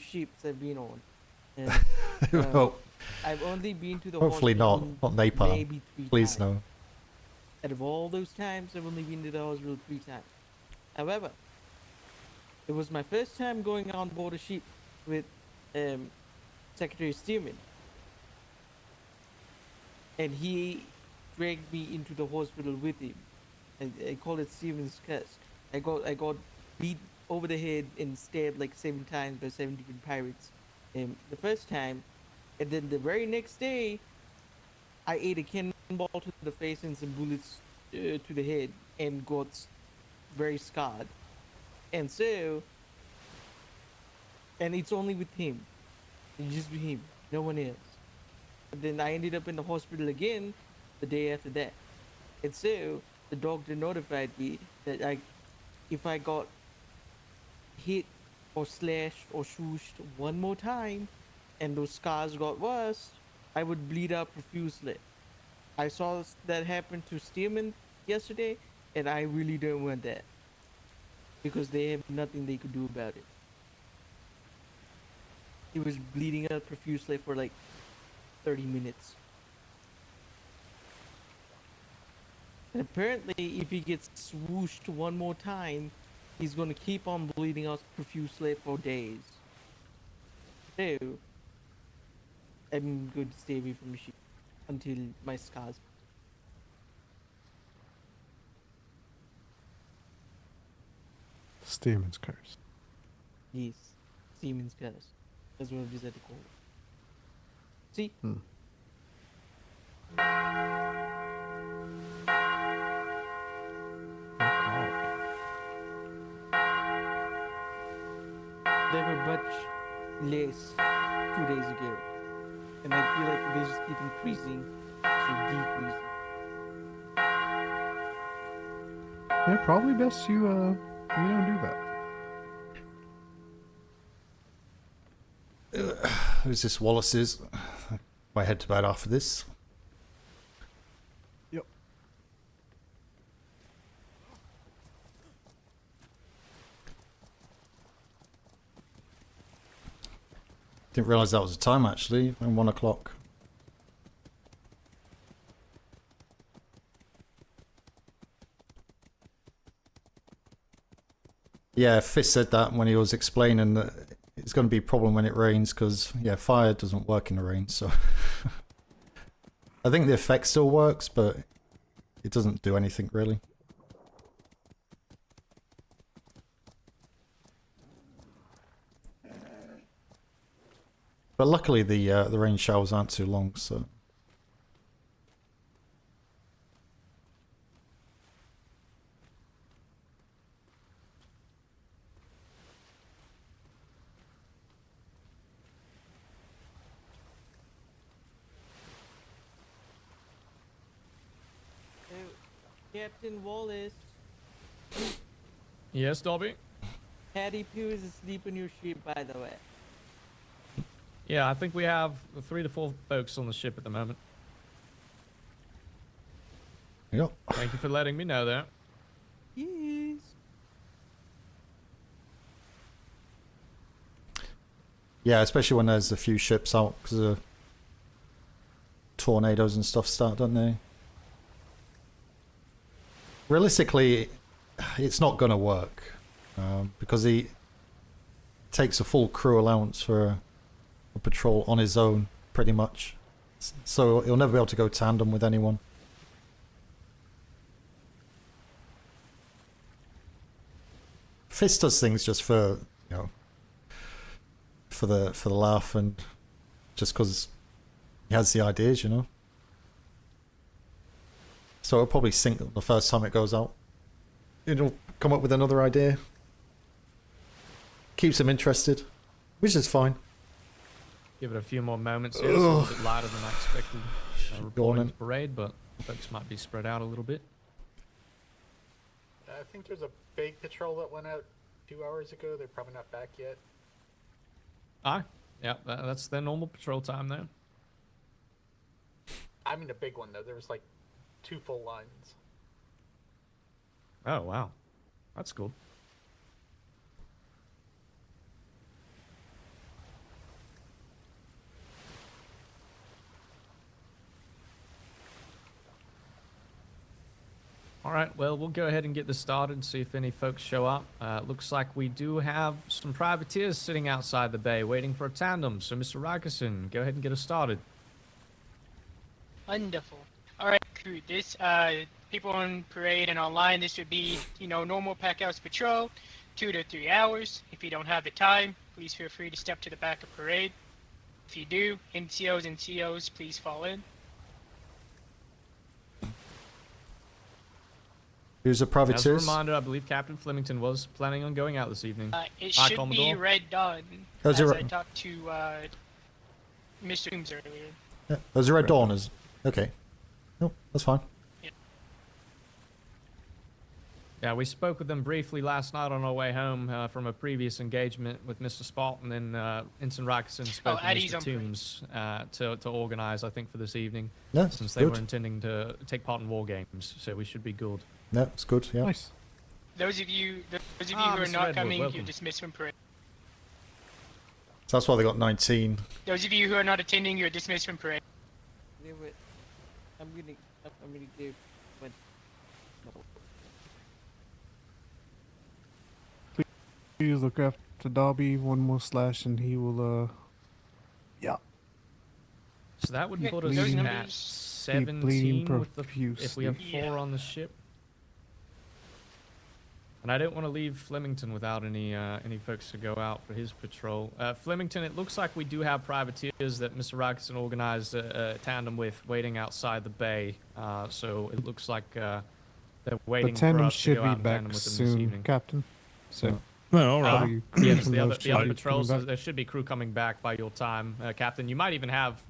ships I've been on, and, Well, I've only been to the hopefully hospital not napalm. maybe 3 Please times. no. Out of all those times, I've only been to the hospital 3 times. However, it was my first time going on board a ship with Secretary Stearman, and he dragged me into the hospital with him. I call it Steven's curse. I got beat over the head and stabbed like 7 times by 7 different pirates. The first time, and then the very next day, I ate a cannonball to the face and some bullets to the head and got very scarred. And so, and it's only with him. It's just with him, no one else. And then I ended up in the hospital again the day after that. And so, the doctor notified me that if I got hit or slashed or swooshed one more time and those scars got worse, I would bleed out profusely. I saw that happen to Stearman yesterday, and I really don't want that because they have nothing they could do about it. He was bleeding out profusely for like 30 minutes. And apparently, if he gets swooshed one more time, he's gonna keep on bleeding out profusely for days. So, I'm going to stay away from the ship until my scars. Stearman's curse. Yes, Siemens curse. That's what I decided to call it. See? They were much less 2 days ago, and I feel like they just keep increasing to decreasing. Yeah, probably best you don't do that. Who's this? Wallace's. My head to bed after this. Yep. Didn't realise that was the time actually. And 1 o'clock. Yeah, Fist said that when he was explaining that it's going to be a problem when it rains because, yeah, fire doesn't work in the rain, so... I think the effect still works, but it doesn't do anything, really. But luckily the rain showers aren't too long, so... Captain Wallace, Yes, Dobby? Hattie Pugh is asleep on your ship, by the way. Yeah, I think we have 3 to 4 folks on the ship at the moment. Yep. Thank you for letting me know that. Yes. Yeah, especially when there's a few ships out because of tornadoes and stuff start, don't they? Realistically, it's not going to work because he takes a full crew allowance for a patrol on his own, pretty much. So he'll never be able to go tandem with anyone. Fist does things just for, you know, for the laugh and just because he has the ideas, you know. So it'll probably sink the first time it goes out. It'll come up with another idea. Keeps him interested, which is fine. Give it a few more moments here. It's a little bit lighter than I expected. Reporting the parade, but folks might be spread out a little bit. I think there's a big patrol that went out 2 hours ago. They're probably not back yet. Yeah, that's their normal patrol time there. I mean a big one though. There was like 2 full lines. Oh wow, that's cool. All right, well, we'll go ahead and get this started and see if any folks show up. Looks like we do have some privateers sitting outside the bay waiting for a tandem. So, Mr. Rykerson, go ahead and get us started. Wonderful. All right, crew. This people on parade and online. This would be, normal pack house patrol, 2 to 3 hours. If you don't have the time, please feel free to step to the back of parade. If you do, NCOs and COs, please fall in. Who's a privateer? As a reminder, I believe Captain Flemington was planning on going out this evening. It Hi, should Commodore. be Red Dawn, Oh, as is it I Red- talked to Mr. Coombs earlier. Yeah, those are Red Dawners. Okay. No, that's fine. Yeah, we spoke with them briefly last night on our way home from a previous engagement with Mr. Spalt, and then Ensign Rykerson spoke with Addie's Mr. on parade. Toombs to organize, I think, for this evening. Yeah, since they good. were intending to take part in war games, so we should be good. Yeah, it's good. Yeah. Nice. Those of you who are Mr. not Redwood, coming, welcome. you're dismissed from parade. So that's why they got 19. Those of you who are not attending, you're dismissed from parade. I'm gonna give one. Please look after Darby. One more slash, and he will. Yeah. So that would Okay, put us those at numbers- 17 with the, if we have profusely. 4 on the ship. And I don't want to leave Flemington without any folks to go out for his patrol. Flemington, it looks like we do have privateers that Mr. Rykerson organized a tandem with waiting outside the bay. So it looks like they're The waiting for tandem us to should go be out and back tandem with them this soon, evening. Captain. So. Oh, all right. Yes, From the other those should be patrols, coming back. there should be crew coming back by your time, Captain. You might even have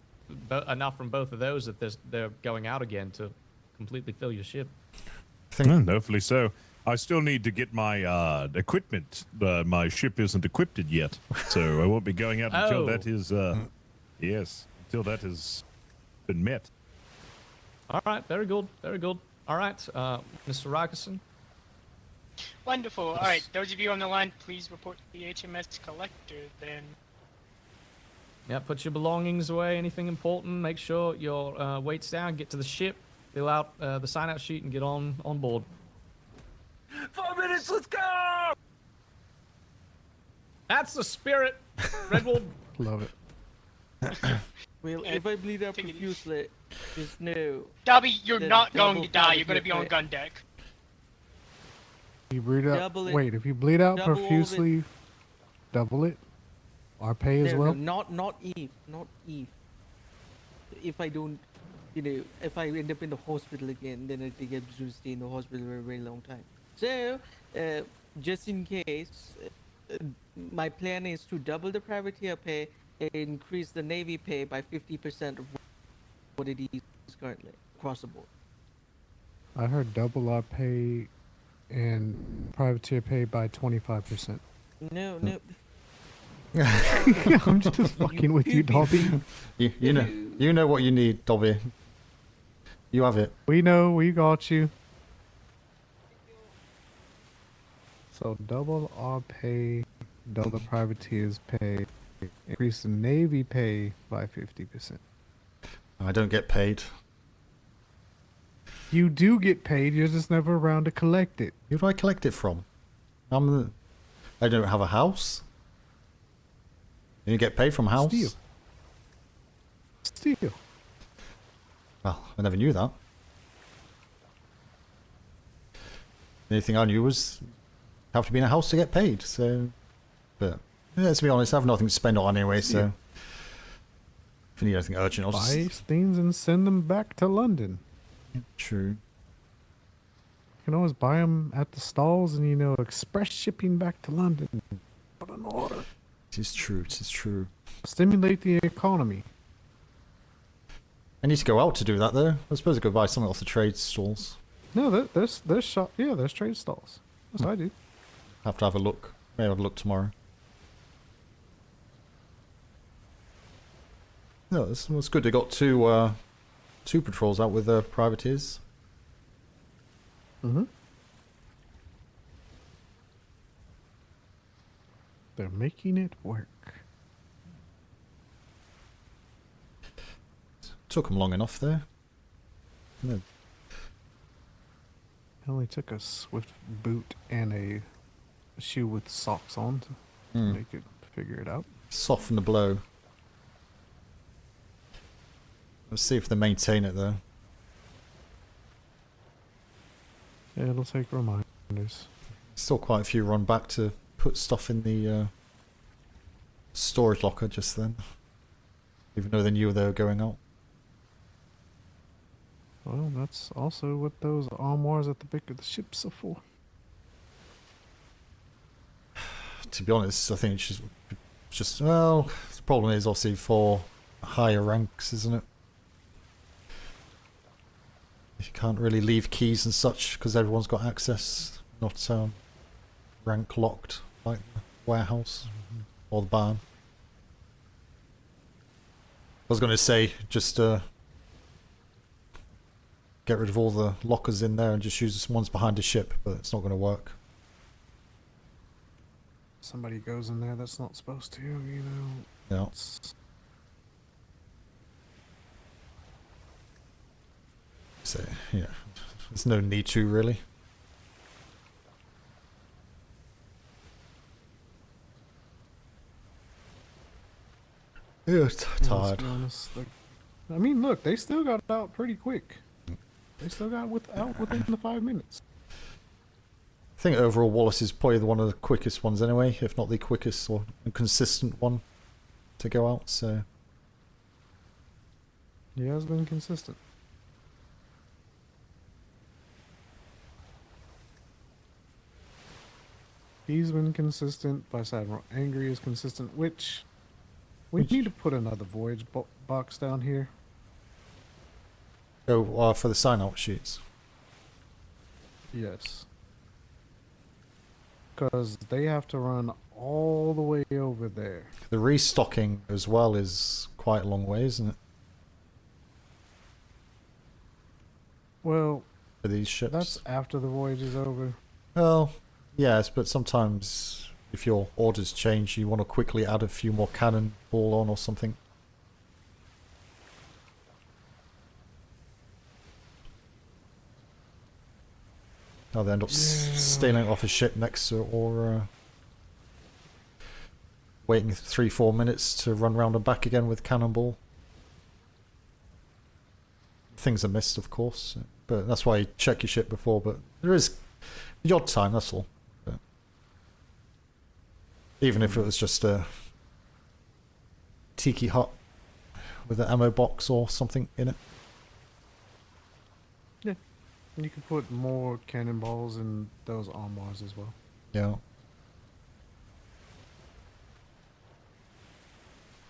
enough from both of those if they're going out again to completely fill your ship. Hopefully so. I still need to get my equipment. My ship isn't equipped yet, so I won't be going out until Oh. that is, yes, until that has been met. All right, very good, very good. All right, Mr. Rykerson. Wonderful. All right, those of you on the line, please report to the HMS collector then. Yeah, put your belongings away, anything important. Make sure your weight's down, get to the ship, fill out the sign-out sheet, and get on board. 5 minutes, let's go! That's the spirit, Redwood. Love it. Well, if I bleed out profusely, just know. Dobby, you're that not going double to die. You're going to be privateer on gun deck. You bleed out. Double it. Wait, if you bleed out Double all of it. profusely, double it. Our pay as No, well. no, not if. If I don't, if I end up in the hospital again, then I think I'm just going to stay in the hospital for a very long time. So, just in case, my plan is to double the privateer pay and increase the Navy pay by 50% of what it is currently across the board. I heard double our pay and privateer pay by 25%. No. I'm just fucking with you, Dobby. You know what you need, Dobby. You have it. We know, we got you. So double our pay, double the privateers pay, increase the Navy pay by 50%. I don't get paid. You do get paid, you're just never around to collect it. Who do I collect it from? I don't have a house. You get paid from a house? Steal. Well, I never knew that. The only thing I knew was have to be in a house to get paid, so... But, yeah, to be honest, I have nothing to spend on anyway, so... If you need anything urgent, I'll just... Buy things and send them back to London. True. You can always buy them at the stalls and, you know, express shipping back to London. Put an order. It is true, it is true. Stimulate the economy. I need to go out to do that, though. I suppose I could buy something off the trade stalls. No, there's shop. Yeah, there's trade stalls. That's what I do. Have to have a look. Maybe have a look tomorrow. No, it's good. They got two patrols out with privateers. Mm-hmm. They're making it work. Took them long enough there. No. It only took a swift boot and a shoe with socks on to make it figure it out. Soften the blow. Let's see if they maintain it though. Yeah, it'll take reminders. Still quite a few run back to put stuff in the storage locker just then. Even though they knew they were going out. Well, that's also what those armoires at the back of the ships are for. To be honest, I think it's just well, the problem is obviously for higher ranks, isn't it? You can't really leave keys and such because everyone's got access, not rank locked like the warehouse or the barn. I was going to say just get rid of all the lockers in there and just use the ones behind the ship, but it's not going to work. Somebody goes in there that's not supposed to, you know. Yeah. So, yeah, there's no need to really. Yeah, tired. To be honest, I mean, look, they still got out pretty quick. They still got out within the 5 minutes. I think overall Wallace is probably one of the quickest ones anyway, if not the quickest or consistent one to go out, so... He has been consistent. He's been consistent. Vice Admiral Angry is consistent, which... We need to put another voyage box down here. Oh, for the sign-out sheets? Yes. Because they have to run all the way over there. The restocking as well is quite a long way, isn't it? Well, for these ships. That's after the voyage is over. Well, yes, but sometimes if your orders change, you want to quickly add a few more cannonball on or something. Oh, they end up stealing off a ship next to it, or waiting 3-4 minutes to run round and back again with cannonball. Things are missed, of course, but that's why you check your ship before. But there is the odd time, that's all. But even if it was just a tiki hut with an ammo box or something in it. Yeah. You can put more cannonballs in those armoires as well. Yeah.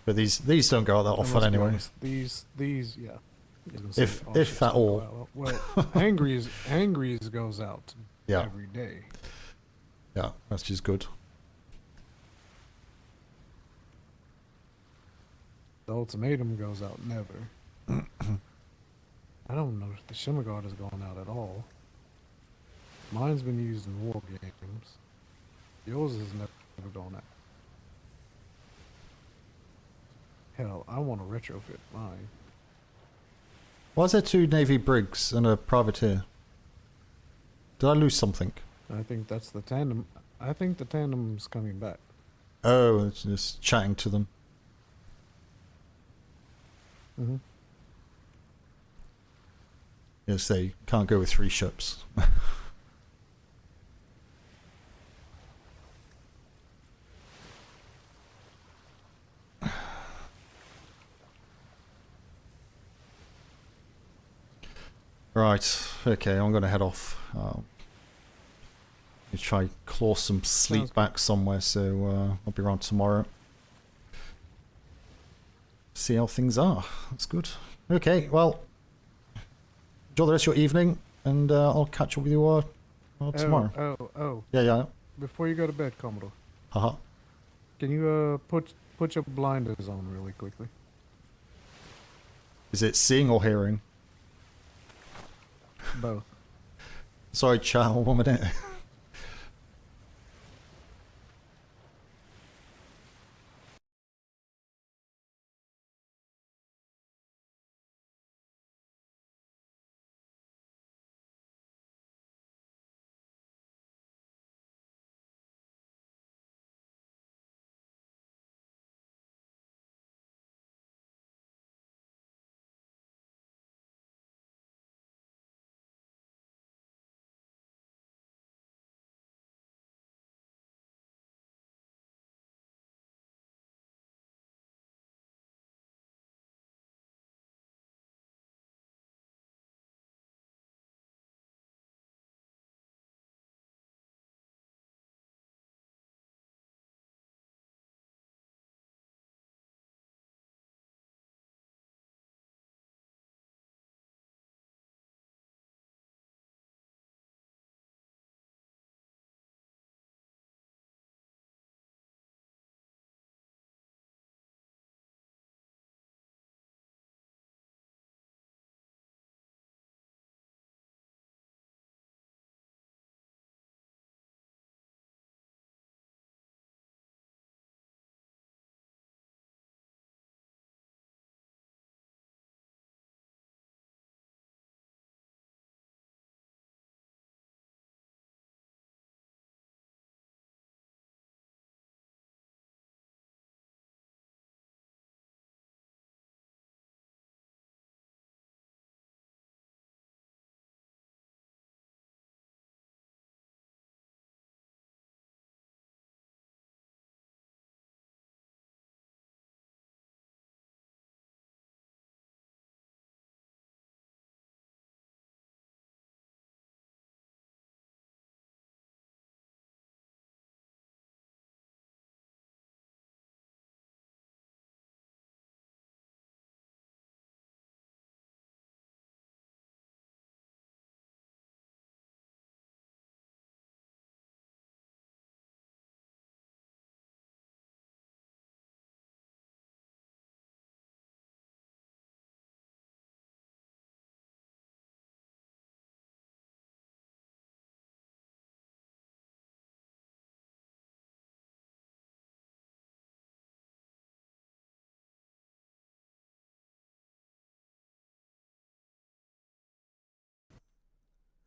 But these don't go out that often anyway. Honest, these, yeah. If at all. Well, Angry's goes out every day. Yeah, that's just good. The ultimatum goes out never. I don't know if the Shimmer Guard has gone out at all. Mine's been used in war games. Yours has never gone out. Hell, I want to retrofit mine. Why is there 2 Navy brigs and a privateer? Did I lose something? I think that's the tandem. I think the tandem's coming back. Oh, it's just chatting to them. Mm-hmm. Yes, they can't go with 3 ships. Right, okay, I'm gonna head off. Try claw some sleep back somewhere, so I'll be around tomorrow. See how things are. That's good. Okay, well, enjoy the rest of your evening, and I'll catch up with you tomorrow. Oh. Yeah. Before you go to bed, Commodore. Haha. Can you put your blinders on really quickly? Is it seeing or hearing? Both. Sorry, chat, 1 minute.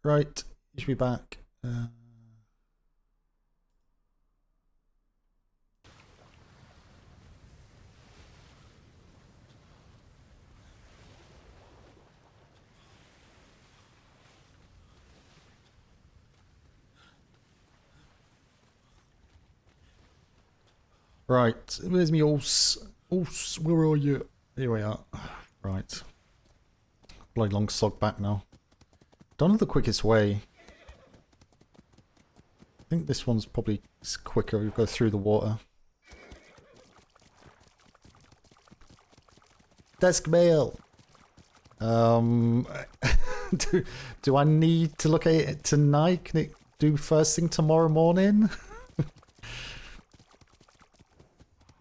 Right, you should be back. Right, where's me Ors? Ors, where are you? Here we are. Right. Bloody long slog back now. Don't know the quickest way. I think this one's probably quicker. We go through the water. Desk mail. Do I need to look at it tonight? Can it do first thing tomorrow morning?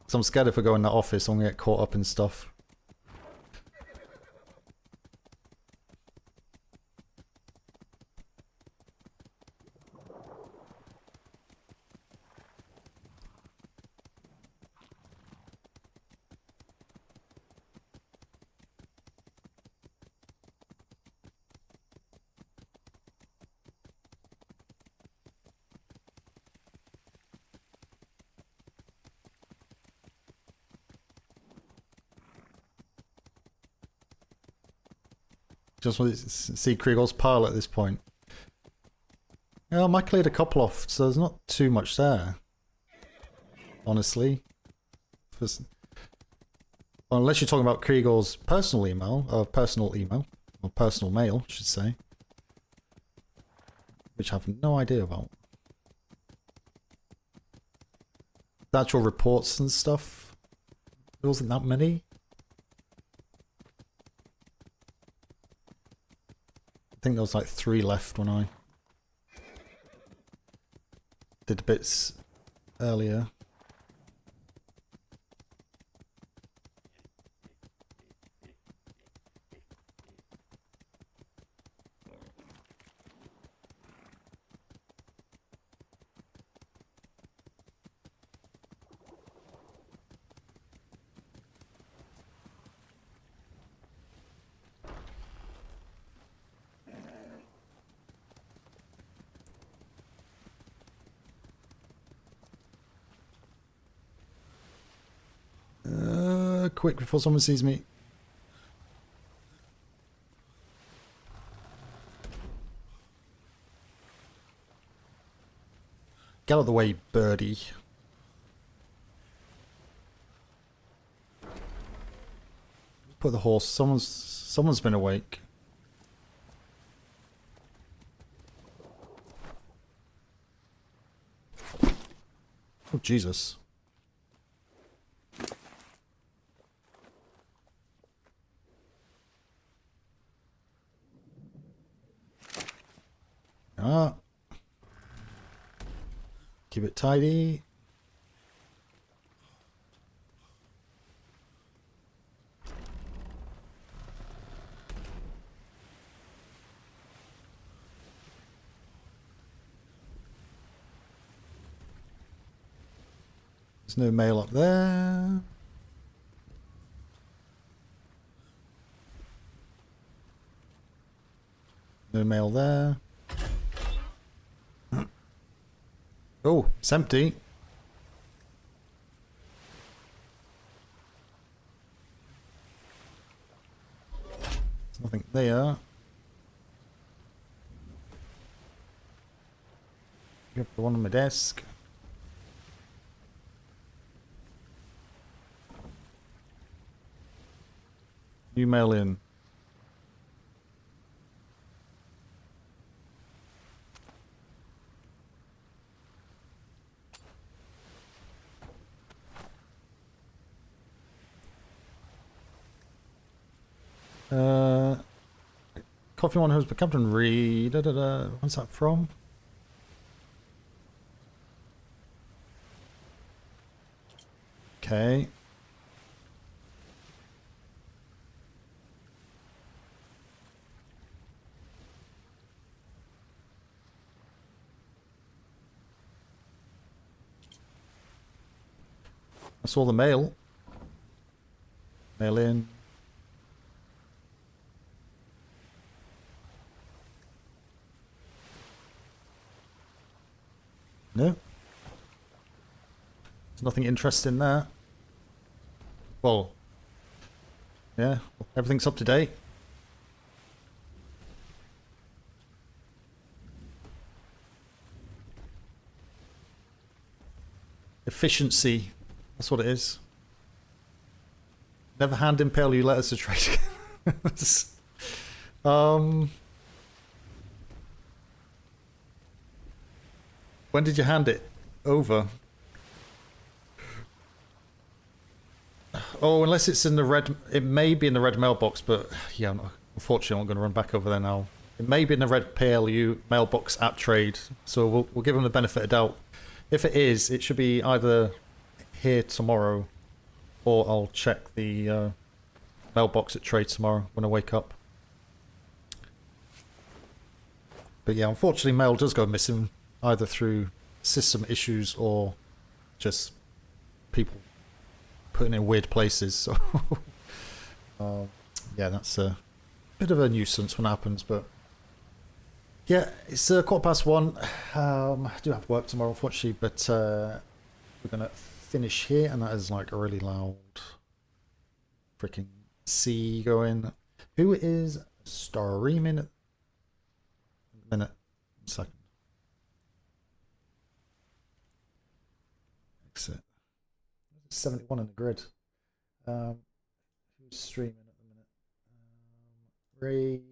So I'm scared if I go in the office, I'm gonna get caught up in stuff. Just want to see Kriegor's pile at this point. Yeah, I might cleared a couple off, so there's not too much there. Honestly. Well, unless you're talking about Kriegor's personal email, or personal mail, I should say. Which I have no idea about. The actual reports and stuff. There wasn't that many. I think there was like 3 left when I did bits earlier. Quick before someone sees me. Get out of the way, birdie. Put the horse. Someone's been awake. Oh Jesus. Ah. Keep it tidy. There's no mail up there. No mail there. Oh, it's empty. There's nothing there. Got the one on my desk. New mail in. Coffee one has Captain Reed. What's that from? Okay. I saw the mail. Mail in. No. There's nothing interesting there. Well, yeah, everything's up to date. Efficiency, that's what it is. Never hand in PLU letters to trade. When did you hand it over? Oh, unless it's in the red... It may be in the red mailbox, but... Yeah, unfortunately, I'm not going to run back over there now. It may be in the red PLU mailbox at trade, so we'll give them the benefit of doubt. If it is, it should be either here tomorrow, or I'll check the mailbox at trade tomorrow when I wake up. But yeah, unfortunately, mail does go missing, either through system issues or just people putting in weird places. So yeah, that's a bit of a nuisance when it happens. But yeah, it's 1:15. I do have work tomorrow, unfortunately, but we're gonna finish here, and that is like a really loud freaking sea going. Who is streaming at a minute. 1 second. Exit. 71 in the grid. Who's streaming at the minute? Raid.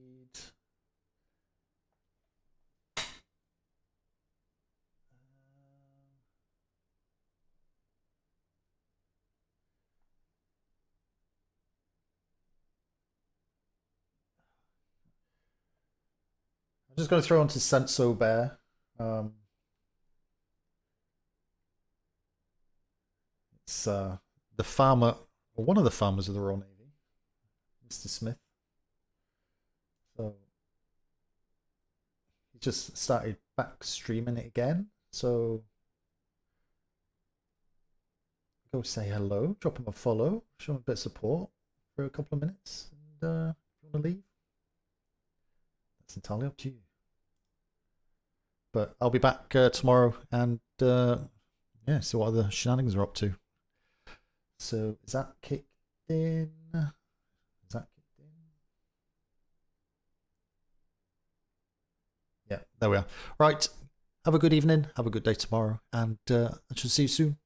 I'm just going to throw onto Senso Bear. It's the farmer, or one of the farmers of the Royal Navy, Mr. Smythe. So he just started back streaming it again. So go say hello, drop him a follow, show him a bit of support for a couple of minutes, and if you want to leave, that's entirely up to you. But I'll be back tomorrow and yeah, see what other shenanigans are up to. So is that kicked in? Is that kicked in? Yeah, there we are. Right. Have a good evening. Have a good day tomorrow. And I shall see you soon.